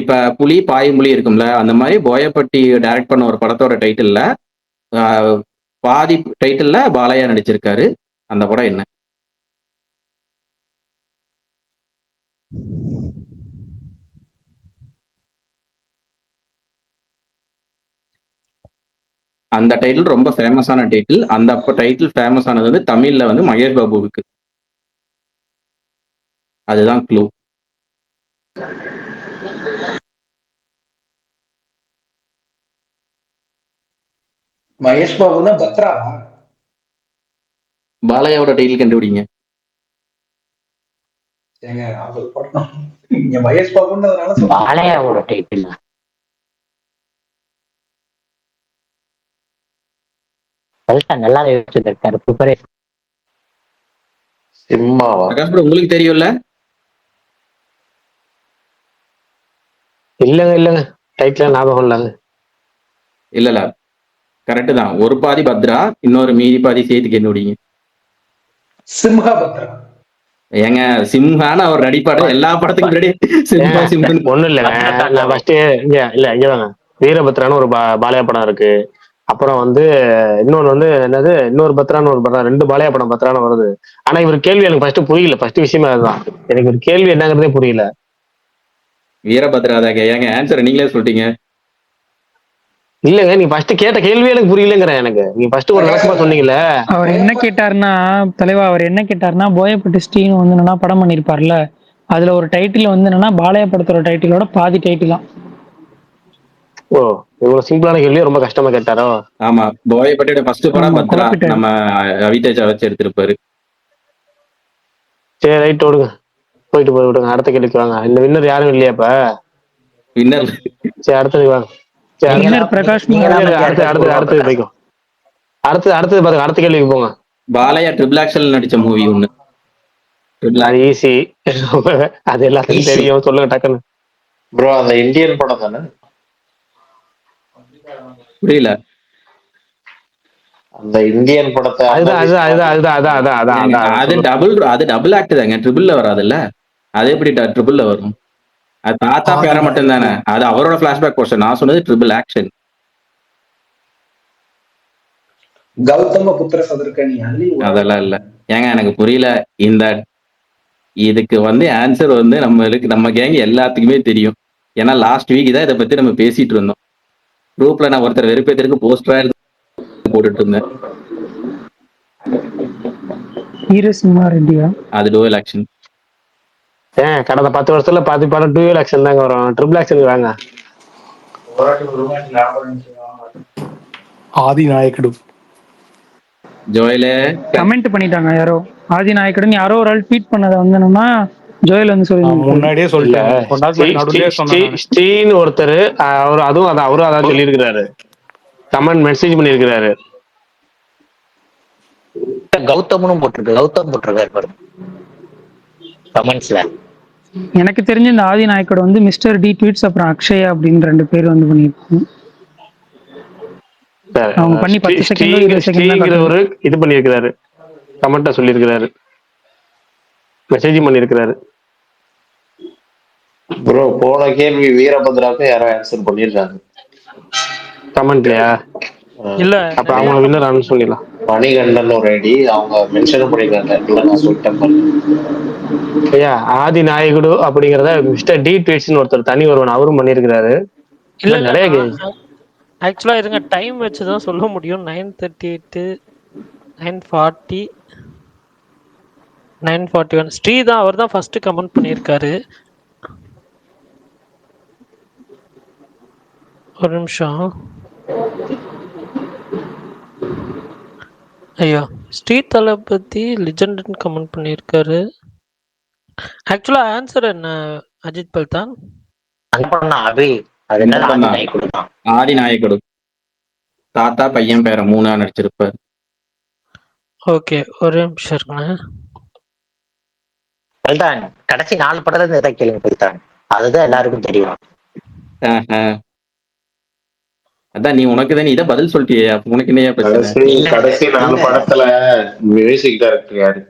Speaker 4: இப்ப புலி பாய்மொழி இருக்கும்ல, அந்த மாதிரி போயப்பட்டி டைரக்ட் பண்ண ஒரு படத்தோட டைட்டில்ல பாதி டைட்டில்ல பாலையா நடிச்சிருக்காரு. அந்த படம் என்ன? அந்த டைட்டில் ரொம்ப ஃபேமஸான டைட்டில். அந்த டைட்டில் ஃபேமஸ் ஆனது வந்து தமிழ்ல வந்து மகேஷ் பாபுவுக்கு. அதுதான் க்ளூ.
Speaker 11: மகேஷ் பாபு தான் பத்ராவா?
Speaker 4: பாலையாவோட டைட்டில் கண்டுபிடிங்க.
Speaker 11: ஏங்க அவர் படம் நீங்க மகேஷ் பாபுன்றதுனால
Speaker 5: பாலையாவோட டைட்டில் நல்லா யோசிச்சிருக்காரு. ப்ரிப்பரேஷன்
Speaker 6: சிம்மாவா?
Speaker 4: பிரகாஷ் ப்ரோ உங்களுக்கு தெரியும்ல?
Speaker 1: இல்லங்க டைட்டில் ஞாபகம் இல்லங்க.
Speaker 4: இல்ல கரெக்ட் தான். ஒரு பாதி பத்ரா, இன்னொரு மீதி பாதி சேர்த்து கண்டுபிடிங்க.
Speaker 11: சிம்ஹா பத்ரா.
Speaker 4: ஏங்க சிம்ஹான அவர் நடிப்பாடு எல்லா படத்துக்கும் முன்னாடி சிம்ஹா சிம்ஹன்
Speaker 1: ஒண்ணும் இல்லங்க. நான் ஃபர்ஸ்ட் இங்க வாங்க. வீரபத்ரான்னு ஒரு பாலையா படம் இருக்கு. அப்புறம் வந்து இன்னொரு வந்து என்னது, இன்னொரு பத்ரான்னு ஒரு படம், 2 பாலையா படம் பத்ரான்னு வருது. ஆனா இவர் கேள்வி எனக்கு ஃபர்ஸ்ட் புரியல. ஃபர்ஸ்ட் விஷயமே அதுதான், எனக்கு ஒரு கேள்வி என்னங்கிறதே புரியல.
Speaker 4: வீரபத்ரா தாங்க. ஏங்க ஆன்சர் நீங்களே சொல்லிட்டீங்க.
Speaker 1: இல்லங்க நீ ஃபர்ஸ்ட் கேட்ட கேள்வி எனக்கு புரியலங்கிறேன். எனக்கு நீ ஃபர்ஸ்ட் ஒரு விளக்கமா சொன்னீங்கல்ல.
Speaker 3: அவர் என்ன கேட்டாருன்னா தலைவா, அவர் என்ன கேட்டாருன்னா போயப்பட்டி ஸ்ரீன்னு வந்து என்னன்னா படம் பண்ணிருப்பார்ல, அதுல ஒரு டைட்டில் வந்து என்னன்னா பாலையா படத்தோட டைட்டிலோட பாதி டைட்டிலாம்.
Speaker 1: ஓ இவ்வளவு சிம்பிளான கேள்வி ரொம்ப கஷ்டமா கேட்டாரோ?
Speaker 4: ஆமா போயப்பட்டியோட ஃபர்ஸ்ட் படம் பத்ரா. நம்ம அவிதேஜா வச்சு எடுத்திருப்பாரு.
Speaker 1: சரி ரைட் விடுங்க, போய் விடுங்க. அடுத்த கேள்விக்கு வாங்க. இந்த வின்னர் யாரும் இல்லையா இப்ப?
Speaker 4: வின்னர்
Speaker 1: சரி அடுத்தது வாங்க.
Speaker 3: பிரகாஷ்
Speaker 1: அடுத்தது போய்க்கும். அடுத்தது பாருங்க. அடுத்த கேள்விக்கு போங்க.
Speaker 4: பாலையா ட்ரிபிள் ஆக்ஷன் நடிச்ச மூவி ஒண்ணு.
Speaker 1: அது ஈஸி, அது எல்லாத்துக்கும் தெரியும். சொல்லுங்க டக்குன்னு.
Speaker 6: ப்ரோ அந்த இந்தியன் படம் தானே?
Speaker 4: புரியல.
Speaker 6: அந்த இந்தியன் படத்தை
Speaker 4: அது டபுள் ஆக்ட் தாங்க, ட்ரிபிள்ல வராதுல்ல. அது எப்படி ட்ரிபிள்ல வரும்? அது தாத்தா பேர
Speaker 13: ஆதி
Speaker 4: மட்டும் தானே,
Speaker 13: நாயகர்.
Speaker 4: அது அவரோட பிளாஷ்பேக் போர்ஷன். நான் சொன்னது ட்ரிபிள் ஆக்ஷன்.
Speaker 11: கௌதம புத்திர சதுர்கனி அள்ளி
Speaker 4: அதெல்லாம் இல்ல. ஏங்க எனக்கு புரியல. இதுக்கு ஆன்சர் நம்ம கேங் எல்லாத்துக்குமே தெரியும். ஏன்னா லாஸ்ட் வீக் தான் இதை பத்தி நம்ம பேசிட்டு இருந்தோம். குரூப்ல நான் ஒருத்தர் வெறுப்பேத்திற்கு போஸ்டரா எடுத்து போட்டுட்டு இருந்தேன்.
Speaker 3: வீரசிம்மா ரெட்டியா?
Speaker 4: அது டூவல் ஆக்ஷன்.
Speaker 1: கடந்த 10 வருஷத்துல 10 படம் டூயல் ஆக்ஷன் தாங்க வரும். ட்ரிபிள் ஆக்ஷன் வாங்க.
Speaker 13: ஆதி நாயகடு.
Speaker 4: ஜோயலே
Speaker 3: கமெண்ட் பண்ணிட்டாங்க யாரோ, ஆதி நாயக்கடன் யாரோ ஒரு ஆள் ட்வீட் பண்ணதை என்னன்னா ஜோயல் சொல்லி
Speaker 13: முன்னாடியே சொல்லிட்டேன்.
Speaker 1: ஸ்டீன் ஒருத்தர் அவரும் அதான் சொல்லியிருக்கிறாரு. கமெண்ட் மெசேஜ் பண்ணியிருக்கிறாரு.
Speaker 5: கௌதம்னு போட்டிருக்காரு கமெண்ட்ஸ்ல.
Speaker 3: எனக்கு தெரிஞ்ச இந்த ஆதி நாயக்கோட மிஸ்டர் டி ட்வீட்ஸ் அப்புறம் அக்ஷயா அப்படின்னு 2 பேர் பண்ணியிருக்காங்க. அவங்க பண்ணி 10 செகண்ட் 20 செகண்ட்
Speaker 1: ஒரு இது பண்ணியிருக்கிறாரு. கமெண்ட்டா சொல்லியிருக்கிறாரு, மெசேஜ் பண்ணியிருக்கிறாரு.
Speaker 6: ப்ரோ போன கேள்வி வீரபத்ராவுக்கு யாரோ ஆன்சர் பண்ணிருக்காங்க
Speaker 1: கமெண்ட்லயா?
Speaker 2: இல்ல
Speaker 1: அப்ப அவங்க வின்னர் ஆனு சொல்லிடலாம்.
Speaker 6: மணிகண்டன் ஒரு ஐடி அவங்க மென்ஷன் பண்ணிருக்காங்க. இல்ல நான் சொல்லிட்டேன்.
Speaker 1: ஐயா ஆதி நாயகுடு அப்படிங்கறத மிஸ்டர் டி ட்வீட்ஸ்னு ஒருத்தர் தனி ஒருவன் அவரும் பண்ணியிருக்கிறாரு.
Speaker 2: இல்ல
Speaker 1: நிறைய
Speaker 2: ஆக்சுவலா இருங்க, டைம் வச்சுதான் சொல்ல முடியும். 9:38, 9:40, 9:41. ஸ்ரீ தான், அவர் தான் ஃபர்ஸ்ட் கமெண்ட் பண்ணியிருக்காரு. ஒரு நிமிஷம். ஐயோ, ஸ்ரீ தளபதி லிஜெண்ட்னு கமெண்ட் பண்ணியிருக்காரு. ஆக்சுவலா ஆன்சர் என்ன அஜித் பல்தான்?
Speaker 4: ஆதி நாயக்கடு தாத்தா பையன் பேர 3 நடிச்சிருப்பார்.
Speaker 2: ஓகே, ஒரு நிமிஷம் இருங்க.
Speaker 5: பல்தான் கடைசி 4 படத்துல எதை கேளுங்க பல்தான், அதுதான் எல்லாருக்கும் தெரியும்.
Speaker 4: அதான் நீ உனக்குதான் நீ இதை பதில் சொல்லிட்டியே, உனக்கு என்னையா பிரச்சனை?
Speaker 6: கடைசி 4 படத்துல மியூசிக் டைரக்டர் யாரு?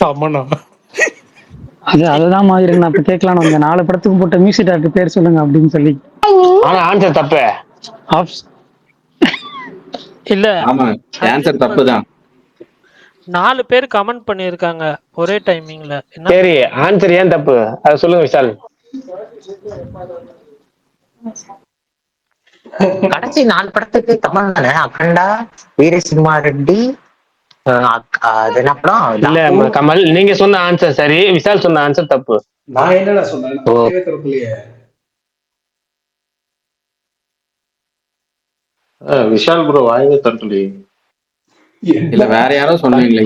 Speaker 13: தமன்னா.
Speaker 3: அதுதான் மாதிரி நான் இப்ப கேட்கலாம். அந்த 4 படத்துக்கு போட்ட மியூசிக் டைரக்டர் பேர் சொல்லுங்க அப்படின்னு சொல்லி.
Speaker 1: ஆனா ஆன்சர் தப்பு.
Speaker 2: இல்ல,
Speaker 4: ஆமா ஆன்சர் தப்பு தான்.
Speaker 2: 4 பேர் கமெண்ட் பண்ணிருக்காங்க ஒரே டைமிங்ல.
Speaker 1: சரி, ஆன்சர் ஏன் தப்பு அத சொல்லுங்க விஷால்.
Speaker 5: கடைசி 4 படத்துக்கு கமல் தானே. அகண்டா, வீரசிம்மா ரெட்டி, அது என்ன படம்?
Speaker 1: இல்ல கமல், நீங்க சொன்ன ஆன்சர் சரி, விஷால் சொன்ன ஆன்சர் தப்பு.
Speaker 11: நான் என்னடா சொன்னேன்?
Speaker 6: விஷால் ப்ரோ வாங்க தரட்டுலி.
Speaker 4: இல்ல வேற யாரோ சொன்னீங்களே.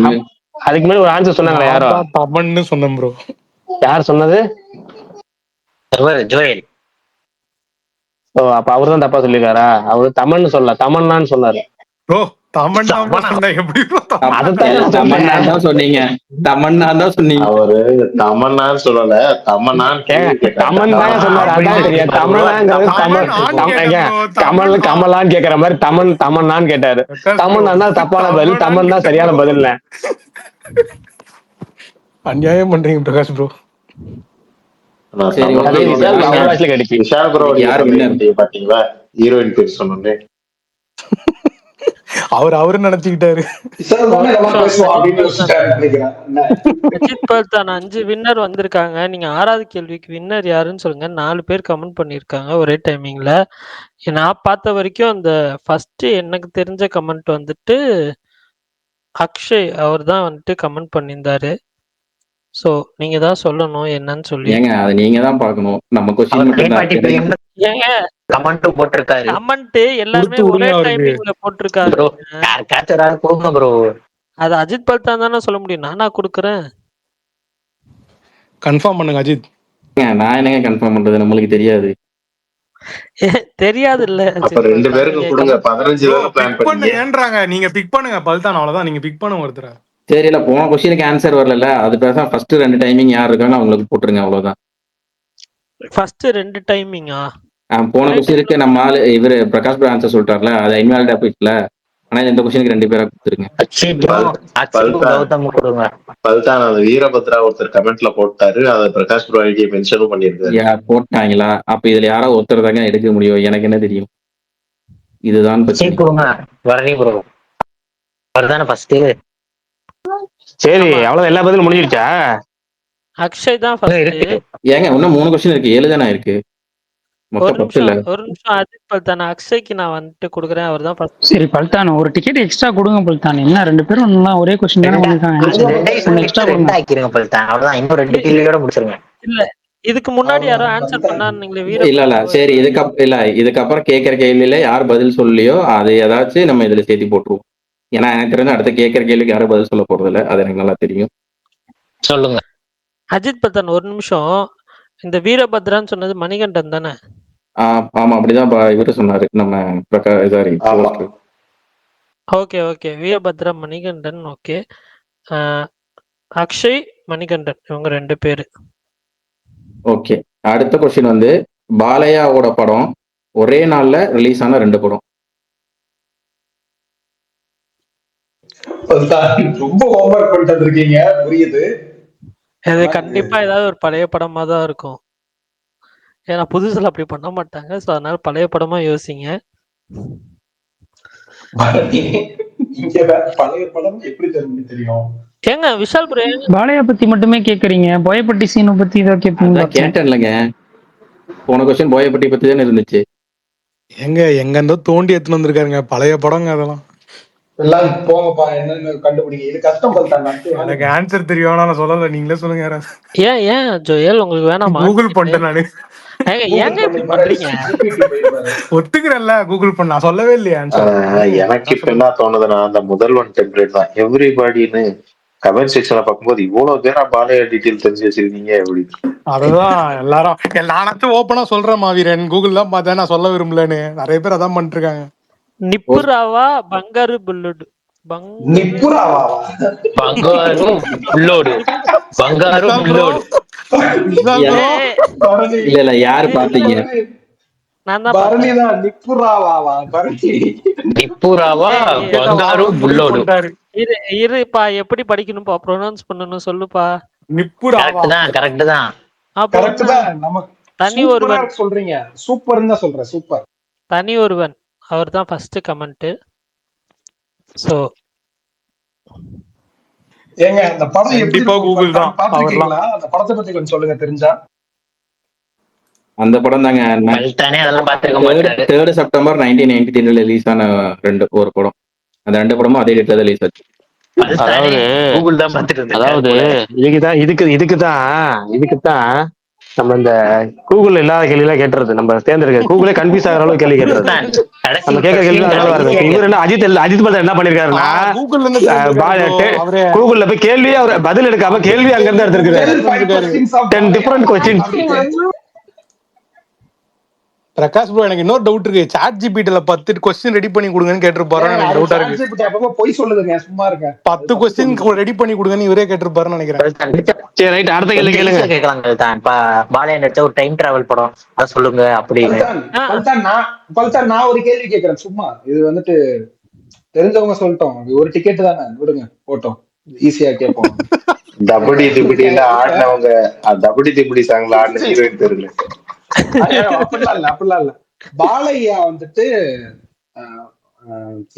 Speaker 1: அதுக்கு மேல ஒரு ஆன்சர் சொன்னாங்களா யாரோ?
Speaker 13: தமன்னு சொன்னேன் ப்ரோ.
Speaker 1: யார் சொன்னது?
Speaker 5: ஜோயல்.
Speaker 1: ஓ, அப்ப அவரு தான் தப்பா சொல்லிருக்காரா? அவரு தமன்னு சொல்லல, தமன்னான்னு சொன்னாரு.
Speaker 13: ப்ரோ தமன்னா சொன்னா எப்படி ப்ரோ?
Speaker 4: தமன்னா தான் சொன்னீங்க. தமன்னா தான் சொன்னீங்க.
Speaker 6: அவரு தமன்னான்னு சொல்லல, தமன்னான்னு
Speaker 1: தமன் தான் சொன்னாரு. அதான் தெரியும். தமன்னாங்கிறது கமலான்னு கேக்குற மாதிரி தமன்னான்னு கேட்டாரு. தமன்னா தப்பான பதில், தமன் தான் சரியான பதில்.
Speaker 13: அநியாயம் பண்றீங்க பிரகாஷ் ப்ரோ.
Speaker 6: விஷால் ப்ரோ பாத்தீங்களா ஹீரோயின் பேர் சொன்னே.
Speaker 13: அவரு நினைச்சுக்கிட்டாரு.
Speaker 2: அஜித் பல்தான் 5 வின்னர் வந்திருக்காங்க. நீங்க 6வது கேள்விக்கு வின்னர் யாருன்னு சொல்லுங்க. 4 பேர் கமெண்ட் பண்ணிருக்காங்க ஒரே டைமிங்ல. நான் பார்த்த வரைக்கும் அந்த ஃபர்ஸ்ட் எனக்கு தெரிஞ்ச கமெண்ட் அக்ஷய் அவர் தான் கமெண்ட் பண்ணியிருந்தாரு. சோ நீங்க தான் சொல்லணும் என்னன்னு சொல்லி.
Speaker 4: ஏங்க அதை நீங்க தான் பார்க்கணும். நம்ம क्वेश्चन மட்டும் தான்.
Speaker 5: ஏங்க கமெண்ட் போட்டுருக்காரு.
Speaker 2: கமெண்ட் எல்லாரும் ஒரே டைமிங்ல போட்டுருக்காரு.
Speaker 5: ப்ரோ கேட்சரா கொடுங்க ப்ரோ.
Speaker 2: அது அஜித் பல்தான் தானே சொல்ல முடியும். நானா கொடுக்குறேன்.
Speaker 13: கன்ஃபார்ம் பண்ணுங்க அஜித்.
Speaker 4: நான் என்னங்க கன்ஃபார்ம் பண்றது, நம்மளுக்கு தெரியாது.
Speaker 2: தெரியாது இல்ல.
Speaker 6: அப்ப 2 பேருக்கு கொடுங்க. 15 பேருக்கு பிளான் பண்ணி
Speaker 13: ஏன்றாங்க. நீங்க பிக் பண்ணுங்க பல்தான், அவ்வளவுதான். நீங்க பிக் பண்ண ஒருத்தர.
Speaker 4: சரி, இல்ல போன क्वेश्चनக்கு ஆன்சர் வரல, அது பேச ஃபர்ஸ்ட் 2 டைமிங் யார் இருக்காங்க அவங்களுக்கு போட்டுருங்க, அவ்வளவுதான்.
Speaker 2: ஃபர்ஸ்ட் 2 டைமிங்கா?
Speaker 4: போன क्वेश्चनக்கு நம்ம ஆளு இவரு பிரகாஷ் ப்ரோ ஆன்சர் சொல்லிட்டார்ல, அது இன்வாலிடா போயிட்டல. ஆனா இந்த கொஸ்டினுக்கு 2 பேரா கொடுத்துருங்க.
Speaker 5: கௌதம் கொடுங்க.
Speaker 6: பல்தான் அந்த வீரபத்ரா ஒருத்தர் கமெண்ட்ல போட்டாரு, அதை பிரகாஷ் ப்ரோ ஐடியை மென்ஷனும் பண்ணியிருக்காரு.
Speaker 4: போட்டாங்களா? அப்ப இதுல யாரோ ஒருத்தர் தாங்க எடுக்க முடியும், எனக்கு என்ன தெரியும். இதுதான் பிரச்சனை.
Speaker 5: கொடுங்க வரணி ப்ரோ. அவர்தானே ஃபர்ஸ்ட்.
Speaker 1: சரி அவ்வளவு எல்லா பதிலும் முடிஞ்சிருச்சா?
Speaker 2: அக்ஷய் தான் ஃபர்ஸ்ட்.
Speaker 4: ஏங்க இன்னும் 3 கொஸ்டின் இருக்கு, 7 தானே இருக்கு.
Speaker 2: ஒரு நிமிஷம் அஜித் பல்தான். அக்ஷய்க்கு நான் வந்துட்டு கொடுக்குறேன், அவர் தான் ஃபர்ஸ்ட்.
Speaker 3: சரி பல்தான் ஒரு டிக்கெட் எக்ஸ்ட்ரா கொடுங்க பல்தான். என்ன 2 பேரும் ஒரே கொஸ்டின் தானே பண்ணிருக்காங்க.
Speaker 5: எக்ஸ்ட்ரா ஆக்கிருங்க பல்தான். அவ்வளவுதான், இன்னும் 2 கேள்வியோட முடிச்சிருங்க.
Speaker 2: இல்ல இதுக்கு முன்னாடி யாரோ ஆன்சர் பண்ணாருங்களே வீர.
Speaker 4: இல்ல சரி, இதுக்கப்புறம் கேட்கிற கேள்வியில யார் பதில் சொல்லலையோ அது ஏதாச்சும் நம்ம இதுல சேர்த்து போட்டுருவோம். ஏன்னா எனக்கு தெரிஞ்ச அடுத்த கேட்கிற கேள்விக்கு யாரும் பதில் சொல்ல போறது இல்லை, அது எனக்கு நல்லா தெரியும்.
Speaker 5: சொல்லுங்க
Speaker 2: அஜித் பல்தான். ஒரு நிமிஷம், இந்த வீரபத்ரான்னு சொன்னது மணிகண்டன் தானே?
Speaker 4: ஆமா அப்படிதான் இவரு சொன்னாரு, நம்ம sorry.
Speaker 2: Okay Veerabhadra Manikandan. Okay, Akshay Manikandan, இவங்க 2 பேரு.
Speaker 4: ஓகே, அடுத்த கொஸ்டின் வந்து பாலையாவோட படம் ஒரே நாள்ல ரிலீஸ் ஆன 2 படம்.
Speaker 11: ரொம்ப ஹோம்வொர்க் பண்ணிட்டு இருக்கீங்க, புரியுது.
Speaker 2: அது கண்டிப்பா ஏதாவது ஒரு பழைய படமா தான் இருக்கும். ஏன்னா புதுசுல அப்படி பண்ண மாட்டாங்க. சோ அதனால பழைய படமா யோசிங்க.
Speaker 11: பழைய படம் எப்படி தெரியும்?
Speaker 2: ஏங்க விஷால் ப்ரோ
Speaker 3: பாலையா பத்தி மட்டுமே கேக்குறீங்க, போயப்பட்டி சீனை பத்தி தான் கேட்பீங்க.
Speaker 4: கேட்டேன்லங்க, போன கொஸ்டின் போயப்பட்டி பத்தி தானே இருந்துச்சு.
Speaker 13: எங்க இருந்தோ தோண்டி எடுத்துன்னு வந்திருக்காருங்க பழைய படங்க. அதெல்லாம்
Speaker 11: எல்லாம் போங்கப்பா, என்னன்னு கண்டுபிடிங்க. இது கஷ்டம் பல்தான்.
Speaker 13: எனக்கு ஆன்சர் தெரியும், நான் சொல்லல, நீங்களே சொல்லுங்க யாராவது.
Speaker 2: ஏன் ஜோயல் உங்களுக்கு வேணாமா?
Speaker 13: கூகுள் பண்ணிட்டேன் நானு. ஒத்துக்கிறேன்ல, கூகுள் பண்ண நான் சொல்லவே இல்லையா?
Speaker 6: எனக்கு இப்ப என்ன தோணுதுன்னா, அந்த முதல்வன் டெம்ப்ளேட் தான் எவ்ரிபாடின்னு கமெண்ட் செக்ஷன்ல பார்க்கும்போது இவ்வளவு பேரா பாலையா டீட்டெயில் தெரிஞ்சு வச்சிருக்கீங்க எப்படி?
Speaker 13: அதுதான் எல்லாரும் நானாச்சும் ஓப்பனா சொல்றேன் மாவீரன், கூகுள் தான் பார்த்தேன், நான் சொல்ல விரும்பலன்னு. நிறைய பேர் அதான் பண்ணிட்டு இருக்காங்க.
Speaker 2: நிப்புராவா பங்காரு புல்லோடு?
Speaker 11: நிப்புராவா
Speaker 5: பங்காரு புல்லோடு? பங்காரு புல்லோடு
Speaker 4: இல்ல யாரு பாத்தீங்க?
Speaker 2: நான் தான்
Speaker 11: பரணிதான். நிப்புராவா பரணி?
Speaker 5: நிப்புராவா பங்காரு புல்லோடு?
Speaker 2: இருப்பா, எப்படி படிக்கணும்பா, ப்ரொனவுன்ஸ் பண்ணனும் சொல்லுப்பா.
Speaker 13: நிப்புராவா
Speaker 5: கரெக்ட் தான்.
Speaker 11: கரெக்ட் தான். நம்ம
Speaker 2: தனி ஒருவன்
Speaker 11: சொல்றீங்க, சூப்பர்னு தான் சொல்றேன். சூப்பர்.
Speaker 2: தனி ஒருவன் அவர் தான் ஃபர்ஸ்ட் கமெண்ட். சோ
Speaker 11: ஏங்க அந்த படம் எப்படி
Speaker 13: கூகுள் தான்
Speaker 11: பாத்துக்கீங்களா? அந்த படத்தை பத்தி கொஞ்சம் சொல்லுங்க தெரிஞ்சா.
Speaker 4: அந்த படம் தாங்க 3rd செப்டம்பர் 1993 ரிலீஸ் ஆன ஒரு படம். அந்த 2 படமும் அதே டேட்ல ரிலீஸ் ஆச்சு.
Speaker 1: அதாவது இதுக்குதான் நம்ம இந்த கூகுள் இல்லாத கேள்வி எல்லாம் கேட்டுறது, நம்ம தேர்ந்தெடுக்க கூகுளே கன்ஃபியூஸ் ஆகிற அளவுக்கு கேள்வி கேட்டுறது. நம்ம கேட்கற கேள்வி அதனால வருது. இவர் என்ன அஜித் பல்தான் என்ன பண்ணிருக்காருன்னா, கூகுள்ல போய் கேள்வி அவர் பதில் எடுக்காம கேள்வி அங்க இருந்து எடுத்திருக்காரு. 10 டிஃபரண்ட் क्वेश्चंस.
Speaker 13: பிரகாஷ் ப்ரோ, எனக்கு இன்னொரு டவுட் இருக்கு. சாட் ஜிபிடில 10 கொஸ்டின் ரெடி பண்ணி கொடுங்கன்னு கேட்டிருப்பாருன்னு எனக்கு டவுட்டா இருக்கு.
Speaker 11: போய் சொல்லுதுங்க, சும்மா இருங்க.
Speaker 13: 10 கொஸ்டின் ரெடி பண்ணி கொடுங்கன்னு இவரே கேட்டிருப்பாருன்னு நினைக்கிறேன்.
Speaker 1: சரி ரைட், அடுத்த கேள்வி கேளுங்க.
Speaker 5: கேட்கலாங்க தான். பாலையா நடிச்ச ஒரு டைம் டிராவல் படம், அத சொல்லுங்க அப்படின்னு.
Speaker 11: நான் ஒரு கேள்வி கேட்கறேன் சும்மா. இது வந்துட்டு தெரிஞ்சவங்க சொல்லிட்டோம், ஒரு டிக்கெட் தானே, விடுங்க போட்டோம், ஈஸியா கேட்போம்.
Speaker 6: தபடி திபடியில ஆடினவங்க, தபடி திபடி சாங்ல ஆடின ஹீரோயின் தெரியல.
Speaker 11: அப்படிலாம் இல்ல. பாலையா வந்துட்டு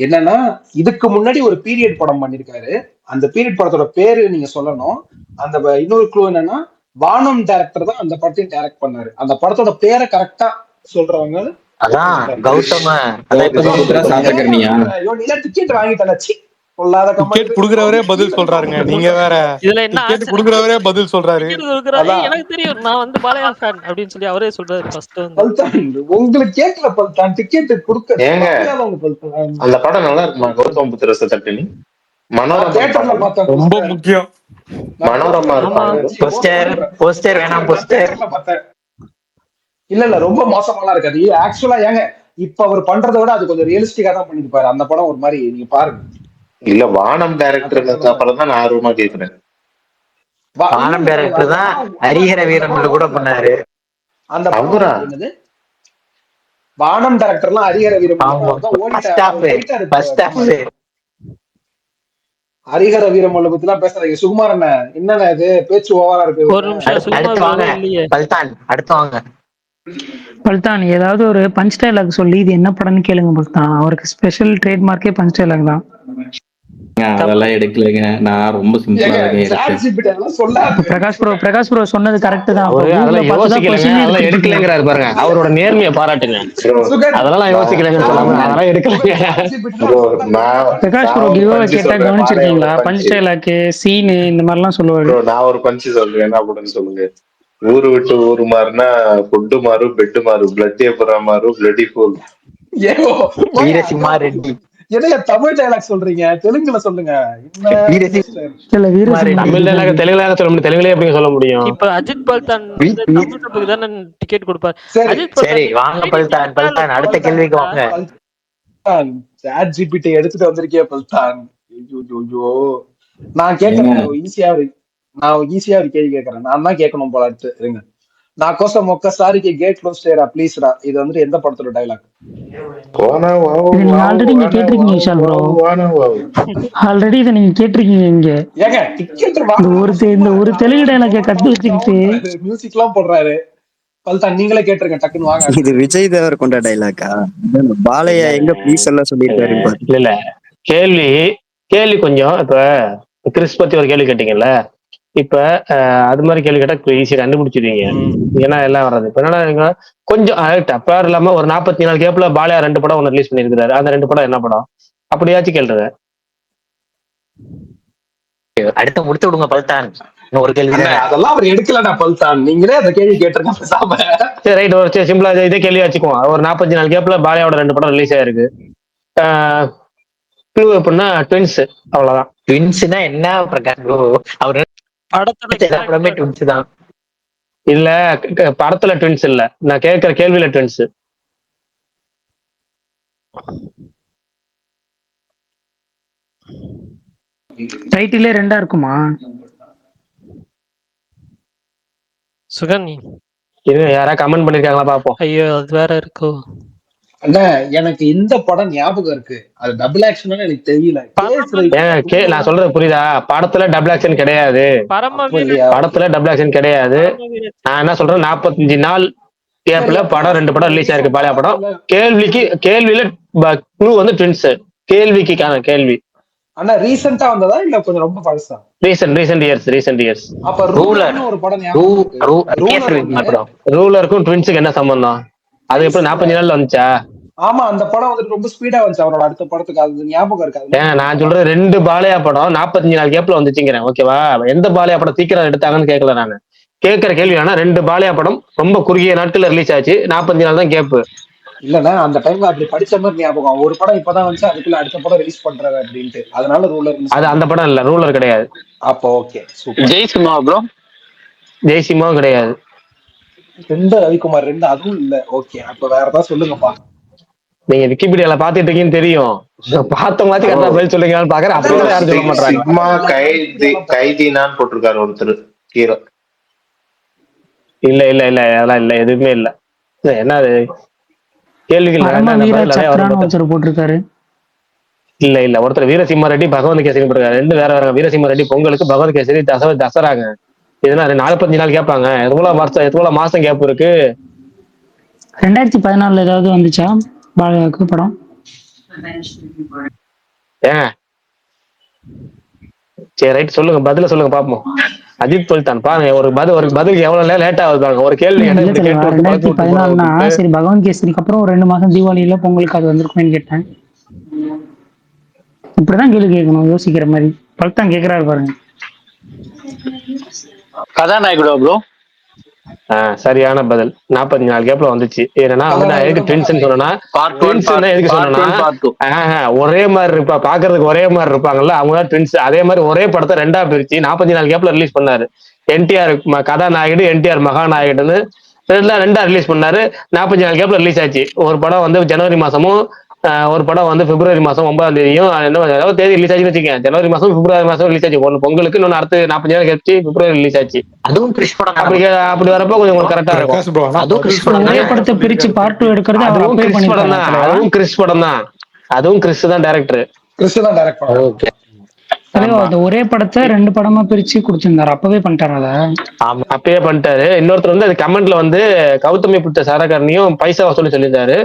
Speaker 11: என்னன்னா, இதுக்கு முன்னாடி ஒரு பீரியட் படம் பண்ணிருக்காரு. அந்த பீரியட் படத்தோட பேரு நீங்க சொல்லணும். அந்த இன்னொரு க்ளூ என்னன்னா, வானம் டைரக்டர் தான் அந்த படத்தையும் டைரக்ட் பண்ணாரு. அந்த படத்தோட பேரை கரெக்டா சொல்றவங்க
Speaker 5: அதான் கௌதம.
Speaker 11: டிக்கெட் வாங்கிட்டால
Speaker 13: குடுக்குறவரே பதில் சொல்றாருங்க. நீங்க வேற
Speaker 2: இதுல என்ன
Speaker 13: குடுக்குறவரே பதில் சொல்றாரு.
Speaker 2: எனக்கு தெரியும், நான் வந்து பாலையா ஃபேன் அப்படின்னு சொல்லி அவரே சொல்றாரு ஃபர்ஸ்ட்.
Speaker 11: உங்களுக்கு கேட்கல பல்தான், டிக்கெட் கொடுக்க.
Speaker 6: அந்த படம் நல்லா இருக்குமா? கௌதம் புத்திர சட்டனி மனோரமா
Speaker 13: ரொம்ப முக்கியம்.
Speaker 6: மனோரமா
Speaker 5: போஸ்டர் வேணாம், போஸ்டர்
Speaker 11: இல்ல ரொம்ப மோசமாலாம் இருக்காது ஆக்சுவலா. ஏங்க இப்ப அவர் பண்றதை விட அது கொஞ்சம் ரியலிஸ்டிக்கா தான் பண்ணிருப்பாரு. அந்த படம் ஒரு மாதிரி, நீங்க பாருங்க.
Speaker 6: இல்ல வானம் டைரக்டர் அப்புறம் தான் நான் ஆர்வமா கேக்குறேன்.
Speaker 5: வானம் டைரக்டர் தான் ஹரிஹர வீரன் கூட பண்ணாரு.
Speaker 11: அந்த
Speaker 6: அவரா?
Speaker 11: வானம் டைரக்டர்லாம் ஹரிஹர வீரமல்ல போயிட்டாரு. ஹரிஹர வீரமல்ல பத்தி எல்லாம் பேசுறாங்க. சுகுமார் அண்ணா என்னண்ணா இது பேச்சு ஓவரா இருக்கு.
Speaker 2: ஒரு நிமிஷம்
Speaker 5: அடுத்து வாங்க
Speaker 3: பல்தான் ஏதாவது ஒரு பஞ்ச் டைலாக் சொல்லி இது என்ன படம்னு கேளுங்க பல்தான். அவருக்கு ஸ்பெஷல் ட்ரேட்மார்க்கே பஞ்ச் டைலாக் தான்.
Speaker 4: அதெல்லாம் எடுக்கலைங்க, நான் ரொம்ப சிம்பிளா
Speaker 3: பிரகாஷ் ப்ரோ சொன்னது கரெக்ட் தான்.
Speaker 1: எடுக்கலங்கிறாரு பாருங்க, அவரோட நேர்மையை பாராட்டுங்க. அதெல்லாம் யோசிக்கலங்கன்னு சொல்லாம அதெல்லாம் எடுக்கலைங்க.
Speaker 3: பிரகாஷ் ப்ரோ கிவ்அவே கேட்டா கவனிச்சிருக்கீங்களா? பஞ்ச் டைலாக் சீன் இந்த மாதிரி எல்லாம் சொல்லுவாரு.
Speaker 6: நான் ஒரு பஞ்ச் சொல்றேன், என்ன அப்படின்னு சொல்லுங்க. ஊரு விட்டு ஊரு மாறுனா ஃபுட்டு மாறு, பெட்டு மாறு, பிளட் ஏப்பரா மாறு, பிளட்டி ஃபுல்.
Speaker 5: வீரசிம்மா ரெட்டி.
Speaker 11: என்ன தமிழ் டைலாக் சொல்றீங்க? தெலுங்குல சொல்லுங்க.
Speaker 1: தமிழ் டைலாக் தெலுங்குல சொல்ல முடியும். தெலுங்குல எப்படி சொல்ல முடியும்?
Speaker 2: இப்ப அஜித் பல்தான் தானே டிக்கெட் கொடுப்பாரு.
Speaker 5: சரி வாங்க பல்தான், அடுத்த கேள்விக்கு வாங்க.
Speaker 11: சாட் ஜிபிடி எடுத்துட்டு வந்திருக்கே பல்தான். ஐயோ நான் கேட்கறேன் ஈஸியா ஒரு கேள்வி கேட்கறேன். நான் தான் கேட்கணும் போல இருங்க. நான் கோசம் மொக்க சாரிக்கு கேட் க்ளோஸ் டேரா ப்ளீஸ்ரா. இது வந்து எந்த படத்தோட டைலாக்?
Speaker 3: நீங்க ஆல்ரெடி இங்க கேட்டிருக்கீங்க விஷால் ப்ரோ. ஆல்ரெடி இத நீங்க கேட்டிருக்கீங்க இங்க.
Speaker 11: ஏங்க டிக்கெட்
Speaker 3: இந்த ஒரு தெலுங்கு டைலாக் கட்டி வச்சிட்டு
Speaker 11: மியூசிக்லாம் போடுறாரு. பல்தான் நீங்களே கேட்டிருங்க டக்குன்னு வாங்க.
Speaker 12: இது விஜய் தேவர் கொண்ட டைலாக்கா? பாலையா எங்க ப்ளீஸ் எல்லாம் சொல்லிருக்காரு.
Speaker 1: இல்ல கேள்வி கொஞ்சம். இப்ப கிறிஸ் பத்தி ஒரு கேள்வி கேட்டீங்கல்ல, இப்ப அது மாதிரி கேள்வி கேட்டா ஈஸியா கண்டுபிடிச்சிருவீங்க. ஏன்னா எல்லாம் வர்றது இப்ப என்னன்னா கொஞ்சம் டப்பா இல்லாம ஒரு 44 கேப்ல பாலையா 2 படம் ஒன்னு ரிலீஸ் பண்ணிருக்காரு. அந்த 2 படம் என்ன படம் அப்படியாச்சும் கேள்றது.
Speaker 5: அடுத்த முடித்து விடுங்க பல்தான். ஒரு கேள்வி
Speaker 11: அதெல்லாம் அவர் எடுக்கலடா பல்தான், நீங்களே அந்த கேள்வி கேட்டிருக்க.
Speaker 1: சரி ரைட், ஒரு சிம்பிளா இதே கேள்வி வச்சுக்குவோம். ஒரு 44 கேப்ல பாலையாவோட 2 படம் ரிலீஸ் ஆயிருக்கு. எப்படின்னா ட்வின்ஸ், அவ்வளவுதான்.
Speaker 5: ட்வின்ஸ்னா என்ன பிரகாஷ் ப்ரோ? அவரு படமே ட்வின்ஸ் தான்.
Speaker 1: இல்ல படத்துல ட்வின்ஸ் இல்ல, நான் கேட்கிற கேள்வியில ட்வின்ஸ்.
Speaker 3: டைட்டிலே 2 இருக்குமா?
Speaker 2: சுகன்யா
Speaker 1: யாரா கமெண்ட் பண்ணிருக்காங்களா பாப்போம்.
Speaker 2: ஐயோ அது வேற இருக்கோ.
Speaker 11: அண்ணா எனக்கு இந்த படம் ஞாபகம் இருக்கு, அது டபுள் ஆக்ஷன் எனக்கு தெரியல.
Speaker 1: நான் சொல்றது புரியுதா? படத்துல டபுள் ஆக்ஷன் கிடையாது. படத்துல டபுள் ஆக்ஷன் கிடையாது. நான் என்ன சொல்றேன், 45 நாள் கேப்ல படம் 2 படம் ரிலீஸ் ஆயிருக்கு பாலையா படம். கேள்வியில க்ளூ வந்து ட்வின்ஸ். கேள்விக்கான கேள்வி.
Speaker 11: அண்ணா ரீசெண்டா வந்ததா இல்ல கொஞ்சம் ரொம்ப பழசா?
Speaker 1: Recent years.
Speaker 11: அப்ப ரூலர்னு ஒரு படம்
Speaker 1: ரூலருக்கும் ட்வின்ஸுக்கு என்ன சம்பந்தம்? அது எப்படி 45 நாள்ல வந்துச்சா?
Speaker 11: ஆமா அந்த படம் வந்து ரொம்ப ஸ்பீடா வந்துச்சு அவரோட அடுத்த படத்துக்கு. அது ஞாபகம் இருக்காது.
Speaker 1: நான் சொல்றேன் 2 பாலையா படம் 45 நாள் கேப்ல வந்துச்சுங்கிறேன். ஓகேவா? எந்த பாலையா படம் சீக்கிரம் எடுத்தாங்கன்னு கேட்கல. நான் கேட்கிற கேள்வி ஆனா 2 பாலையா படம் ரொம்ப குறுகிய நாட்கள்ல ரிலீஸ் ஆச்சு, 45 நாள் தான் கேப்.
Speaker 11: இல்லன்னா அந்த டைம்ல அப்படி படிச்ச மாதிரி ஞாபகம். ஒரு படம் இப்பதான் வந்துச்சு, அதுக்குள்ள அடுத்த படம் ரிலீஸ் பண்றாரு அப்படின்ட்டு. அதனால ரூலர்.
Speaker 1: அது அந்த படம் இல்ல, ரூலர் கிடையாது.
Speaker 11: அப்போ ஓகே சூப்பர்.
Speaker 7: ஜெய்சிம்மா ப்ரோ?
Speaker 1: ஜெய்சிம்மாவும் கிடையாது.
Speaker 11: 2 ரவிக்குமார் 2 அதுவும் இல்ல. ஓகே அப்ப வேற ஏதாவது சொல்லுங்கப்பா.
Speaker 1: நீங்க விக்கிபீடியால பாத்துட்டு இருக்கீங்கன்னு தெரியும். பார்த்தவங்களாச்சும் கரெக்டா பதில் சொல்லுங்கன்னு பாக்குறேன். அப்படியே யாரும் சொல்ல மாட்டாங்க.
Speaker 6: கைதினான்னு போட்டிருக்காரு ஒருத்தர் ஹீரோ.
Speaker 1: இல்ல அதெல்லாம் இல்ல, எதுவுமே இல்ல. என்ன கேள்விகள்
Speaker 3: போட்டிருக்காரு?
Speaker 1: இல்ல ஒருத்தர் வீரசிம்ம ரெட்டி பகவந்த் கேசரி போட்டிருக்காரு. 2 வேற. வீரசிம்ம ரெட்டி பொங்கலுக்கு, பகவந்த் கேசரி தசராங்க. இதுனா 45 நாள் கேட்பாங்க. எவ்வளவு மாசம் கேப் இருக்கு?
Speaker 3: 2014 ஏதாவது வந்துச்சா பாலையாக்கு படம்?
Speaker 1: சரி ரைட், சொல்லுங்க, பதில சொல்லுங்க பாப்போம். அஜித் பல்தான் பாருங்க, ஒரு பதிலுக்கு எவ்வளவு லேட் ஆகுது பாருங்க. ஒரு கேள்வி
Speaker 3: 2014னா சரி, பகவான் கேசரிக்கு அப்புறம் ஒரு 2 மாசம் தீபாவளியில பொங்கலுக்கு அது வந்திருக்குன்னு கேட்டேன். இப்படிதான் கேள்வி கேட்கணும், யோசிக்கிற மாதிரி. பல்தான் கேக்குறாரு பாருங்க.
Speaker 7: கதாநாயகா ப்ரோ?
Speaker 1: சரியான பதில். 45 நாள் கேப்ல வந்துச்சு. ஏன்னா நான் எதுக்கு ட்வின்ஸ் சொன்னா, எதுக்கு சொன்னா ஒரே மாதிரி இருப்பா, பாக்குறதுக்கு ஒரே மாதிரி இருப்பாங்கல்ல, அவங்க ட்வின்ஸ். அதே மாதிரி ஒரே படத்தை 2ஆ பிரிச்சு 45 நாள் கேப்ல ரிலீஸ் பண்ணாரு. என்டிஆர் கதாநாயகன், என்டிஆர் மகாநாயகன்னு 2ஆ ரிலீஸ் பண்ணாரு. 45 நாள் கேப்ல ரிலீஸ் ஆச்சு. ஒரு படம் வந்து ஜனவரி மாசமும் ஒரு படம் வந்து பிப்ரவரி மாசம் 9ஆம் தேதியும் என்ன ஏதாவது தேதி ரிலீஸ் ஆச்சுன்னு வச்சுக்கேன். ஜனவரி மாசம் பிப்ரவரி மாசம் ரிலீஸ் ஆச்சு. ஒன்று பொங்கலுக்கு, இன்னொன்று அடுத்து 40 நாள் கழிச்சு பிப்ரவரி ரிலீஸ் ஆச்சு.
Speaker 5: அதுவும் கிறிஸ் படம் தானே
Speaker 1: அப்படி வரப்போ கொஞ்சம் உங்களுக்கு கரெக்டா இருக்கும்.
Speaker 13: பிரகாஷ் ப்ரோ ஆனா
Speaker 5: அதுவும் கிறிஸ்
Speaker 13: பதில்
Speaker 5: படம்
Speaker 3: ஒரே
Speaker 5: தானே
Speaker 3: படத்தை பிரிச்சு பார்ட் 2 எடுக்கிறது அவர்
Speaker 1: அதுவும்
Speaker 3: அப்பவே
Speaker 1: கிறிஸ் படம்
Speaker 3: பண்ணிருக்காங்க
Speaker 1: தான்.
Speaker 3: தலைவா.
Speaker 1: அதுவும் கிறிஸ் படம் தான். அதுவும் கிறிஸ் தான் டைரக்டர்.
Speaker 11: கிறிஸ் தான் டைரக்ட் பண்ணாரு.
Speaker 5: ஓகே.
Speaker 3: தலைவா
Speaker 1: ஆமா,
Speaker 3: அந்த ஒரே படத்தை 2 படமா பிரிச்சு கொடுத்திருந்தாரு, அப்பவே பண்ணிட்டாரு அத.
Speaker 5: ஆமா.
Speaker 1: அப்பயே பண்ணிட்டாரு. இன்னொருத்தர் வந்து அது கமெண்ட்ல வந்து கௌதமி புத்த சரகரனையும் பைசா வசூல் சொல்லியிருந்தாரு.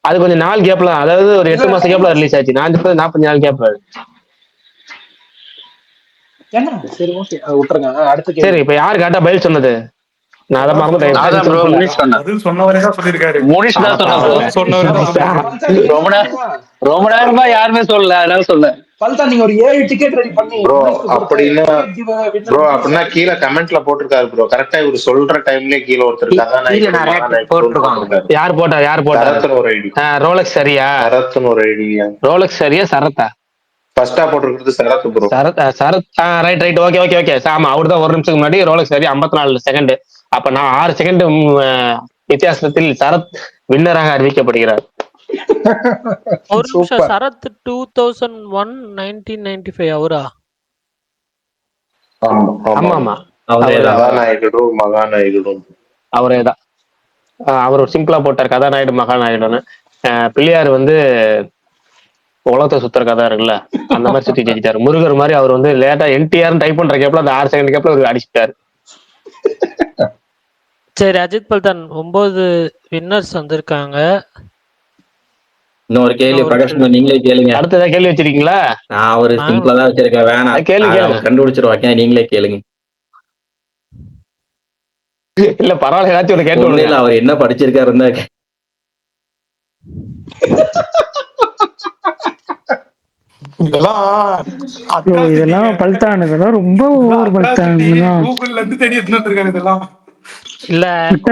Speaker 1: அது கொஞ்சம் நாள் கேப்ல, அதாவது ஒரு 8 மாசம் கேப்ல ரிலீஸ் ஆச்சு. நான் 40 நாள் கேப்ல.
Speaker 11: என்ன சரி ஓகே விட்டுருங்க. அடுத்த
Speaker 1: சரி,
Speaker 11: கேள்வி.
Speaker 1: இப்ப யாரு கேட்டா பதில் சொன்னது? நான் அதை மறந்துட்டேன்.
Speaker 7: அதான் ப்ரோ முனிஷ் சொன்னேன்.
Speaker 13: பதில் சொன்னவரே தான் சொல்லியிருக்காரு.
Speaker 7: முனிஷ் தான் சொன்ன ப்ரோ.
Speaker 13: பதில் சொன்னவரே தான் சொல்லியிருக்காரு.
Speaker 7: ரொம்ப நேரமா யாருமே சொல்லல, அதனால சொன்னேன்.
Speaker 11: பல்தா நீங்க ஒரு 7 டிக்கெட் ரெடி பண்ணி
Speaker 6: ப்ரோ அப்படின்னா கீழே கமெண்ட்ல போட்டிருக்காரு ப்ரோ. கரெக்டா இவரு சொல்ற டைம்லயே கீழே ஒருத்தர்
Speaker 5: கீழே நிறைய போட்டிருக்காங்க.
Speaker 1: யார் போட்டா?
Speaker 6: சரத்னு ஒரு ஐடி.
Speaker 1: ரோலக்ஸ் சரியா?
Speaker 6: சரத்னு ஒரு ஐடி.
Speaker 1: ரோலக்ஸ் சரியா சரத்தா?
Speaker 6: ஃபர்ஸ்டா போட்டிருக்கிறது Sarath bro.
Speaker 1: Sarath right. Okay. ஆமா, அவரு தான் ஒரு நிமிஷத்துக்கு முன்னாடி ரோலக்ஸ் சரி 54 செகண்ட். அப்ப நான் 6 செகண்ட் வித்தியாசத்தில் சரத் வின்னராக அறிவிக்கப்படுகிறார்.
Speaker 2: ஒரு நிமிஷம், சரத் 2001 1995 அவரா?
Speaker 1: ஆமா,
Speaker 6: மகாநாயுடு
Speaker 1: அவரேதான். அவர் ஒரு சிம்பிளா போட்டார் கதாநாயுடு மகாநாயுடுன்னு. பிள்ளையார் வந்து உலகத்தை சுத்துற கதை இருக்குல்ல, அந்த மாதிரி சுத்தி ஜெயிச்சாரு. முருகர் மாதிரி அவர் வந்து லேட்டா என்டிஆர் டைப் பண்ற கேப்ல அந்த 6 செகண்ட் கேப்ல அவர் அடிச்சிட்டாரு.
Speaker 2: சரி, அஜித் பல்தான் 9 வின்னர்ஸ் வந்திருக்காங்க.
Speaker 4: இன்னொரு கேள்வி பிரகாஷ் ப்ரோ நீங்களே கேளுங்க.
Speaker 1: அடுத்த ஏதாவது கேள்வி வச்சிருக்கீங்களா?
Speaker 4: நான் ஒரு சிம்பிளா தான் வச்சிருக்கேன், வேணாம்
Speaker 1: கேள்வி
Speaker 4: கண்டுபிடிச்சிருவாங்க, நீங்களே கேளுங்க.
Speaker 1: இல்ல பரவாயில்ல, ஏதாச்சும் ஒரு கேட்டு.
Speaker 4: இல்ல அவர் என்ன படிச்சிருக்காரு இருந்தா
Speaker 3: இதெல்லாம் பல்தான், இதெல்லாம் ரொம்ப ஓவர் பல்தான்.
Speaker 13: கூகுள்ல இருந்து தேடி எடுத்துட்டு வந்திருக்காரு இதெல்லாம்.
Speaker 2: இல்ல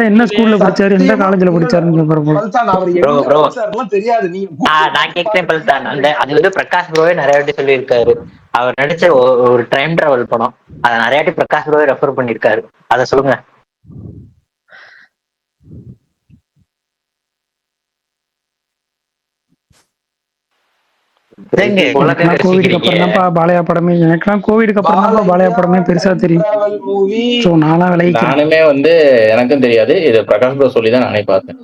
Speaker 3: என்ன ஸ்கூல்ல படிச்சாரு, எந்த காலேஜ்ல படிச்சாருன்னு
Speaker 11: பல்தான் அவர் எங்க படிச்சாருலாம் தெரியாது. நீங்க
Speaker 5: நான் கேட்கிறேன் பல்தான். அது வந்து பிரகாஷ் ப்ரோவே நிறைய வாட்டி சொல்லியிருக்காரு. அவர் நடிச்ச ஒரு டைம் டிராவல் படம், அதை நிறைய வாட்டி பிரகாஷ் ப்ரோவே ரெஃபர் பண்ணிருக்காரு. அதை சொல்லுங்க.
Speaker 3: கோவிடுக்கு அப்புறம் தான்ப்பா பாலையா படமே, எனக்கெல்லாம் கோவிடுக்கு அப்புறம் தான்ப்பா பாலையா படமே பெருசா தெரியும்.
Speaker 4: நானுமே வந்து எனக்கும் தெரியாது, இது பிரகாஷ் ப்ரோ சொல்லி தான் நானே பார்த்தேன்.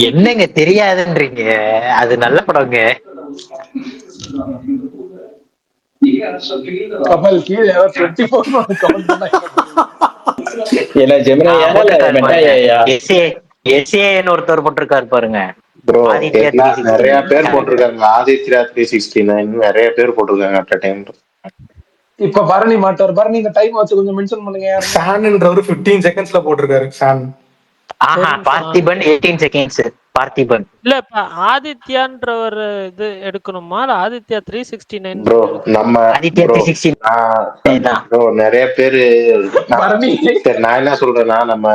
Speaker 5: என்னங்க தெரியாதுன்றீங்க? அது நல்ல படங்க.
Speaker 11: கமல் கீழே 24 கமெண்ட் பண்ணா
Speaker 4: என்ன ஜெமினியா இல்ல மெட்டாயா?
Speaker 5: எஸ்ஏன்னு ஒருத்தர் போட்டிருக்காரு பாருங்க
Speaker 6: ப்ரோ. நிறைய பேர் போட்டிருக்காங்க. ஆதித்யா 369 நிறைய பேர் போட்டிருக்காங்க அட் டைம்.
Speaker 11: இப்ப பரணி மாட்டார். பரணி இந்த டைம் வச்சு கொஞ்சம் மென்ஷன் பண்ணுங்க.
Speaker 13: சான்ன்றவர் 15 செகண்ட்ஸ்ல போட்டிருக்காரு. San
Speaker 5: Parthiban 18 seconds. பார்த்திபன்
Speaker 2: இல்ல இப்ப ஆதித்யான்ற ஒரு இது எடுக்கணுமா, இல்ல ஆதித்யா 369?
Speaker 6: ப்ரோ நம்ம
Speaker 5: ஆதித்யா 369
Speaker 6: ப்ரோ நிறைய பேரு. சரி நான் என்ன சொல்றேன்னா, நம்ம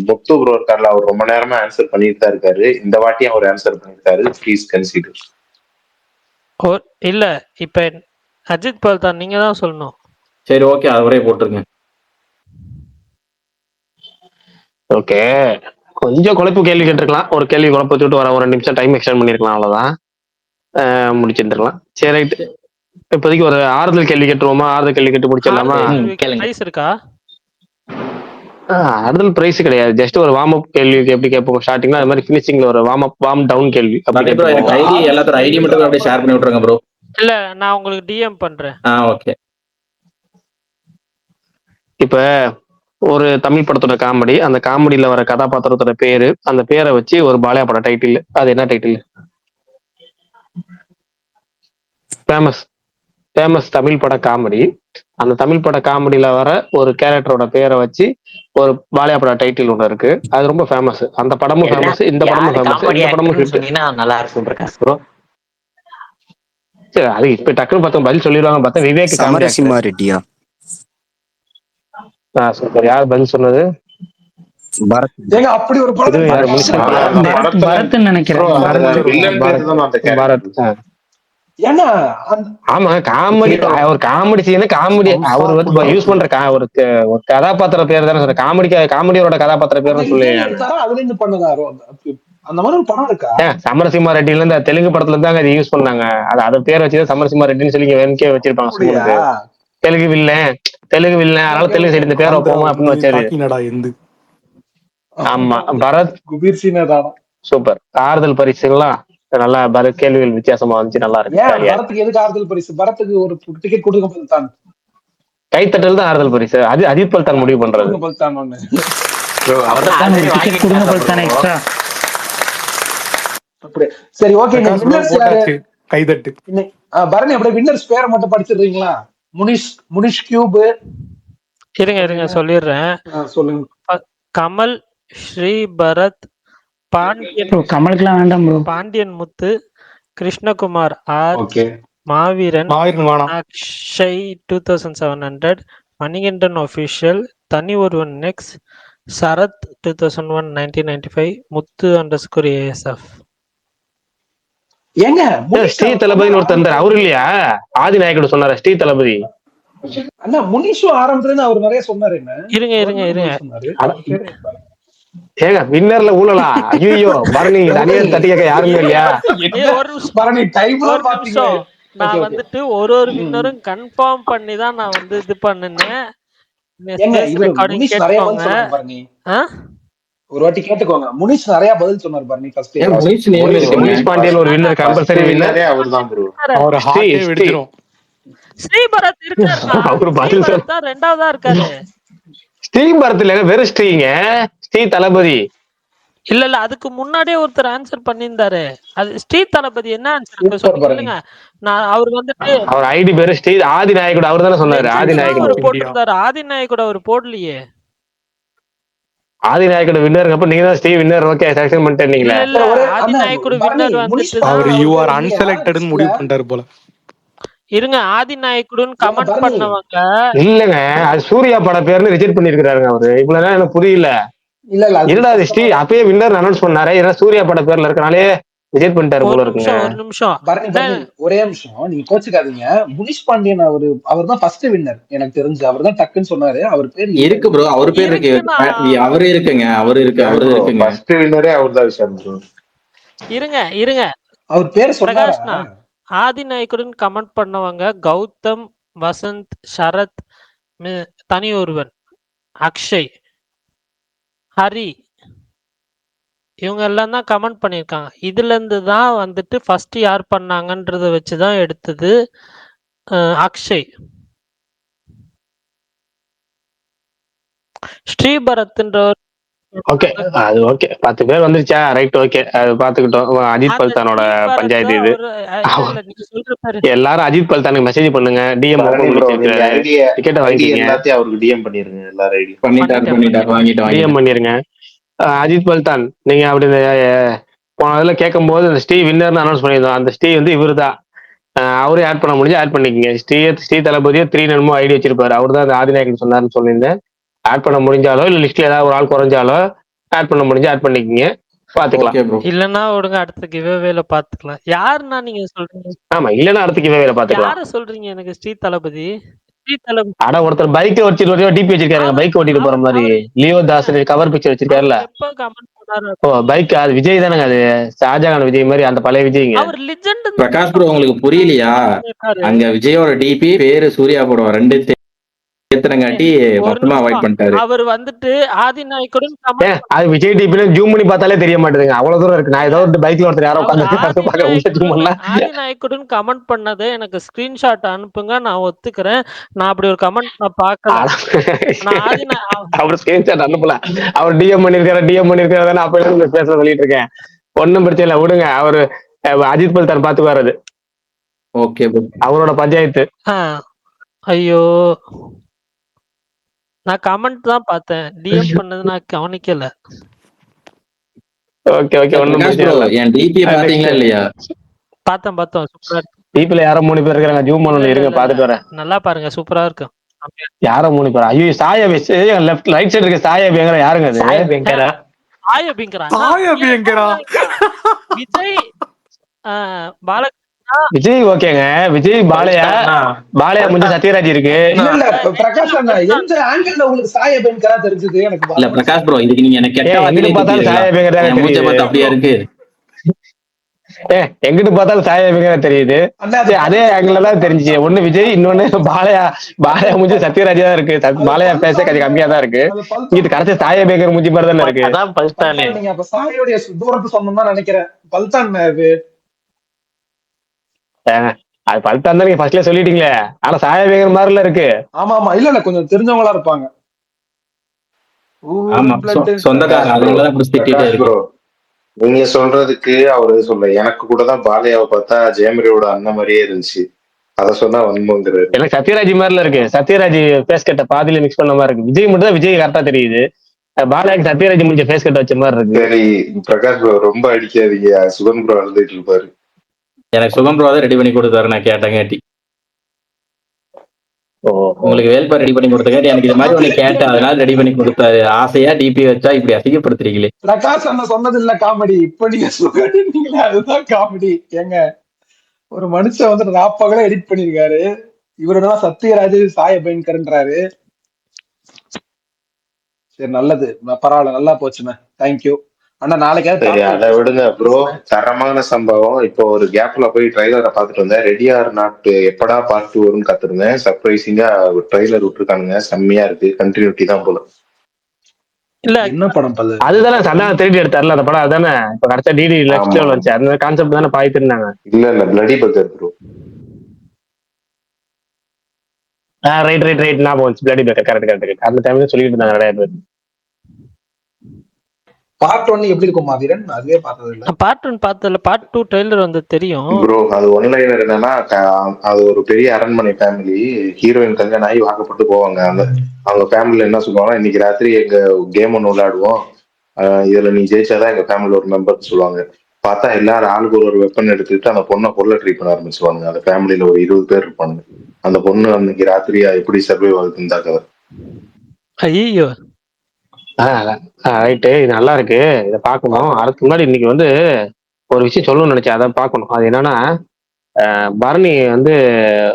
Speaker 6: முத்து ப்ரோ இருக்கார்ல, அவர் ரொம்ப நேரமா ஆன்சர் பண்ணிட்டு தான் இருக்காரு. இந்த வாட்டியும் அவர் ஆன்சர் பண்ணிருக்காரு. Please consider.
Speaker 2: இல்ல இப்ப அஜித் பல்தான் நீங்க தான் சொல்லணும்.
Speaker 4: சரி ஓகே, அவரே போட்டுருங்க.
Speaker 1: ஓகே, கொஞ்சம் குழப்பு கேள்வி கேட்டிருக்கலாம். ஒரு கேள்வி குழப்ப விட்டு வர ஒரு 2 நிமிஷம் டைம் எக்ஸ்டெண்ட் பண்ணிருக்கலாம், அவ்வளவுதான். முடிச்சுருக்கலாம். சரி ரைட். இப்போதைக்கு ஒரு ஆறுதல் கேள்வி கேட்டுருவோமா? ஆறுதல் கேள்வி கேட்டு முடிச்சிடலாமா?
Speaker 2: பிரைஸ் இருக்கா?
Speaker 1: ஆறுதல் பிரைஸ் கிடையாது, ஜஸ்ட் ஒரு வார்ம் அப் கேள்வி எப்படி கேட்போம் ஸ்டார்டிங்ல, அது மாதிரி ஃபினிஷிங்ல ஒரு வார்ம் டவுன் கேள்வி.
Speaker 4: ஐடி எல்லாத்தோட ஐடி மட்டும் அப்படியே ஷேர் பண்ணி விட்டுருங்க ப்ரோ.
Speaker 2: இல்ல நான் உங்களுக்கு டிஎம் பண்றேன்.
Speaker 4: ஓகே.
Speaker 1: இப்ப ஒரு தமிழ் படத்தோட காமெடி, அந்த காமெடியில வர கதாபாத்திரத்தோட பேரு, அந்த பேரை வச்சு ஒரு பாலையா பட டைட்டில். அது என்ன டைட்டில்? ஃபேமஸ் தமிழ் பட காமெடி. அந்த தமிழ் பட காமெடியில வர ஒரு கேரக்டரோட பேரை வச்சு ஒரு பாலையா பட டைட்டில் ஒண்ணு இருக்கு. அது ரொம்ப ஃபேமஸ். அந்த படமும் ஃபேமஸ், இந்த படமும் ஃபேமஸ். இந்த படமும்
Speaker 5: நல்லா இருக்கும் பிரகாஷ் ப்ரோ.
Speaker 1: சரி, அது இப்ப டக்குனு பார்த்தோம் பதில் சொல்லிடுவாங்க பார்த்தா விவேக்
Speaker 12: சமரசிம்மா ரெட்டியா?
Speaker 1: சூப்பர். யார் பதில் சொன்னது?
Speaker 11: ஏங்க அப்படி ஒரு படம்
Speaker 3: பரத்ன்னு நினைக்கிறேன்.
Speaker 1: பாரத்.
Speaker 11: ஏன்னா
Speaker 1: ஆமா, காமெடி ஒரு காமெடி சீன், காமெடி அவர் வந்து யூஸ் பண்ற ஒரு கதாபாத்திர பேர் தானே சொல்ற. காமெடியோட கதாபாத்திர பேர் சொல்லி
Speaker 11: அதுல இருந்து பண்ணதா அந்த மாதிரி ஒரு படம் இருக்கா?
Speaker 1: சமரசிம்மா ரெட்டில இருந்து தெலுங்கு படத்துல இருந்து அதை யூஸ் பண்ணாங்க. அது பேர் வச்சு சமரசிம்மா ரெட்டின்னு சொல்லி வென்கே வச்சிருப்பாங்க.
Speaker 11: அப்படியா?
Speaker 1: தெலுங்கு வில்லன் அதனால தெலுங்கு சைடு இந்த பேர் வைப்போமா அப்படின்னு வச்சாரு.
Speaker 13: காக்கினடா எந்து.
Speaker 1: ஆமா, பரத்
Speaker 11: குபீர் சீனதானா
Speaker 1: சூப்பர். ஆறுதல் பரிசுலாம் நல்லா பரத் கேள்விகள் வித்தியாசமா வந்துச்சு, நல்லா இருக்கு.
Speaker 11: ஏன் பரத்துக்கு எதுக்கு ஆறுதல் பரிசு? பரத்துக்கு ஒரு டிக்கெட் கொடுக்க பல்தான்,
Speaker 1: கைத்தட்டல் தான் ஆறுதல் பரிசு. அது அஜித் பல்தான் முடிவு பண்றது.
Speaker 11: பல்தான் ஒண்ணு
Speaker 3: டிக்கெட் கொடுங்க பல்தான் எக்ஸ்ட்ரா.
Speaker 11: அப்படி சரி, ஓகே.
Speaker 13: கைதட்டு
Speaker 11: பரணி அப்படியே வின்னர்ஸ் பேரை மட்டும் படிச்சிடுறீங்களா? முனிஷ் கியூப்.
Speaker 2: இருங்க சொல்லிடுறேன்.
Speaker 11: சொல்லுங்க.
Speaker 2: கமல், ஸ்ரீ பரத், பாண்டியன்,
Speaker 3: கமலுக்குலாம் வேண்டாம் ப்ரோ.
Speaker 2: பாண்டியன் முத்து, கிருஷ்ணகுமார் ஆர்,
Speaker 11: ஓகே,
Speaker 2: மாவீரன்,
Speaker 13: வேணாம்.
Speaker 2: அக்ஷய் 2700, மணிகண்டன் ஆஃபிஷியல், தனி ஒருவன் நெக்ஸ்ட், சரத் 2001 1995, முத்து _ASF.
Speaker 11: ஏங்க
Speaker 1: ஸ்ரீ தளபதினு ஒருத்தர் இருந்தார், அவரு இல்லையா? ஆதி நாயக்கோட சொன்னாரு ஸ்ரீ தளபதி.
Speaker 11: அண்ணா முனிஷும் ஆரம்பத்துல இருந்து அவர் நிறைய சொன்னாரு. என்ன
Speaker 2: இருங்க
Speaker 1: ஏங்க வின்னர்ல ஊழலா? ஐயோ பரணி, தனியார் தட்டி கேட்க யாருமே இல்லையா?
Speaker 11: பரணி டைம்
Speaker 2: நான் வந்துட்டு ஒரு வின்னரும் கன்ஃபார்ம் பண்ணி தான் நான் வந்து இது பண்ணினேன்.
Speaker 11: ஒரு வாட்டி கேட்டுக்கோங்க. முனிஷ் நிறைய பதில் சொன்னார் பரணி. ஃபர்ஸ்ட்
Speaker 1: முனிஷ் பாண்டியன் ஒரு வின்னர், கம்பல்சரி வின்னரே அவர்தான் ப்ரோ.
Speaker 13: அவர் ஹார்ட்டே வெடிச்சிரும்.
Speaker 2: ஸ்ரீபரத் இருக்காரு,
Speaker 1: அவரு பதில் சொல்ல
Speaker 2: ரெண்டாவதா இருக்காரு.
Speaker 1: ஸ்ரீபரத் இல்ல, வெறும் ஸ்ரீங்க, ஸ்ரீ தளபதி.
Speaker 2: இல்ல அதுக்கு முன்னாடியே ஒருத்தர் ஆன்சர் பண்ணியிருந்தாரு. அது ஸ்ரீ தளபதி என்ன ஆன்சர் சொல்லுங்க. நான் அவர் வந்துட்டு
Speaker 1: அவர் ஐடி பேரு ஸ்ரீ ஆதி நாயக்கோட, அவர் தானே சொன்னாரு. ஆதி நாயக்கோட
Speaker 2: போட்டிருந்தாரு. ஆதி நாயக்கோட அவர் போடலையே.
Speaker 1: ஆதி நாயக்கோட வின்னருக்கு அப்ப நீங்க தான் ஸ்ரீ வின்னர். ஓகே, செலக்ஷன் பண்ணிட்டீங்களா?
Speaker 2: ஆதி நாயக்கோட வின்னர் வந்துட்டு
Speaker 13: அவர் யூ ஆர் அன்செலக்டட்னு முடிவு பண்ணிட்டாரு போல.
Speaker 2: இருங்க, ஆதி நாயக்குடன் கமெண்ட் பண்ணவங்க
Speaker 1: இல்லங்க, அது சூர்யா பட பேர்னு ரிஜெக்ட் பண்ணிருக்காருங்க அவரு. இவ்வளவு எனக்கு புரியல. இல்லடா அது ஸ்ரீ அப்பயே வின்னர் அனௌன்ஸ் பண்ணாரு, ஏன்னா சூர்யா பட பேர்ல இருக்கனாலே ரிஜெக்ட் பண்ணிட்டாரு போல இருக்குங்க.
Speaker 2: ஒரு நிமிஷம்
Speaker 11: ஒரே நிமிஷம், நீங்க கோச்சுக்காதீங்க. முனிஷ் பாண்டியன் அவர் தான் ஃபர்ஸ்ட் வின்னர் எனக்கு தெரிஞ்சு. அவர் தான் டக்குன்னு சொன்னாரு. அவர் பேர்
Speaker 4: இருக்கு ப்ரோ, அவர் பேர் இருக்கு. அவரு இருக்குங்க, அவரு இருக்குங்க.
Speaker 6: ஃபர்ஸ்ட் வின்னரே அவர்தான் விஷயம் ப்ரோ.
Speaker 2: இருங்க
Speaker 11: அவர் பேர் சொன்னாரா?
Speaker 2: ஆதி நாயக்குடன் கமெண்ட் பண்ணவங்க கௌதம், வசந்த், சரத், தனி ஒருவன், அக்ஷய், ஹரி, இவங்க எல்லாம் தான் கமெண்ட் பண்ணியிருக்காங்க. இதுல இருந்து தான் வந்துட்டு ஃபர்ஸ்ட் யார் பண்ணாங்கன்றத வச்சுதான் எடுத்தது அக்ஷய். ஸ்ரீபரத்ன்றவர்
Speaker 1: ஓகே, அது ஓகே. 10 பேர் வந்துருச்சா? ரைட், ஓகே, அது பாத்துக்கிட்டோம். அஜித் பல்தானோட பஞ்சாயத்து இது. எல்லாரும் அஜித் பல்தானுக்கு மெசேஜ் பண்ணுங்க. டிஎம் டிக்கெட் வாங்கிட்டீங்க,
Speaker 6: எல்லாத்தையும் அவருக்கு டிஎம் பண்ணிருங்க. எல்லாரும் ஐடி
Speaker 4: பண்ணிட்டாரு,
Speaker 1: டிஎம் பண்ணிருங்க. அஜித் பல்தான், நீங்க அப்படி போனதுல கேட்கும் போது இந்த ஸ்ரீ வின்னர்னு அனௌன்ஸ் பண்ணியிருந்தோம். அந்த ஸ்ரீ வந்து இவரு தான். அவரே ஆட் பண்ண முடிஞ்சு ஆட் பண்ணிக்கங்க. ஸ்ரீ தளபதியோ 3 நன்மோ ஐடி வச்சிருப்பாரு. அவர் தான் அந்த ஆதிநாயகன் சொன்னாருன்னு சொல்லியிருந்தேன். ஆட் பண்ண முடிஞ்சாலோ இல்ல லிஸ்ட்ல ஏதாவது ஒரு ஆள் குறைஞ்சாலோ ஆட் பண்ண முடிஞ்சா ஆட் பண்ணிக்கங்க, பாத்துக்கலாம்.
Speaker 2: இல்லன்னா விடுங்க, அடுத்த கிவ்அவேல பாத்துக்கலாம். யாருன்னா நீங்க சொல்றீங்க?
Speaker 1: ஆமா, இல்லன்னா அடுத்த கிவ்அவேல பாத்துக்கலாம்.
Speaker 2: யார சொல்றீங்க? எனக்கு ஸ்ரீ தளபதி.
Speaker 1: அட ஒருத்தர் பைக் வச்சிட்டு டிபி வச்சிருக்காருங்க, பைக் ஓட்டிட்டு போற மாதிரி. லியோ தாஸ் கவர் பிக்சர் வச்சிருக்காருல்ல.
Speaker 2: எப்ப கமெண்ட் பண்ணாரு?
Speaker 1: ஓ பைக், அது விஜய் தானங்க. அது ஷாஜகான் விஜய் மாதிரி, அந்த பழைய விஜய்ங்க.
Speaker 2: அவர் லெஜெண்ட்.
Speaker 4: பிரகாஷ் ப்ரோ, உங்களுக்கு புரியலையா? அங்க விஜயோட டிபி பேரு சூர்யா போடுவோம், ரெண்டு ஏத்துறங்காட்டி மொத்தமா அவாய்ட் பண்ணிட்டாரு.
Speaker 2: அவர் வந்துட்டு ஆதி நாயக்குடன் கமெண்ட்,
Speaker 1: அது விஜய் டிபில ஜூம் பண்ணி பார்த்தாலே தெரிய மாட்டேங்குது, அவ்வளவு தூரம் இருக்கு. நான் ஏதோ ஒரு பைக்ல ஒருத்தர் யாரோ உட்கார்ந்து
Speaker 2: ஆதி நாயக்குடன் கமெண்ட் பண்ணதை எனக்கு ஸ்கிரீன்ஷாட் அனுப்புங்க, நான் ஒத்துக்கிறேன். நான் அப்படி ஒரு கமெண்ட் நான் பார்க்கல.
Speaker 1: அவர் ஸ்கிரீன்ஷாட் அனுப்பல, அவர் டிஎம் பண்ணிருக்காரு. அப்ப இருந்து பேச சொல்லிட்டு இருக்கேன். ஒன்னும் பிரச்சனை இல்லை, விடுங்க. அவரு அஜித் பல்தான் பாத்துக்குவாரு. அது
Speaker 4: ஓகே,
Speaker 1: அவரோட பஞ்சாயத்து.
Speaker 2: ஐயோ, நான் கமெண்ட் தான் பார்த்தேன், டிஎம் பண்ணது நான் கவனிக்கல.
Speaker 1: ஓகே ஒண்ணும் பிரச்சனை இல்ல.
Speaker 4: என் டிபி பாத்தீங்களா இல்லையா?
Speaker 2: பார்த்தேன், சூப்பரா இருக்கு.
Speaker 1: டிபில யாரோ 3 பேர் இருக்காங்க, ஜூம் பண்ணனும். இருங்க பாத்துட்டு வரேன்.
Speaker 2: நல்லா பாருங்க, சூப்பரா இருக்கு.
Speaker 1: யாரோ 3 பேர்? ஐயோ, சாயா வெஸ் லெஃப்ட் ரைட் சைடு இருக்க சாயா பேங்கற யாருங்க அது?
Speaker 2: சாயா பேங்கரா விஜய் பால
Speaker 1: விஜய் ஓகேங்க. விஜய் பாலையா முடிஞ்ச சத்யராஜ் இருக்கு.
Speaker 11: இல்ல இல்ல பிரகாஷ் அண்ணா எந்த ஆங்கிள் உங்களுக்கு சாய பயங்கரா தெரிஞ்சது எனக்கு
Speaker 4: இல்ல பிரகாஷ் ப்ரோ, இதுக்கு நீங்க எனக்கு கெட்ட வார்த்தையிலே
Speaker 1: எங்கிட்டு பார்த்தாலும்
Speaker 4: திட்டிடுறீங்களா?
Speaker 1: சாய பயங்கரா
Speaker 4: என் மூஞ்ச
Speaker 1: தெரியுது.
Speaker 4: பார்த்து அப்படியா இருக்கு?
Speaker 1: எங்கிட்டு பார்த்தாலும் சாய பயங்கரா தெரியுது. அதே ஆங்கிள் தான் தெரிஞ்சுச்சு. ஒண்ணு விஜய், இன்னொன்னு பாலையா முடிஞ்ச சத்யராஜ் தான் இருக்கு. பாலையா பேச கொஞ்சம் கம்மியா தான் இருக்கு. இது கடைசி சாய பயங்கர மூஞ்சி மாதிரி தானே இருக்கு.
Speaker 5: அதான் பல்தானே.
Speaker 11: நீங்க அப்ப சாயோடைய தூரத்து சொன்னோம்னு நினைக்கிறேன். பல்தான் அது
Speaker 1: அது பல்தான் தான் நீங்க ஃபர்ஸ்ட்ல சொல்லிட்டீங்களே. ஆனா சாய பயங்கர மாதிரில இருக்கு.
Speaker 11: ஆமா ஆமா, இல்ல இல்ல கொஞ்சம் தெரிஞ்சவங்களா இருப்பாங்க.
Speaker 4: ஆமா, சொந்தக்காரங்க, அதனாலதான் புடிச்சு திட்டிட்டே இருக்கு.
Speaker 6: நீங்க சொல்றதுக்கு அவரு சொல்ல, எனக்கு கூட தான் பாலையாவை பார்த்தா ஜெயமரியோட அண்ணன் மாதிரியே இருந்துச்சு. அத சொன்னா வன்மங்கிறாரு.
Speaker 1: எனக்கு சத்யராஜ் மாதிரில இருக்கு. சத்யராஜ் பேஸ் கட்ட பாதியில மிக்ஸ் பண்ண மாதிரி இருக்கு. விஜய் மட்டும் தான் விஜய் கரெக்டா தெரியுது. பாலாக்கு சத்யராஜ் முடிஞ்ச பேஸ் கட்ட வச்ச மாதிரி இருக்கு.
Speaker 6: சரி பிரகாஷ் ப்ரோ ரொம்ப அடிக்காதீங்க. சுகன் ப்ரோ அழுதுட்டு இருப்பாரு.
Speaker 4: எனக்கு சுகம் ப்ரோ தான் ரெடி பண்ணி கொடுத்தாரு. நான் கேட்டேன் உங்களுக்கு வேல்பா ரெடி பண்ணி கொடுத்தாரு. எனக்கு இது மாதிரி ஒண்ணு கேட்டேன், அதனால ரெடி பண்ணி கொடுத்தாரு. ஆசையா டிபி வச்சா இப்படி அசிங்கப்படுத்துறீங்களே.
Speaker 11: பிரகாஷ் அண்ணா சொன்னது இல்ல காமெடி, இப்ப நீங்க சொல்றீங்களா அதுதான் காமெடி. ஏங்க ஒரு மனுஷன் வந்து ராப்பகல எடிட் பண்ணிருக்காரு. இவருதான் சத்யராஜ் சாய பயங்கரன்றாரு. சரி நல்லது, பரவாயில்ல, நல்லா போச்சுண்ணே. தேங்க்யூ அண்ணா. நாளைக்கு
Speaker 6: அதை விடுங்க ப்ரோ. தரமான சம்பவம். இப்போ ஒரு கேப்ல போய் ட்ரைலரை பார்த்துட்டு வந்தேன். ரெடி ஆர் நாட் எப்படா பார்ட் 2 வரும்னு காத்திருந்தேன். சர்ப்ரைசிங்கா ஒரு ட்ரைலர் விட்டுருக்கானுங்க. செம்மையா இருக்கு. கண்டினியூட்டி தான் போல.
Speaker 2: இல்ல
Speaker 11: என்ன படம் பல்லு?
Speaker 1: அதுதானே சண்டா தேடி எடுத்தார்ல அந்த படம். அதுதானே இப்ப கடைசியா டிடி நெக்ஸ்ட் லெவல் வந்துச்சு. அந்த கான்செப்ட் தானே பாய்த்து இருந்தாங்க.
Speaker 6: இல்ல பிளடி பக்கர் ப்ரோ.
Speaker 1: ரைட் ஞாபகம் வந்துச்சு. Bloody fucker correct. அந்த டைம்ல சொல்லிட்டு இருந்தாங்க நிறைய பேர்.
Speaker 11: பார்ட் 1 எப்படி இருக்கும் மாவீரன்? அதுவே பார்த்தது இல்ல.
Speaker 2: பார்ட் 1 பார்த்ததுல பார்ட் 2 ட்ரெய்லர் வந்து தெரியும்
Speaker 6: ப்ரோ. அது ஒன்லைனர் என்னன்னா, அது ஒரு பெரிய அரண்மனை ஃபேமிலி. ஹீரோயின் கல்யாணம் ஆகி வாக்கப்பட்டு போவாங்க. அவங்க ஃபேமிலில என்ன சொல்லுவாங்கன்னா, இன்னைக்கு ராத்திரி எங்க கேம் ஒன்று விளையாடுவோம், இதுல நீ ஜெயிச்சாதான் எங்க ஃபேமிலில ஒரு மெம்பர் சொல்லுவாங்க. பார்த்தா எல்லாரும் ஆளுக்கு ஒரு வெப்பன் எடுத்துக்கிட்டு அந்த பொண்ணை பொருளை ட்ரீட் பண்ண ஆரம்பிச்சுவாங்க. அந்த ஃபேமிலியில ஒரு 20 பேர் இருப்பாங்க. அந்த பொண்ணு அன்னைக்கு ராத்திரி எப்படி சர்வைவ் ஆகுதுன்னு கதை.
Speaker 2: ஐயோ
Speaker 1: ரைட்டு, இது நல்லா இருக்கு. இதை பார்க்கணும். அதுக்கு முன்னாடி இன்னைக்கு வந்து ஒரு விஷயம் சொல்லணும்னு நினைச்சேன். அதை பார்க்கணும். அது என்னன்னா, பரணி வந்து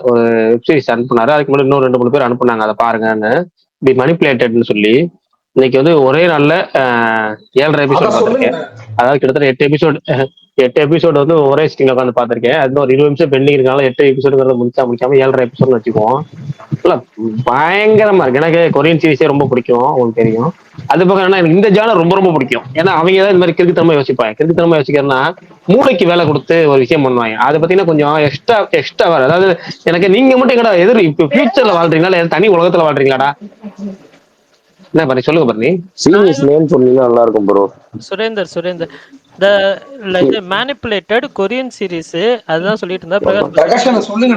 Speaker 1: ஒரு வெப்சீரிஸ் அனுப்புனாரு. அதுக்கு முன்னாடி இன்னும் 2-3 பேர் அனுப்புனாங்க. அதை பாருங்கன்னு, தி மணிப்புலேட்டட்னு சொல்லி. இன்னைக்கு வந்து ஒரே நாள்ல 7.5 எபிசோட் பார்த்திருக்கேன். அதாவது கிட்டத்தட்ட 8 எபிசோடு வந்து ஒரே ஸ்கிரீன்ல உட்காந்து பார்த்திருக்கேன். அது ஒரு 20 நிமிஷம் பெண்டிங் இருக்கனால 8 எபிசோடுங்கிறத முடிக்காம 7.5 எபிசோடு வச்சுக்குவோம். பயங்கரமா இருக்கு. எனக்கு கொரியன் சீரிஸே ரொம்ப பிடிக்கும், உங்களுக்கு தெரியும். அது பக்கம் என்ன, எனக்கு இந்த ஜானர் ரொம்ப ரொம்ப பிடிக்கும். ஏன்னா அவங்க தான் இந்த மாதிரி கிறுக்குத்தனமா யோசிப்பாங்க. கிறுக்குத்தனமா யோசிக்கிறதுனா மூளைக்கு வேலை கொடுத்து ஒரு விஷயம் பண்ணுவாங்க. அதை பத்தினா கொஞ்சம் எக்ஸ்ட்ரா வர. அதாவது எனக்கு நீங்க மட்டும் எங்கடா எதிர் இப்ப ஃபியூச்சர்ல வாழ்றீங்களா இல்ல தனி உலகத்துல வாழ்றீங்களாடா? என்ன பண்ணி சொல்லுங்க பரணி.
Speaker 8: சீரியஸ் நேம் சொன்னீங்கன்னா நல்லா இருக்கும் bro.
Speaker 2: Surender the manipulated Korean series அதுதான் சொல்லிட்டு இருந்தா.
Speaker 11: பிரகாஷ் சொல்லுங்க.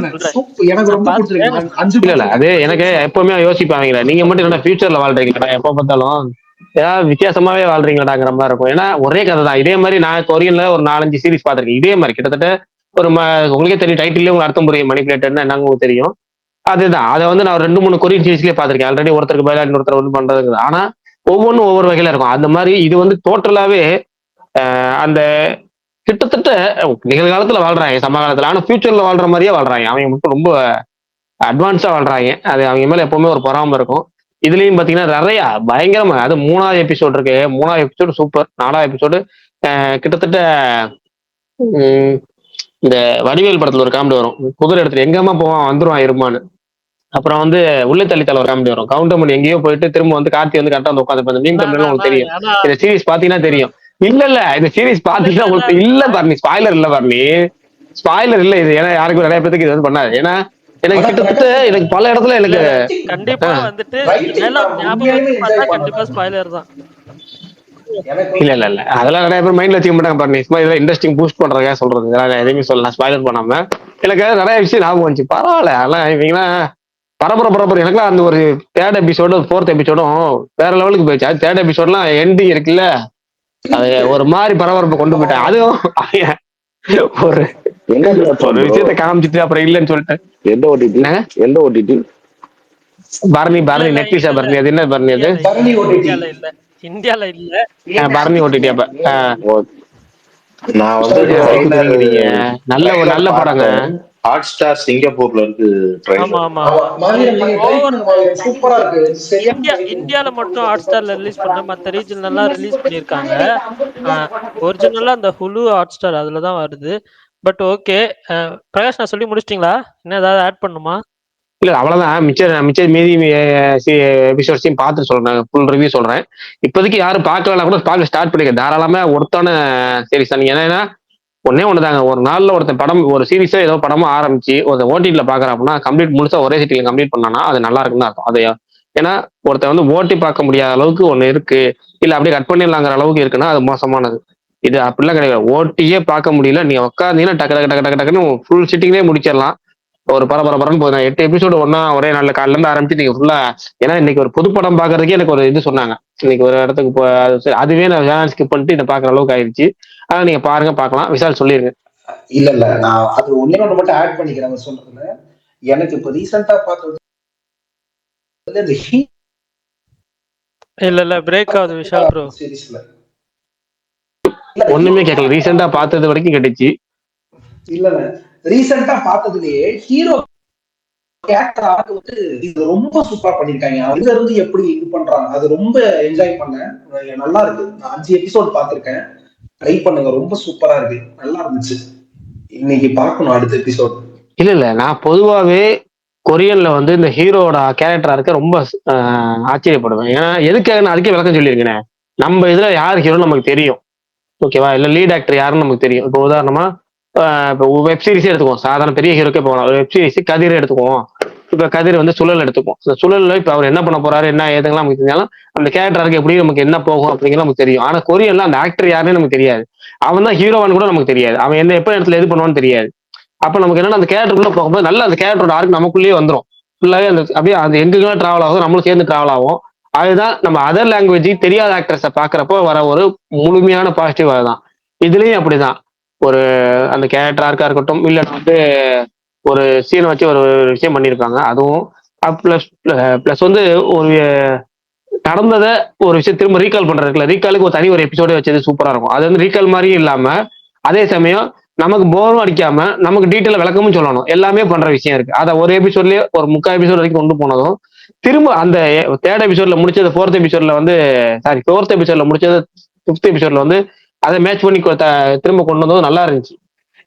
Speaker 11: எனக்கு ரொம்ப பிடிச்சிருக்கு.
Speaker 1: இல்ல அது எனக்கு எப்பவுமே யோசிப்பாங்க, நீங்க மட்டும் என்ன ஃபியூச்சர்ல வாழ்றீங்கடா, எப்ப பார்த்தாலும் ஏதாவது வித்தியாசமாவே வாழ்றீங்களாங்கிற மாதிரி இருக்கும். ஏன்னா ஒரே கதை தான். இதே மாதிரி நான் கொரியன்ல ஒரு 4-5 சீரிஸ் பார்த்திருக்கேன். இதே மாதிரி கிட்டத்தட்ட ஒரு உங்களுக்கே தெரியும், டைட்டிலே உங்களுக்கு அர்த்தம் புரியும். மணிப்புலேட்டட்னா என்னங்க உங்களுக்கு தெரியும். அதுதான். அதை வந்து நான் 2-3 கொரியன் சீரிஸ்லயே பார்த்திருக்கேன். ஆல்ரெடி ஒருத்தருக்கு பதிலா இன்னொருத்தர் வந்து பண்றது. ஆனா ஒவ்வொன்றும் ஒவ்வொரு வகையில இருக்கும். அந்த மாதிரி இது வந்து டோட்டலாவே அந்த கிட்டத்தட்ட நிகழ்காலத்துல வாழ்றாங்க, சமகாலத்துல. ஆனா ஃபியூச்சர்ல வாழ்ற மாதிரியே வாழ்றாங்க. அவங்க மட்டும் ரொம்ப அட்வான்ஸா வாழ்றாங்க. அது அவங்க மேல எப்பவுமே ஒரு பொறாம இருக்கும். இதுலயும் பாத்தீங்கன்னா நிறைய பயங்கரமா, அது 3வது எபிசோடு இருக்கு. 3வது எபிசோடு சூப்பர். 4வது எபிசோடு கிட்டத்தட்ட இந்த வடிவேல் படத்துல ஒரு காமெடி வரும், குதிரை எடுத்துட்டு எங்கம்மா போவான் வந்துருவான் இருமான்னு. அப்புறம் வந்து உள்ளே தள்ளித்தல ஒரு காமெடி வரும், கவுண்டமணி எங்கேயோ போயிட்டு திரும்ப வந்து கார்த்தி வந்து கரெக்டா வந்து உட்காந்து மீன் கம்பெனி உங்களுக்கு தெரியும். இந்த சீரிஸ் பாத்தீங்கன்னா தெரியும். இல்ல இந்த சீரிஸ் பாத்தீங்கன்னா உங்களுக்கு இல்ல பரணி, ஸ்பாய்லர் இல்ல பரணி, ஸ்பாய்லர் இல்ல இது. ஏன்னா யாருக்கும் நிறைய பேருக்கு இது வந்து பண்ணாது. ஏன்னா எனக்கு கிட்டத்தட்ட எனக்கு பல இடத்துல எனக்கு
Speaker 2: கண்டிப்பா வந்துட்டு கண்டிப்பா ஸ்பாய்லர் தான்.
Speaker 1: இல்ல அதெல்லாம் நிறைய பேர் மைண்ட்ல வச்சுக்க மாட்டாங்க பாருங்க. சும்மா இதெல்லாம் இன்ட்ரெஸ்டிங் பூஸ்ட் பண்றதுக்காக சொல்றது. எதுவுமே சொல்லலாம் ஸ்பாய்லர் பண்ணாம. எனக்கு நிறைய விஷயம் ஞாபகம் வந்துச்சு. பரவாயில்ல. அதெல்லாம் இவங்கன்னா பரபர எனக்குலாம் அந்த ஒரு 3rd எபிசோடு 4th எபிசோடும் வேற லெவலுக்கு போயிடுச்சு. அது 3rd எபிசோட்லாம் எண்டிங் இருக்குல்ல, அது ஒரு மாதிரி பரபரப்பை கொண்டு போயிட்டேன். அதுவும் ஒரு விஷயத்த காமிச்சிட்டு அப்புறம் இல்லன்னு சொல்லிட்டேன்.
Speaker 8: எந்த ஓடிடி
Speaker 1: பரணி நெட்ஃபிளிக்ஸா பரணி? அது என்ன பரணி? அது
Speaker 2: இந்தியால இல்ல
Speaker 1: பரணி ஓடிடி. அப்ப
Speaker 6: நான் வந்து
Speaker 1: ஐக்கு
Speaker 6: ட்ரைலர்
Speaker 1: தெரியுங்க நல்ல ஒரு நல்ல படங்க.
Speaker 6: ஹாட் ஸ்டார் சிங்கப்பூர்ல இருக்கு
Speaker 2: ஆமா
Speaker 6: ட்ரைலர்.
Speaker 2: ஆமா
Speaker 11: ஆமா
Speaker 2: ஆமா
Speaker 11: மாவீரன் நீங்க ட்ரை
Speaker 2: ஓவர்
Speaker 11: பண்ணுங்க மாவீரன், சூப்பரா இருக்கு. சரியான
Speaker 2: இந்தியால மட்டும் ஹாட் ஸ்டார்ல ரிலீஸ் பண்ண, மத்த ரீஜன்ல எல்லாம் ரிலீஸ் பண்ணிருக்காங்க. ஒரிஜினலா அந்த ஹுலு ஹாட் ஸ்டார் அதுல தான் வருது. But okay. பிரகாஷ், நான் சொல்லி முடிச்சிட்டீங்களா? இன்னும் ஏதாவது ஆட் பண்ணுமா?
Speaker 1: இல்ல அவ்வளவுதான். மிச்சம் மீதி எபிசோட்ஸையும் பார்த்து சொல்றேன், ஃபுல் ரிவ்யூ சொல்றேன். இப்போதைக்கு யாரும் பார்க்கலாம் கூட பார்க்க ஸ்டார்ட் பண்ணிக்க, தாராளமா ஒருத்தான சீரிஸ் தான். நீங்க என்னன்னா ஒன்னே ஒண்ணுதாங்க, ஒரு நாள்ல ஒருத்தன் படம் ஒரு சீரிஸோ ஏதோ படமா ஆரம்பிச்சு ஒரு ஓடிடில பாக்குறான் அப்படின்னா கம்ப்ளீட் முழுசா ஒரே சிட்டில கம்ப்ளீட் பண்ணானா அது நல்லா இருக்குன்னு அர்த்தம். அது ஏன்னா ஒருத்தன் வந்து ஓட்டி பார்க்க முடியாத அளவுக்கு ஒண்ணு இருக்கு, இல்ல அப்படியே கட் பண்ணிடலாங்கிற அளவுக்கு இருக்குன்னா அது மோசமானது. இது அப்படிலாம் கிடையாது. ஓட்டியே பார்க்க முடியல, நீ உட்காந்தீங்கன்னா டக்கு டக்கு டக்கு டக்கு டக்குன்னு ஃபுல் சிட்டிங்லேயே முடிச்சிடலாம். ஒரு பரபரன்னு போதும். 8 எபிசோடு ஒன்னா ஒரே நாள்ல காலையில இருந்து ஆரம்பிச்சு நீங்க ஃபுல்லா. ஏன்னா இன்னைக்கு ஒரு புது படம் பாக்குறதுக்கே எனக்கு ஒரு இது சொன்னாங்க. இன்னைக்கு ஒரு இடத்துக்கு அதுவே நான் ஸ்கிப் பண்ணிட்டு இதை பாக்குற அளவுக்கு ஆயிடுச்சு. ஆனா நீங்க பாருங்க, பார்க்கலாம். விஷால் சொல்லிருங்க.
Speaker 11: இல்ல நான் அது ஒண்ணே ஒண்ணு மட்டும் ஆட் பண்ணிக்கிறேன் அவர் சொல்றதுல. எனக்கு இப்ப ரீசெண்டா பார்த்தது
Speaker 2: இல்ல பிரேக் ஆகுது விஷால் ப்ரோ.
Speaker 11: சீரிஸ்ல
Speaker 1: ஒண்ணுமே கேட்கல, ரீசெண்டா பார்த்தது வரைக்கும் கேட்டுச்சு.
Speaker 11: இல்ல ரீசெண்டா பார்த்ததுலயே ஹீரோ கேரக்டர் ஆர்க் வந்து இது ரொம்ப சூப்பரா பண்ணிருக்காங்க. அங்க இருந்து எப்படி இது பண்றாங்க அது ரொம்ப என்ஜாய் பண்ணேன். நல்லா இருக்கு. நான் 5 எபிசோட் பார்த்திருக்கேன். ட்ரை பண்ணுங்க, ரொம்ப சூப்பரா இருக்கு, நல்லா இருந்துச்சு. இன்னைக்கு பார்க்கணும் அடுத்த எபிசோட்.
Speaker 1: இல்ல நான் பொதுவாவே கொரியன்ல வந்து இந்த ஹீரோட கேரக்டரா இருக்க ரொம்ப ஆச்சரியப்படுவேன். ஏன்னா எதுக்காக நான் அதுக்கே விளக்கம் சொல்லியிருக்கேன். நம்ம இதுல யார் ஹீரோ நமக்கு தெரியும், ஓகேவா? இல்ல லீட் ஆக்டர் யாருன்னு நமக்கு தெரியும். இப்போ உதாரணமா இப்போ வெப் சீரிஸே எடுத்துக்குவோம், சாதாரண பெரிய ஹீரோக்கே போகலாம். ஒரு வெப் சீரிஸ் கதிரை எடுத்துக்குவோம். இப்ப கதிர் வந்து சுழல் எடுத்துக்கும். இந்த சுழல்ல இப்ப அவர் என்ன பண்ண போறாரு, என்ன ஏதுங்கலாம் நமக்கு தெரிஞ்சாலும் அந்த கேரக்டருக்கு எப்படி நமக்கு என்ன போகும் அப்படிங்கிறது நமக்கு தெரியும். ஆனா கொரியன்ல அந்த ஆக்டர் யாருன்னு நமக்கு தெரியாது. அவன் தான் ஹீரோவான்னு கூட நமக்கு தெரியாது. அவன் என்ன எப்ப இடத்துல எது பண்ணுவான்னு தெரியாது. அப்ப நமக்கு என்னன்னா அந்த கேரக்டருக்குள்ள போகும்போது நல்லா அந்த கேரக்டரோட ஆர்க் நமக்குள்ளேயே வந்துடும். ஃபுல்லாவே அந்த அப்படியே அந்த எங்கெல்லாம் டிராவல் ஆகும், நம்மளும் சேர்ந்து டிராவல் ஆகும். அதுதான் நம்ம அதர் லாங்குவேஜ் தெரியாத ஆக்டர்ஸை பாக்குறப்போ வர ஒரு முழுமையான பாசிட்டிவ். அதுதான் இதுலயும் அப்படிதான். ஒரு அந்த கேரக்டர் ஆர்க்கா இருக்கட்டும், இல்ல வந்து ஒரு சீனை வச்சு ஒரு விஷயம் பண்ணியிருப்பாங்க. அதுவும் பிளஸ் வந்து ஒரு நடந்ததை ஒரு விஷயம் திரும்ப ரீகால் பண்றதுக்குல ரீகாலுக்கு ஒரு தனி ஒரு எபிசோடே வச்சது சூப்பரா இருக்கும். அது வந்து ரீகால் மாதிரியும் இல்லாம அதே சமயம் நமக்கு போரும் அடிக்காம நமக்கு டீட்டெயில் விளக்கமும் சொல்லணும். எல்லாமே பண்ற விஷயம் இருக்கு. அதை ஒரு எபிசோட்லயே ஒரு 3/4 எபிசோட் வரைக்கும் கொண்டு போனதும் திரும்ப அந்த 3rd எபிசோட்ல முடிச்சது 4th எபிசோட்ல வந்து 4th எபிசோட்ல முடிச்சது 5th எபிசோட்ல வந்து அதை மேட்ச் பண்ணி திரும்ப கொண்டு வந்ததும் நல்லா இருந்துச்சு.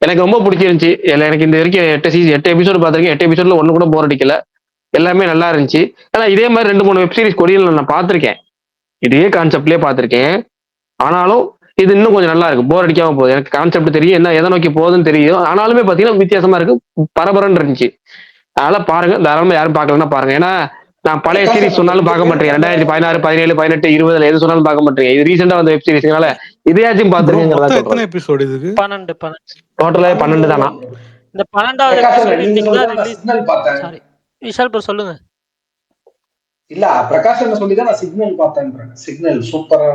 Speaker 1: எனக்கு ரொம்ப பிடிச்சிருந்துச்சு. எனக்கு இந்த வரைக்கும் 8 எபிசோடு பார்த்திருக்கேன். 8 எபிசோட்ல ஒண்ணு கூட போர் அடிக்கல, எல்லாமே நல்லா இருந்துச்சு. ஆனா இதே மாதிரி 2-3 வெப் சீரிஸ் கொரியன்ல நான் பார்த்திருக்கேன், இதே கான்செப்ட்லயே பார்த்திருக்கேன். ஆனாலும் இது இன்னும் கொஞ்சம் நல்லா இருக்கு, போர் அடிக்காம போகுது. எனக்கு கான்செப்ட் தெரியும், என்ன எதை நோக்கி போகுதுன்னு தெரியும். ஆனாலுமே பாத்தீங்கன்னா வித்தியாசமா இருக்கு, பரபரன்னு இருந்துச்சு. அதனால பாருங்க, தாராளமா யாரும் பார்க்கலன்னா பாருங்க. ஏன்னா நான் பழைய சீரிஸ் சொன்னாலும் பார்க்க மாட்டேன். 2016, 17, 18, 20 எது சொன்னாலும் பார்க்க மாட்டேன். இது ரீசெண்டா வந்த வெப் சீரிஸ்னால இதையாச்சும் பாத்துருக்கேங்கிறதா சொல்றேன்.
Speaker 13: எபிசோடு இதுக்கு
Speaker 2: 12
Speaker 1: டோட்டலா 12 தானா?
Speaker 2: இந்த 12வது எபிசோட் சாரி விஷால் ப்ரோ சொல்லுங்க.
Speaker 11: இல்ல பிரகாஷ் என்ன சொல்லிதான் நான் சிக்னல் பார்த்தேன். சிக்னல் சூப்பரா,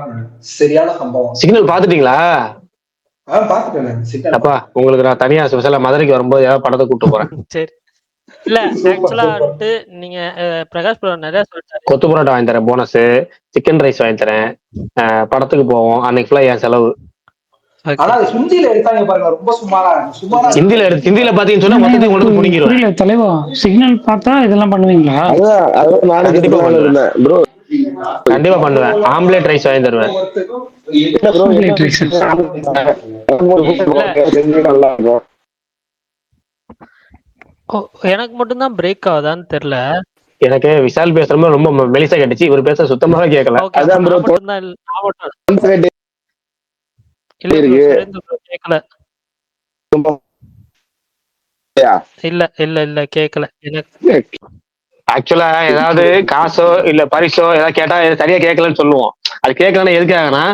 Speaker 11: சரியான சம்பவம்.
Speaker 1: சிக்னல் பாத்துட்டீங்களா?
Speaker 11: பாத்துட்டேன் சிக்னல்.
Speaker 1: அப்பா உங்களுக்கு நான் தனியா ஸ்பெஷலா மதுரைக்கு வரும்போது ஏதாவது படத்தை கூப்பிட்டு போறேன்.
Speaker 2: சரி. இல்ல ஆக்சுவலா வந்துட்டு நீங்க பிரகாஷ் ப்ரோ நிறைய சொல்லிட்டாரு.
Speaker 1: கொத்து பரோட்டா வாங்கி தரேன், போனஸ் சிக்கன் ரைஸ் வாங்கி தரேன், படத்துக்கு போவோம், அன்னைக்கு ஃபுல்லா என் செலவு.
Speaker 11: ஆனா ஹிந்தியில எடுத்தாங்க பாருங்க, ரொம்ப சுமாரா.
Speaker 1: ஹிந்தியில பாத்தீங்கன்னு சொன்னா மொத்தத்தையும் உங்களுக்கு புரிஞ்சிரும்.
Speaker 3: தலைவா சிக்னல் பார்த்தா இதெல்லாம் பண்ணுவீங்களா?
Speaker 1: கண்டிப்பா பண்ணுவேன். ஆம்லேட் ரைஸ் வாங்கி தருவேன்.
Speaker 2: எனக்கு மட்டும்தான் பிரேக் ஆகுதான்னு தெரியல.
Speaker 1: எனக்கு விஷால் பேசுறப்ப ரொம்ப மெலிசா கேட்டுச்சு, இவர் பேச சுத்தமாக கேட்கல.
Speaker 2: அதான் கேட்கல. இல்ல இல்ல இல்ல கேட்கல எனக்கு.
Speaker 1: ஆக்சுவலா ஏதாவது காசோ இல்ல பரிசோ ஏதாவது கேட்டா சரியா கேட்கலன்னு சொல்லுவோம். அது கேட்கலன்னா எதுக்காகனா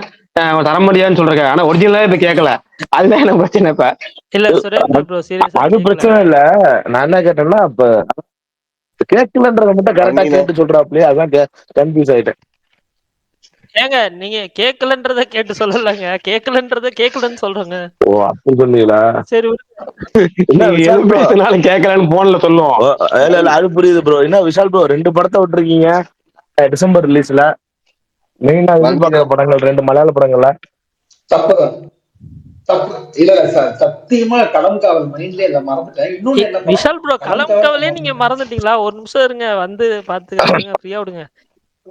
Speaker 1: தர முடியாதுன்னு சொல்றாங்க. ஆனா ஒரிஜினலா இப்ப கேட்கல, அதுதான் எனக்கு பிரச்சனை. இப்ப
Speaker 2: இல்ல சுரேந்திர ப்ரோ சீரியஸா
Speaker 14: அது பிரச்சனை இல்ல. நான் என்ன கேட்டேன்னா இப்ப கேட்கலன்றத மட்டும் கரெக்டா கேட்டு சொல்றாப்லயே, அதான் கன்ஃபியூஸ் ஆயிட்டேன்.
Speaker 2: ஏங்க நீங்க கேட்கலன்றத கேட்டு சொல்லலங்க, கேட்கலன்றத கேட்கலன்னு சொல்றேங்க.
Speaker 14: ஓ அப்படி சொன்னீங்களா?
Speaker 2: சரி
Speaker 1: பேசினாலும் கேட்கலன்னு போன்ல சொல்லுவோம்.
Speaker 14: இல்ல அது புரியுது ப்ரோ. என்ன விஷால் ப்ரோ 2 படத்தை விட்டுருக்கீங்க டிசம்பர் ரிலீஸ்ல. மெயினா எதிர்பார்க்கிற படங்கள் 2 மலையாள படங்கள்ல.
Speaker 11: இல்ல சார், சத்தியமா களம் காவல் மைண்ட்ல இல்ல, மறந்துட்டேன். இன்னொன்னு என்ன படம்?
Speaker 2: விஷால் ப்ரோ,
Speaker 11: களம்
Speaker 2: களம்
Speaker 11: காவல்
Speaker 2: கவலே நீங்க மறந்துட்டீங்களா? ஒரு நிமிஷம் இருங்க, வந்து பாத்துக்கிறேன், விடுங்க, ஃப்ரீயா விடுங்க.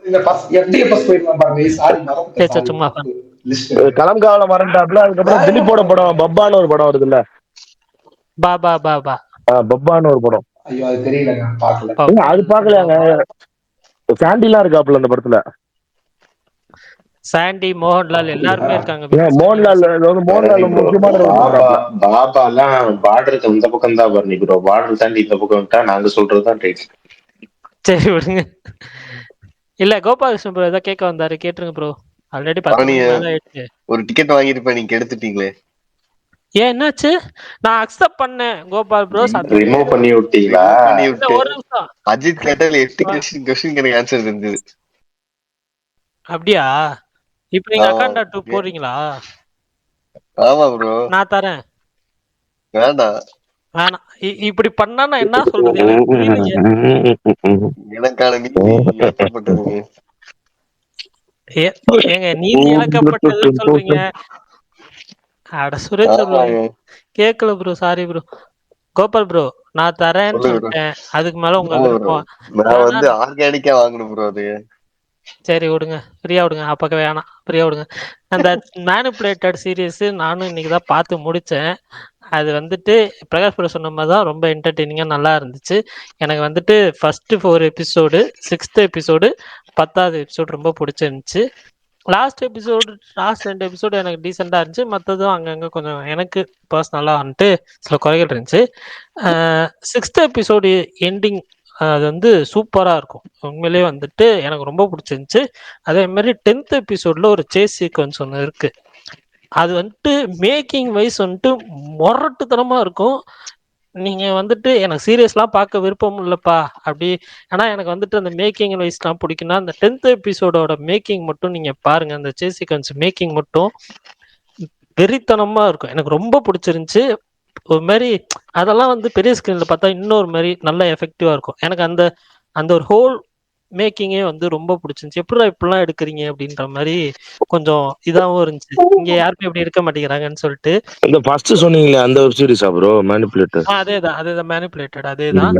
Speaker 11: இந்த FDFS போயிருந்தேன் பாருங்க. சாரி, மறந்துட்டேன். சாரி,
Speaker 2: சும்மா
Speaker 11: லிஸ்ட்
Speaker 14: களம் காவல மறந்துட்டாப்ல. அதுக்கப்புறம் திலீப்போட படம் பப்பான்னு ஒரு படம் வருதுல்ல,
Speaker 2: பா பா பா பா
Speaker 14: பப்பான்னு ஒரு படம்.
Speaker 11: ஐயோ, அது தெரியலங்க, பாக்கல.
Speaker 14: அது பாக்கலையாங்க? சாண்டிலாம் இருக்காப்புல அந்த படத்துல.
Speaker 2: சாண்டி, மோகன்லால் எல்லாருமே இருக்காங்க.
Speaker 14: மோகன்லால் முக்கியமான ரோல் பண்றாப்ல.
Speaker 6: பாபா எல்லாம் பார்டருக்கு இந்த பக்கம் தான் பண்ணி ப்ரோ. பார்டர் தாண்டி இந்த பக்கம் விட்டா நாங்க சொல்றதுதான் ரைட்.
Speaker 2: சரி விடுங்க. இல்ல கோபாலகிருஷ்ணன் ப்ரோ ஏதோ கேட்க வந்தாரு, கேட்டுருங்க ப்ரோ. ஆல்ரெடி 10 மணிக்கு மேல ஆயிடுச்சு.
Speaker 15: ஒரு டிக்கெட் வாங்கிருப்பேன், நீங்க எடுத்துட்டீங்களே.
Speaker 2: ஏன் என்னாச்சு? நான் அக்செப்ட் பண்ணேன் கோபால் ப்ரோ.
Speaker 6: ரிமூவ் பண்ணி விட்டீங்களா?
Speaker 2: ஒரு நிமிஷம்.
Speaker 15: அஜித் கேட்டால 8 கொஸ்டின் எனக்கு ஆன்சர் இருந்தது.
Speaker 2: அப்படியா? இப்ப நீங்க அகாண்டா 2 போறீங்களா?
Speaker 15: ஆமா ப்ரோ.
Speaker 2: நான் தரேன்.
Speaker 15: வேண்டாம்.
Speaker 2: வேணாம். இப்படி பண்ணா நான் என்ன சொல்றது? எனக்கு புரியலையே.
Speaker 15: எனக்கான நீதி இழக்கப்பட்டது.
Speaker 2: ஏங்க நீதி இழக்கப்பட்டதுன்னு சொல்றீங்க? அட சுரேந்தர் ப்ரோ, கேக்கல bro, sorry bro. Gopal bro, நான் தரேன்னு சொல்லிட்டேன். அதுக்கு மேல உங்க விருப்பம்.
Speaker 15: நான் வந்து ஆர்கானிக்கா வாங்கணும் ப்ரோ. அது
Speaker 2: சரி விடுங்க, ஃப்ரீயா விடுங்க. அப்ப வேணாம், ஃப்ரீயா விடுங்க. அந்த மேனிபுலேட்டட் சீரீஸ் நானும் இன்னைக்கு தான் பார்த்து முடிச்சேன். அது வந்துட்டு பிரகாஷ் ப்ரோ சொன்ன மாதிரி தான் ரொம்ப என்டர்டெய்னிங்கா நல்லா இருந்துச்சு. எனக்கு வந்துட்டு ஃபர்ஸ்ட் 4 எபிசோடு, 6th எபிசோடு, 10வது எபிசோடு ரொம்ப பிடிச்சிருந்துச்சு. லாஸ்ட் 2 எபிசோடு எனக்கு டீசெண்டாக இருந்துச்சு. மற்றதும் அங்கங்கே கொஞ்சம் எனக்கு பர்சனலாக வந்துட்டு சில குறைகள் இருந்துச்சு. 6th எபிசோடு எண்டிங் அது வந்து சூப்பராக இருக்கும். உண்மையிலேயே வந்துட்டு எனக்கு ரொம்ப பிடிச்சிருந்துச்சு. அதே மாதிரி 10th எபிசோடில் ஒரு சேஸ் சீக்வன்ஸ் ஒன்று இருக்குது. அது வந்துட்டு மேக்கிங் வைஸ் வந்துட்டு மொரட்டுத்தனமாக இருக்கும். நீங்கள் வந்துட்டு எனக்கு சீரியஸ்லாம் பார்க்க விருப்பம் இல்லைப்பா அப்படி, ஆனால் எனக்கு வந்துட்டு அந்த மேக்கிங் வைஸ்லாம் பிடிக்குன்னா அந்த 10th எபிசோடோட மேக்கிங் மட்டும் நீங்கள் பாருங்கள். அந்த சேஸ் சீக்வன்ஸ் மேக்கிங் மட்டும் வெறித்தனமாக இருக்கும். எனக்கு ரொம்ப பிடிச்சிருந்துச்சு. ஒரு மாதிரி அதெல்லாம் வந்து பெரிய ஸ்க்ரீனில் பார்த்தா இன்னொரு மாதிரி நல்ல எஃபெக்டிவாக இருக்கும். எனக்கு அந்த அந்த ஒரு ஹோல் மேக்கிங்கே வந்து ரொம்ப பிடிச்சிருந்துச்சு. எப்படிடா இப்படிலாம் எடுக்கிறீங்க அப்படின்ற மாதிரி கொஞ்சம் இதாகவும் இருந்துச்சு. இங்கே யாருமே இப்படி எடுக்க மாட்டேங்கிறாங்கன்னு சொல்லிட்டு.
Speaker 14: இந்த ஃபர்ஸ்ட் சொன்னீங்களே அந்த வெப் சீரிஸா ப்ரோ, மேனிபுலேட்டர்?
Speaker 2: அதேதான் மேனிபுலேட்டட். அதேதான்.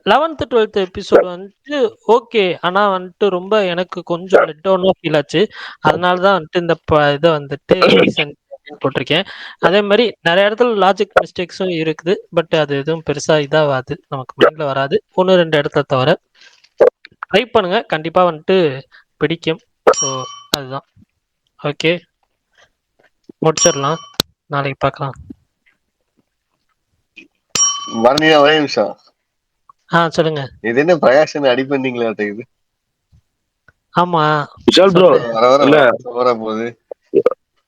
Speaker 2: 11th 12th எபிசோடு வந்துட்டு ஓகே, ஆனா வந்துட்டு ரொம்ப எனக்கு கொஞ்சம் லெட் டவுனா ஃபீல் ஆச்சு. அதனால தான் வந்துட்டு இந்த இதை வந்துட்டு ரீசன்ட் போட்டிருக்கேன். அதே மாதிரி நிறைய இடத்துல லாஜிக் மிஸ்டேக்ஸும் இருக்குது. பட் அது எதுவும் பெருசா இதாகாது, நமக்கு மைண்ட்ல வராது. 1-2 இடத்த தவிர ட்ரை பண்ணுங்க, கண்டிப்பா வந்துட்டு பிடிக்கும். ஸோ அதுதான். ஓகே, முடிச்சிடலாம். நாளைக்கு பார்க்கலாம்.
Speaker 15: மறந்தீங்க ஒரே நிமிஷம்.
Speaker 2: சொல்லுங்க.
Speaker 15: இது என்ன பிரகாஷன் அடி பண்ணீங்களா? இது
Speaker 2: ஆமா
Speaker 14: விஷால் ப்ரோ, இல்ல
Speaker 15: வர போகுது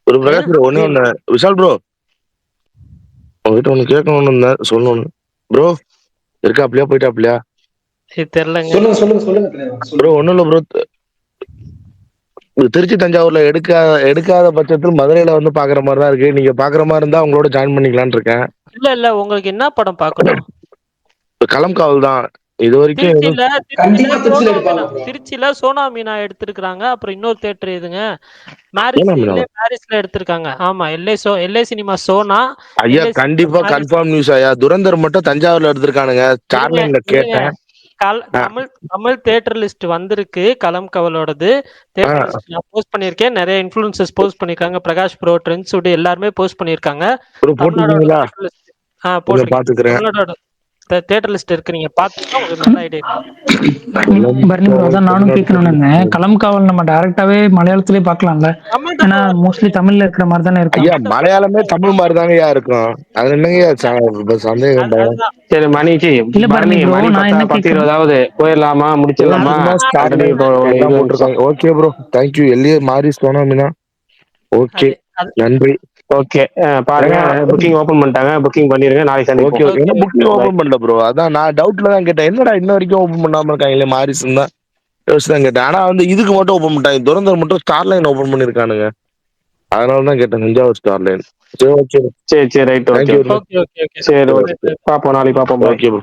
Speaker 14: ஒரு பிரகாஷ் ப்ரோ, ஒண்ணு விஷால் ப்ரோ உங்ககிட்ட ஒண்ணு கேட்கணும்னு சொல்லணும் ப்ரோ. இருக்காப்லையா போயிட்டாப்லையா
Speaker 2: தெரியலங்க.
Speaker 11: சொல்லுங்க
Speaker 14: ப்ரோ. ஒண்ணும் இல்ல ப்ரோ, திருச்சி தஞ்சாவூர்ல எடுக்காத பட்சத்தில் மதுரையில வந்து பாக்குற மாதிரி தான் இருக்கு. நீங்க பாக்குற மாதிரி இருந்தா உங்களோட ஜாயின் பண்ணிக்கலாம்னு இருக்கேன்.
Speaker 2: இல்ல உங்களுக்கு என்ன படம் பார்க்கணும்?
Speaker 14: களம் காவல் தான் இது வரைக்கும்.
Speaker 2: திருச்சியில சோனா மீனா எடுத்திருக்காங்க. அப்புறம் இன்னொரு தியேட்டர் எதுங்க, பாரிஸ்ல எடுத்திருக்காங்க. ஆமா, எல்ஏ சினிமா சோனா.
Speaker 14: ஐயா கண்டிப்பா கன்ஃபார்ம் நியூஸ் ஐயா. துரந்தர் மட்டும் தஞ்சாவூர்ல எடுத்திருக்கானுங்க. ஸ்டார்லைன்ல கேட்டேன்.
Speaker 2: தமிழ் தியேட்டர் லிஸ்ட் வந்திருக்கு. களம் கவலோடது தியேட்டர் லிஸ்ட் நான் போஸ்ட் பண்ணிருக்கேன். நிறைய இன்ஃப்ளூயன்சர்ஸ் போஸ்ட் பண்ணிருக்காங்க. பிரகாஷ் ப்ரோ, ட்ரெண்ட்ஸ் உட் எல்லாருமே போஸ்ட் பண்ணிருக்காங்க. தமிழோட தியேட்டர் லிஸ்ட் இருக்கு, நீங்க பாத்தீங்கன்னா உங்களுக்கு நல்ல ஐடியா.
Speaker 3: பரணி ப்ரோ, அதான் நானும் கேட்கணும்னு. களம் காவல் நம்ம டைரக்டாவே மலையாளத்திலே பார்க்கலாம்ல? ஏன்னா மோஸ்ட்லி தமிழ்ல இருக்கிற மாதிரி தானே இருக்கும்.
Speaker 14: ஐயா மலையாளமே தமிழ் மாதிரி தாங்கய்யா இருக்கும். அது என்னங்க சந்தேகம்?
Speaker 1: சரி மணிக்கு
Speaker 3: இல்ல பரணி ப்ரோ, நான் என்ன
Speaker 1: 10-20 போயிடலாமா, முடிச்சிடலாமா?
Speaker 14: Okay bro, thank you. எல்ஏ மாரிஸ் சோனா மீனா. ஓகே, நன்றி.
Speaker 1: ஓகே, பாருங்க புக்கிங் ஓபன் பண்ணிட்டாங்க. புக்கிங் பண்ணிருங்க, நாளைக்கு சந்திப்போம்.
Speaker 14: ஓகே, என்ன புக்கிங் ஓபன் பண்ணல ப்ரோ? அதான் நான் டவுட்ல தான் கேட்டேன். என்னடா இன்ன வரைக்கும் ஓபன் பண்ணாம இருக்காங்களே மாரிஸ் தான் யோசிச்சு தான் கேட்டேன். ஆனா வந்து இதுக்கு மட்டும் ஓபன் பண்ணிட்டாங்க. துரந்தர் மட்டும் ஸ்டார்லைன் ஓபன் பண்ணிருக்கானுங்க. அதனால தான் கேட்டேன், தஞ்சாவூர் ஸ்டார்லைன். சரி ஓகே,
Speaker 1: சரி ரைட். ஓகே, சரி ஓகே, பாப்போம், நாளைக்கு பாப்போம்.
Speaker 14: Okay bro.